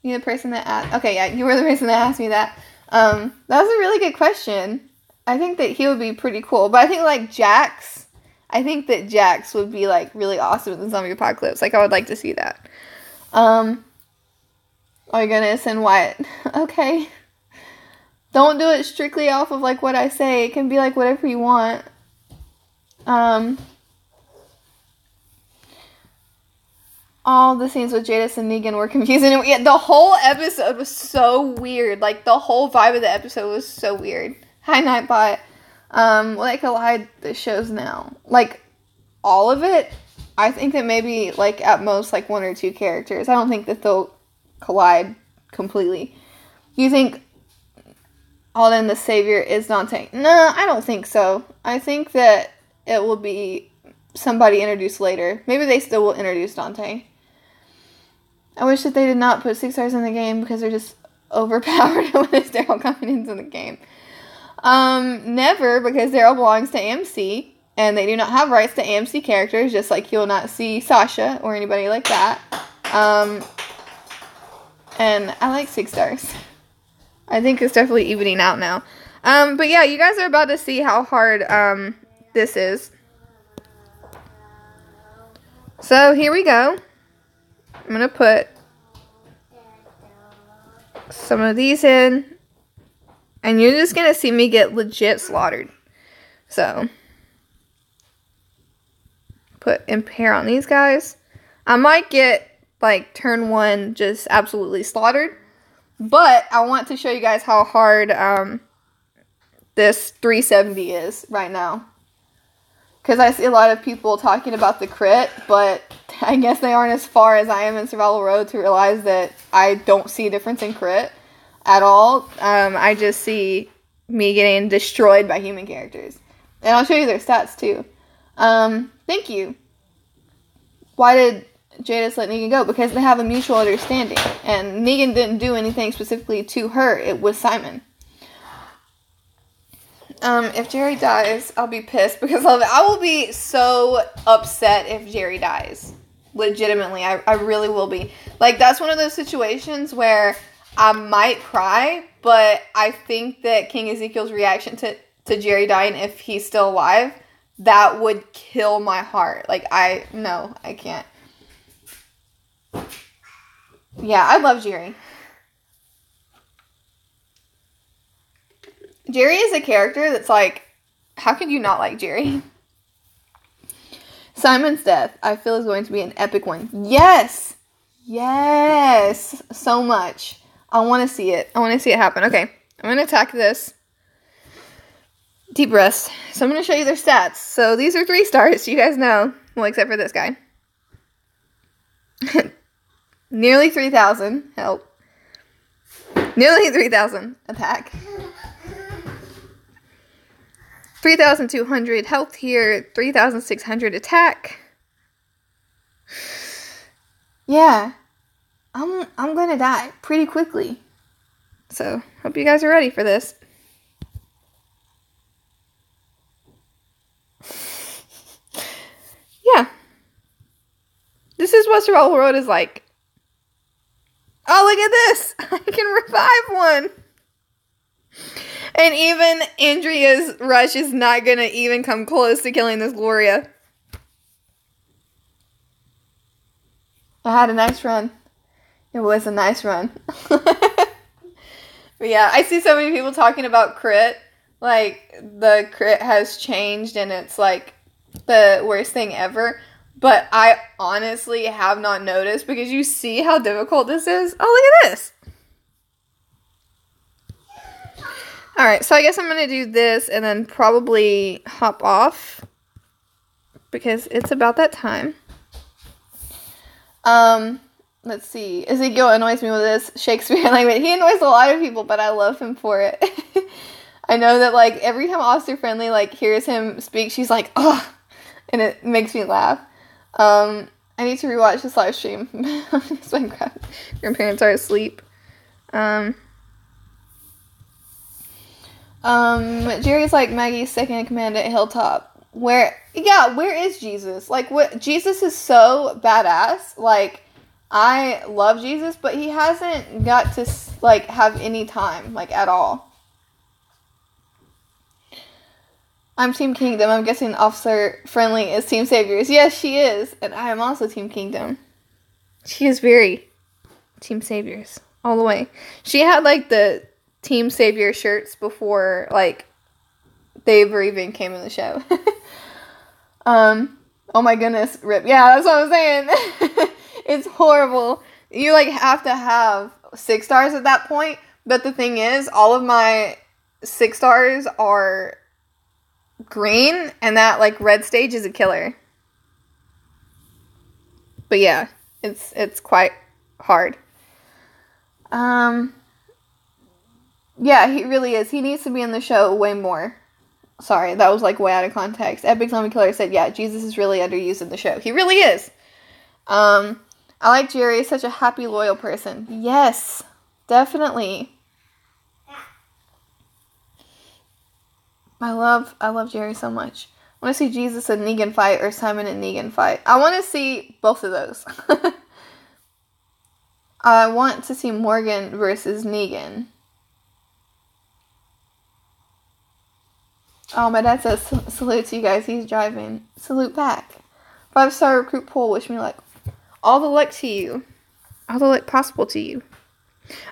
the person that asked? Okay, yeah, you were the person that asked me that. That was a really good question. I think that he would be pretty cool. But I think, like, Jax would be, like, really awesome in the zombie apocalypse. Like, I would like to see that. Oh my goodness, and Wyatt. Okay. Don't do it strictly off of, like, what I say. It can be, like, whatever you want. All the scenes with Jadis and Negan were confusing. And, yeah, the whole episode was so weird. Like, the whole vibe of the episode was so weird. Hi, Nightbot. Will they collide the shows now? Like, all of it? I think that maybe, like, at most, like, one or two characters. I don't think that they'll collide completely. You think Alden the Savior is Dante? No, I don't think so. I think that it will be somebody introduced later. Maybe they still will introduce Dante. I wish that they did not put 6 stars in the game because they're just overpowered when it's Daryl coming into the game. Never, because Daryl belongs to AMC, and they do not have rights to AMC characters, just like you'll not see Sasha or anybody like that. And I like 6 stars. I think it's definitely evening out now. But yeah, you guys are about to see how hard, this is. So, here we go. I'm going to put some of these in. And you're just going to see me get legit slaughtered. So, put impair on these guys. I might get, like, turn 1 just absolutely slaughtered. But I want to show you guys how hard this 370 is right now. Because I see a lot of people talking about the crit, but I guess they aren't as far as I am in Survival Road to realize that I don't see a difference in crit at all. I just see me getting destroyed by human characters. And I'll show you their stats too. Thank you. Why did Jadis let Negan go? Because they have a mutual understanding. And Negan didn't do anything specifically to her. It was Simon. If Jerry dies, I'll be pissed because I will be so upset if Jerry dies. Legitimately, I really will be. Like, that's one of those situations where I might cry, but I think that King Ezekiel's reaction to Jerry dying, if he's still alive, that would kill my heart. Like, no, I can't. Yeah, I love Jerry. Jerry is a character that's like, how could you not like Jerry? Simon's death, I feel, is going to be an epic one. Yes! Yes! So much. I want to see it. I want to see it happen. Okay, I'm going to attack this. Deep breaths. So I'm going to show you their stats. So these are 3 stars, you guys know. Well, except for this guy. Nearly 3,000. Help. Nearly 3,000. Attack. 3,200 health here. 3,600 attack. Yeah. I'm gonna die pretty quickly. So, hope you guys are ready for this. Yeah. This is what survival world is like. Oh, look at this! I can revive one! And even Andrea's rush is not gonna even come close to killing this Gloria. I had a nice run. It was a nice run. But yeah, I see so many people talking about crit. Like, the crit has changed and it's like the worst thing ever. But I honestly have not noticed because you see how difficult this is. Oh, look at this. Alright, so I guess I'm going to do this and then probably hop off because it's about that time. Let's see. Ezekiel annoys me with this Shakespeare language. He annoys a lot of people, but I love him for it. I know that, like, every time Oscar Friendly, like, hears him speak, she's like, ugh, and it makes me laugh. I need to rewatch this live stream. My grandparents are asleep. Jerry's like Maggie's second in command at Hilltop. Where is Jesus? Like, what? Jesus is so badass. Like, I love Jesus, but he hasn't got to, like, have any time, like, at all. I'm Team Kingdom. I'm guessing Officer Friendly is Team Saviors. Yes, she is. And I am also Team Kingdom. She is very Team Saviors. All the way. She had, like, the Team Savior shirts before, like, they ever even came in the show. Oh my goodness, rip. Yeah, that's what I'm saying. It's horrible. You, like, have to have 6 stars at that point. But the thing is, all of my 6 stars are green, and that, like, red stage is a killer. But yeah, it's quite hard. Yeah, he really is. He needs to be in the show way more. Sorry, that was, like, way out of context. Epic Zombie Killer said, yeah, Jesus is really underused in the show. He really is. I like Jerry. He's such a happy, loyal person. Yes, definitely. I love Jerry so much. I want to see Jesus and Negan fight or Simon and Negan fight. I want to see both of those. I want to see Morgan versus Negan. Oh, my dad says salute to you guys. He's driving. Salute back. 5-star recruit poll. Wish me luck. All the luck to you. All the luck possible to you.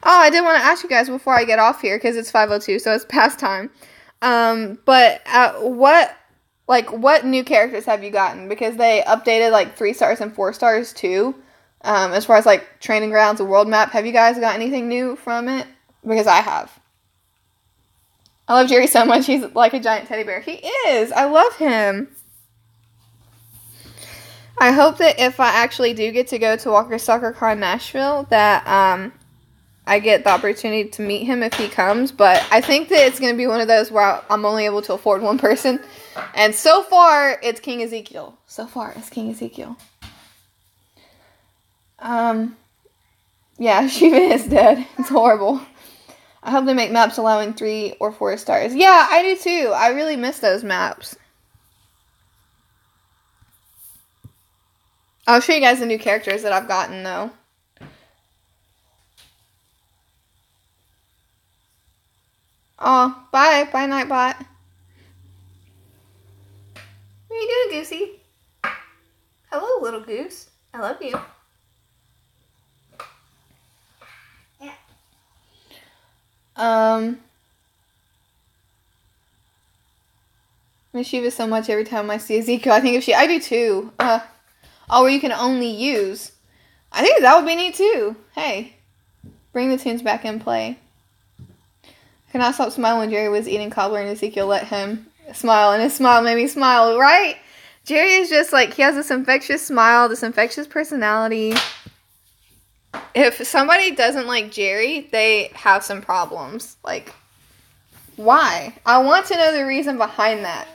Oh, I did want to ask you guys before I get off here, because it's 5:02, so it's past time. But what new characters have you gotten? Because they updated, like, 3 stars and 4 stars too. As far as, like, training grounds, a world map. Have you guys got anything new from it? Because I have. I love Jerry so much. He's like a giant teddy bear. He is. I love him. I hope that if I actually do get to go to Walker Soccer Con Nashville, that I get the opportunity to meet him if he comes. But I think that it's going to be one of those where I'm only able to afford one person. And so far, it's King Ezekiel. Yeah, Shiva is dead. It's horrible. I hope they make maps allowing 3 or 4 stars. Yeah, I do too. I really miss those maps. I'll show you guys the new characters that I've gotten, though. Oh, bye. Bye, Nightbot. morning, Goosey. Hello, little goose. I love you. Yeah. I miss Shiva so much every time I see Ezekiel. I think if I do too. Where you can only use. I think that would be neat too. Hey, bring the tunes back in play. I cannot stop smiling when Jerry was eating cobbler and Ezekiel let him smile, and his smile made me smile, right? Jerry is just like, he has this infectious smile, this infectious personality. If somebody doesn't like Jerry, they have some problems. Like, why? I want to know the reason behind that.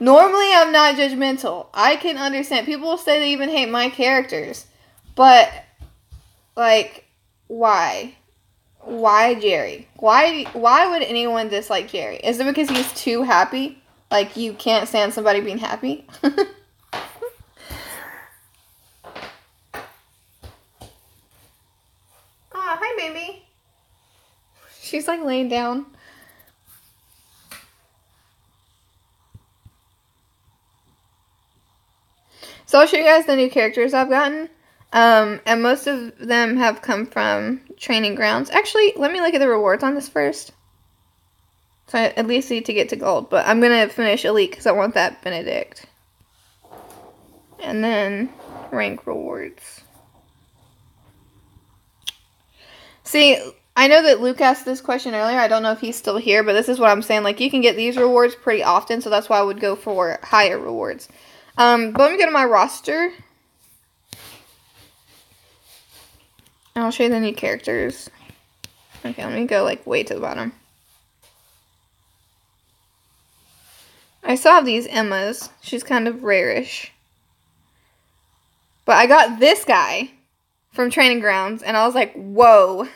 Normally, I'm not judgmental. I can understand. People will say they even hate my characters. But, like, why? Why Jerry? Why would anyone dislike Jerry? Is it because he's too happy? Like, you can't stand somebody being happy? Hi, baby. She's, like, laying down. So I'll show you guys the new characters I've gotten. And most of them have come from training grounds. Actually, let me look at the rewards on this first. So I at least need to get to gold. But I'm going to finish elite because I want that Benedict. And then rank rewards. See, I know that Luke asked this question earlier. I don't know if he's still here, but this is what I'm saying. Like, you can get these rewards pretty often, so that's why I would go for higher rewards. But let me go to my roster. And I'll show you the new characters. Okay, let me go, like, way to the bottom. I still have these Emmas. She's kind of rarish. But I got this guy from Training Grounds, and I was like, whoa,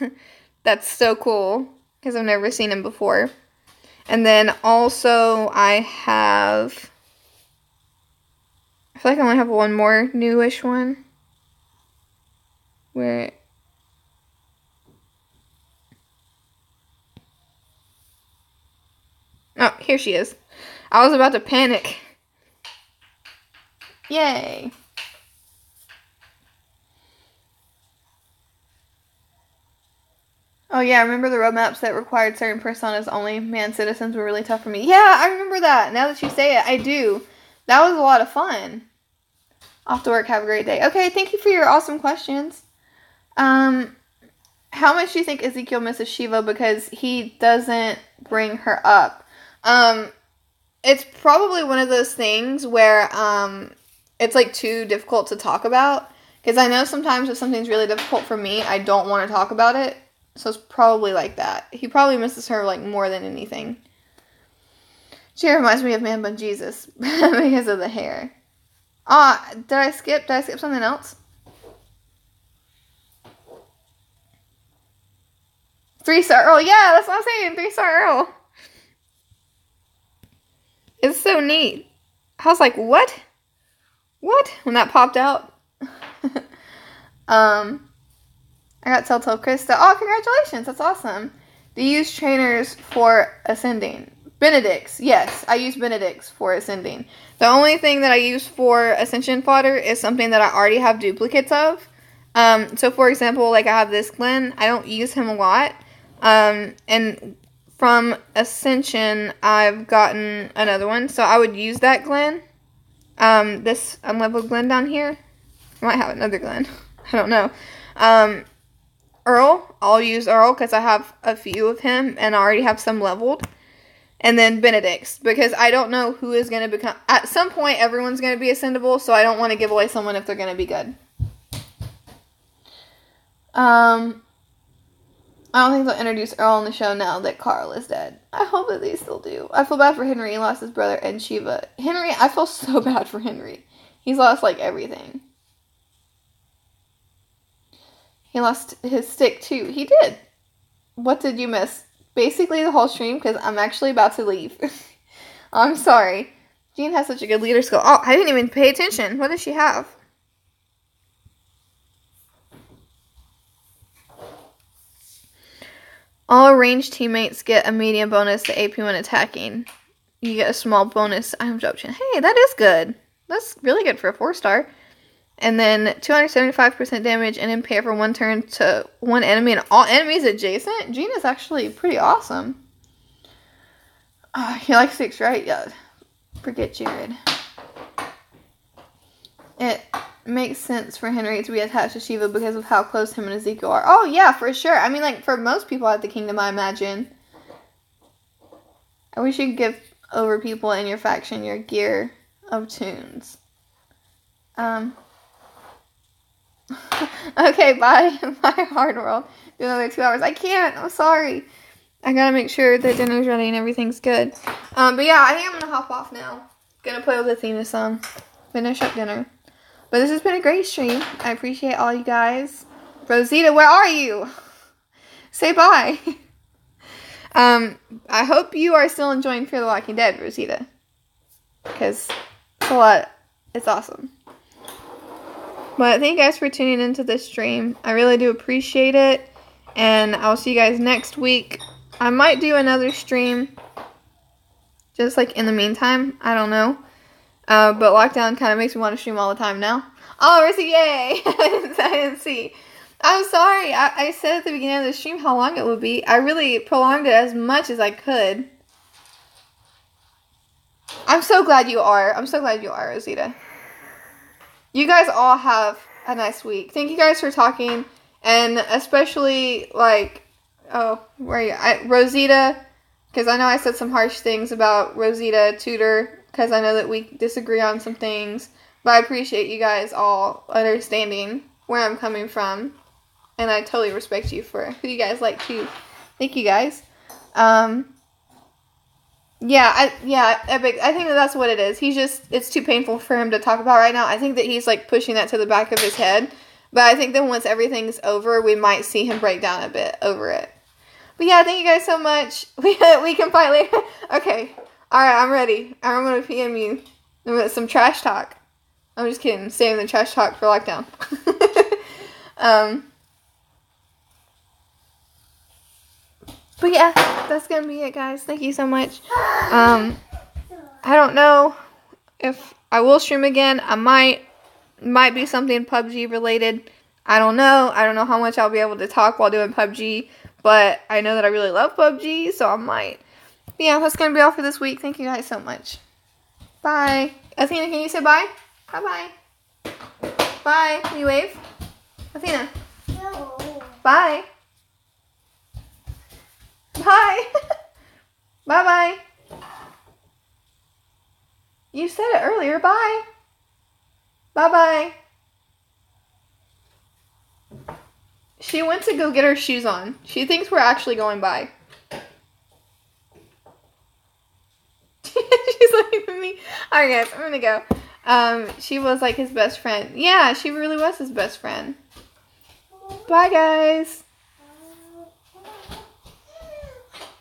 that's so cool, because I've never seen him before. And then also I have, I feel like I only have one more newish one. Where, oh, here she is. I was about to panic. Yay. Oh yeah, I remember the roadmaps that required certain personas only. Man, citizens were really tough for me. Yeah, I remember that. Now that you say it, I do. That was a lot of fun. Off to work. Have a great day. Okay, thank you for your awesome questions. How much do you think Ezekiel misses Shiva because he doesn't bring her up? It's probably one of those things where it's like too difficult to talk about. Because I know sometimes if something's really difficult for me, I don't want to talk about it. So it's probably like that. He probably misses her like more than anything. She reminds me of Man Bun Jesus because of the hair. Did I skip something else? 3-star Earl. Yeah, that's what I'm saying. 3-star Earl. It's so neat. I was like, what? What? When that popped out. I got Telltale Krista. Oh, congratulations. That's awesome. Do you use trainers for ascending? Benedicts. Yes, I use Benedicts for ascending. The only thing that I use for ascension fodder is something that I already have duplicates of. So, for example, like I have this Glenn. I don't use him a lot. And from ascension, I've gotten another one. So, I would use that Glenn. This unleveled Glenn down here. I might have another Glenn. I don't know. Earl, I'll use Earl because I have a few of him and I already have some leveled. And then Benedicts, because I don't know who is going to become, at some point everyone's going to be ascendable, so I don't want to give away someone if they're going to be good. I don't think they'll introduce Earl on the show now that Carl is dead. I hope that they still do. I feel bad for Henry. He lost his brother and Shiva. Henry, I feel so bad for Henry. He's lost like everything. He lost his stick, too. He did. What did you miss? Basically the whole stream, because I'm actually about to leave. I'm sorry. Jean has such a good leader skill. Oh, I didn't even pay attention. What does she have? All ranged teammates get a medium bonus to AP when attacking. You get a small bonus item option. Hey, that is good. That's really good for a 4-star. And then 275% damage and impair for 1 turn to 1 enemy and all enemies adjacent. Gina's actually pretty awesome. He likes 6, right? Yeah. Forget Jared. It makes sense for Henry to be attached to Shiva because of how close him and Ezekiel are. Oh, yeah, for sure. I mean, like, for most people at the kingdom, I imagine. I wish you could give over people in your faction your gear of tunes. Okay, bye. Bye, Hard World. Do another 2 hours. I can't. I'm sorry. I gotta make sure the dinner's ready and everything's good. But yeah, I think I'm gonna hop off now. Gonna play with Athena some. Finish up dinner. But this has been a great stream. I appreciate all you guys. Rosita, where are you? Say bye. I hope you are still enjoying Fear the Walking Dead, Rosita. Because it's a lot. It's awesome. But thank you guys for tuning into this stream. I really do appreciate it. And I'll see you guys next week. I might do another stream. Just like in the meantime. I don't know. But lockdown kind of makes me want to stream all the time now. Oh, Rissy, yay! I didn't see. I'm sorry. I said at the beginning of the stream how long it would be. I really prolonged it as much as I could. I'm so glad you are. I'm so glad you are, Rosita. You guys all have a nice week. Thank you guys for talking. And especially, like, oh, where are you? Rosita, because I know I said some harsh things about Rosita Tudor, because I know that we disagree on some things. But I appreciate you guys all understanding where I'm coming from. And I totally respect you for who you guys like, too. Thank you, guys. Yeah, Epic. I think that's what it is. It's too painful for him to talk about right now. I think that he's, like, pushing that to the back of his head. But I think that once everything's over, we might see him break down a bit over it. But yeah, thank you guys so much. We can fight later. Okay. Alright, I'm ready. I'm going to PM you with some trash talk. I'm just kidding. Saving the trash talk for lockdown. But yeah, that's going to be it, guys. Thank you so much. I don't know if I will stream again. I might be something PUBG related. I don't know. I don't know how much I'll be able to talk while doing PUBG. But I know that I really love PUBG, so I might. But yeah, that's going to be all for this week. Thank you guys so much. Bye. Athena, can you say bye? Bye-bye. Bye. Can you wave? Athena. No. Bye. Bye. Bye-bye. You said it earlier. Bye. Bye-bye. She went to go get her shoes on. She thinks we're actually going by. She's looking at me. Alright, guys. I'm gonna go. She was like his best friend. Yeah, she really was his best friend. Bye, guys.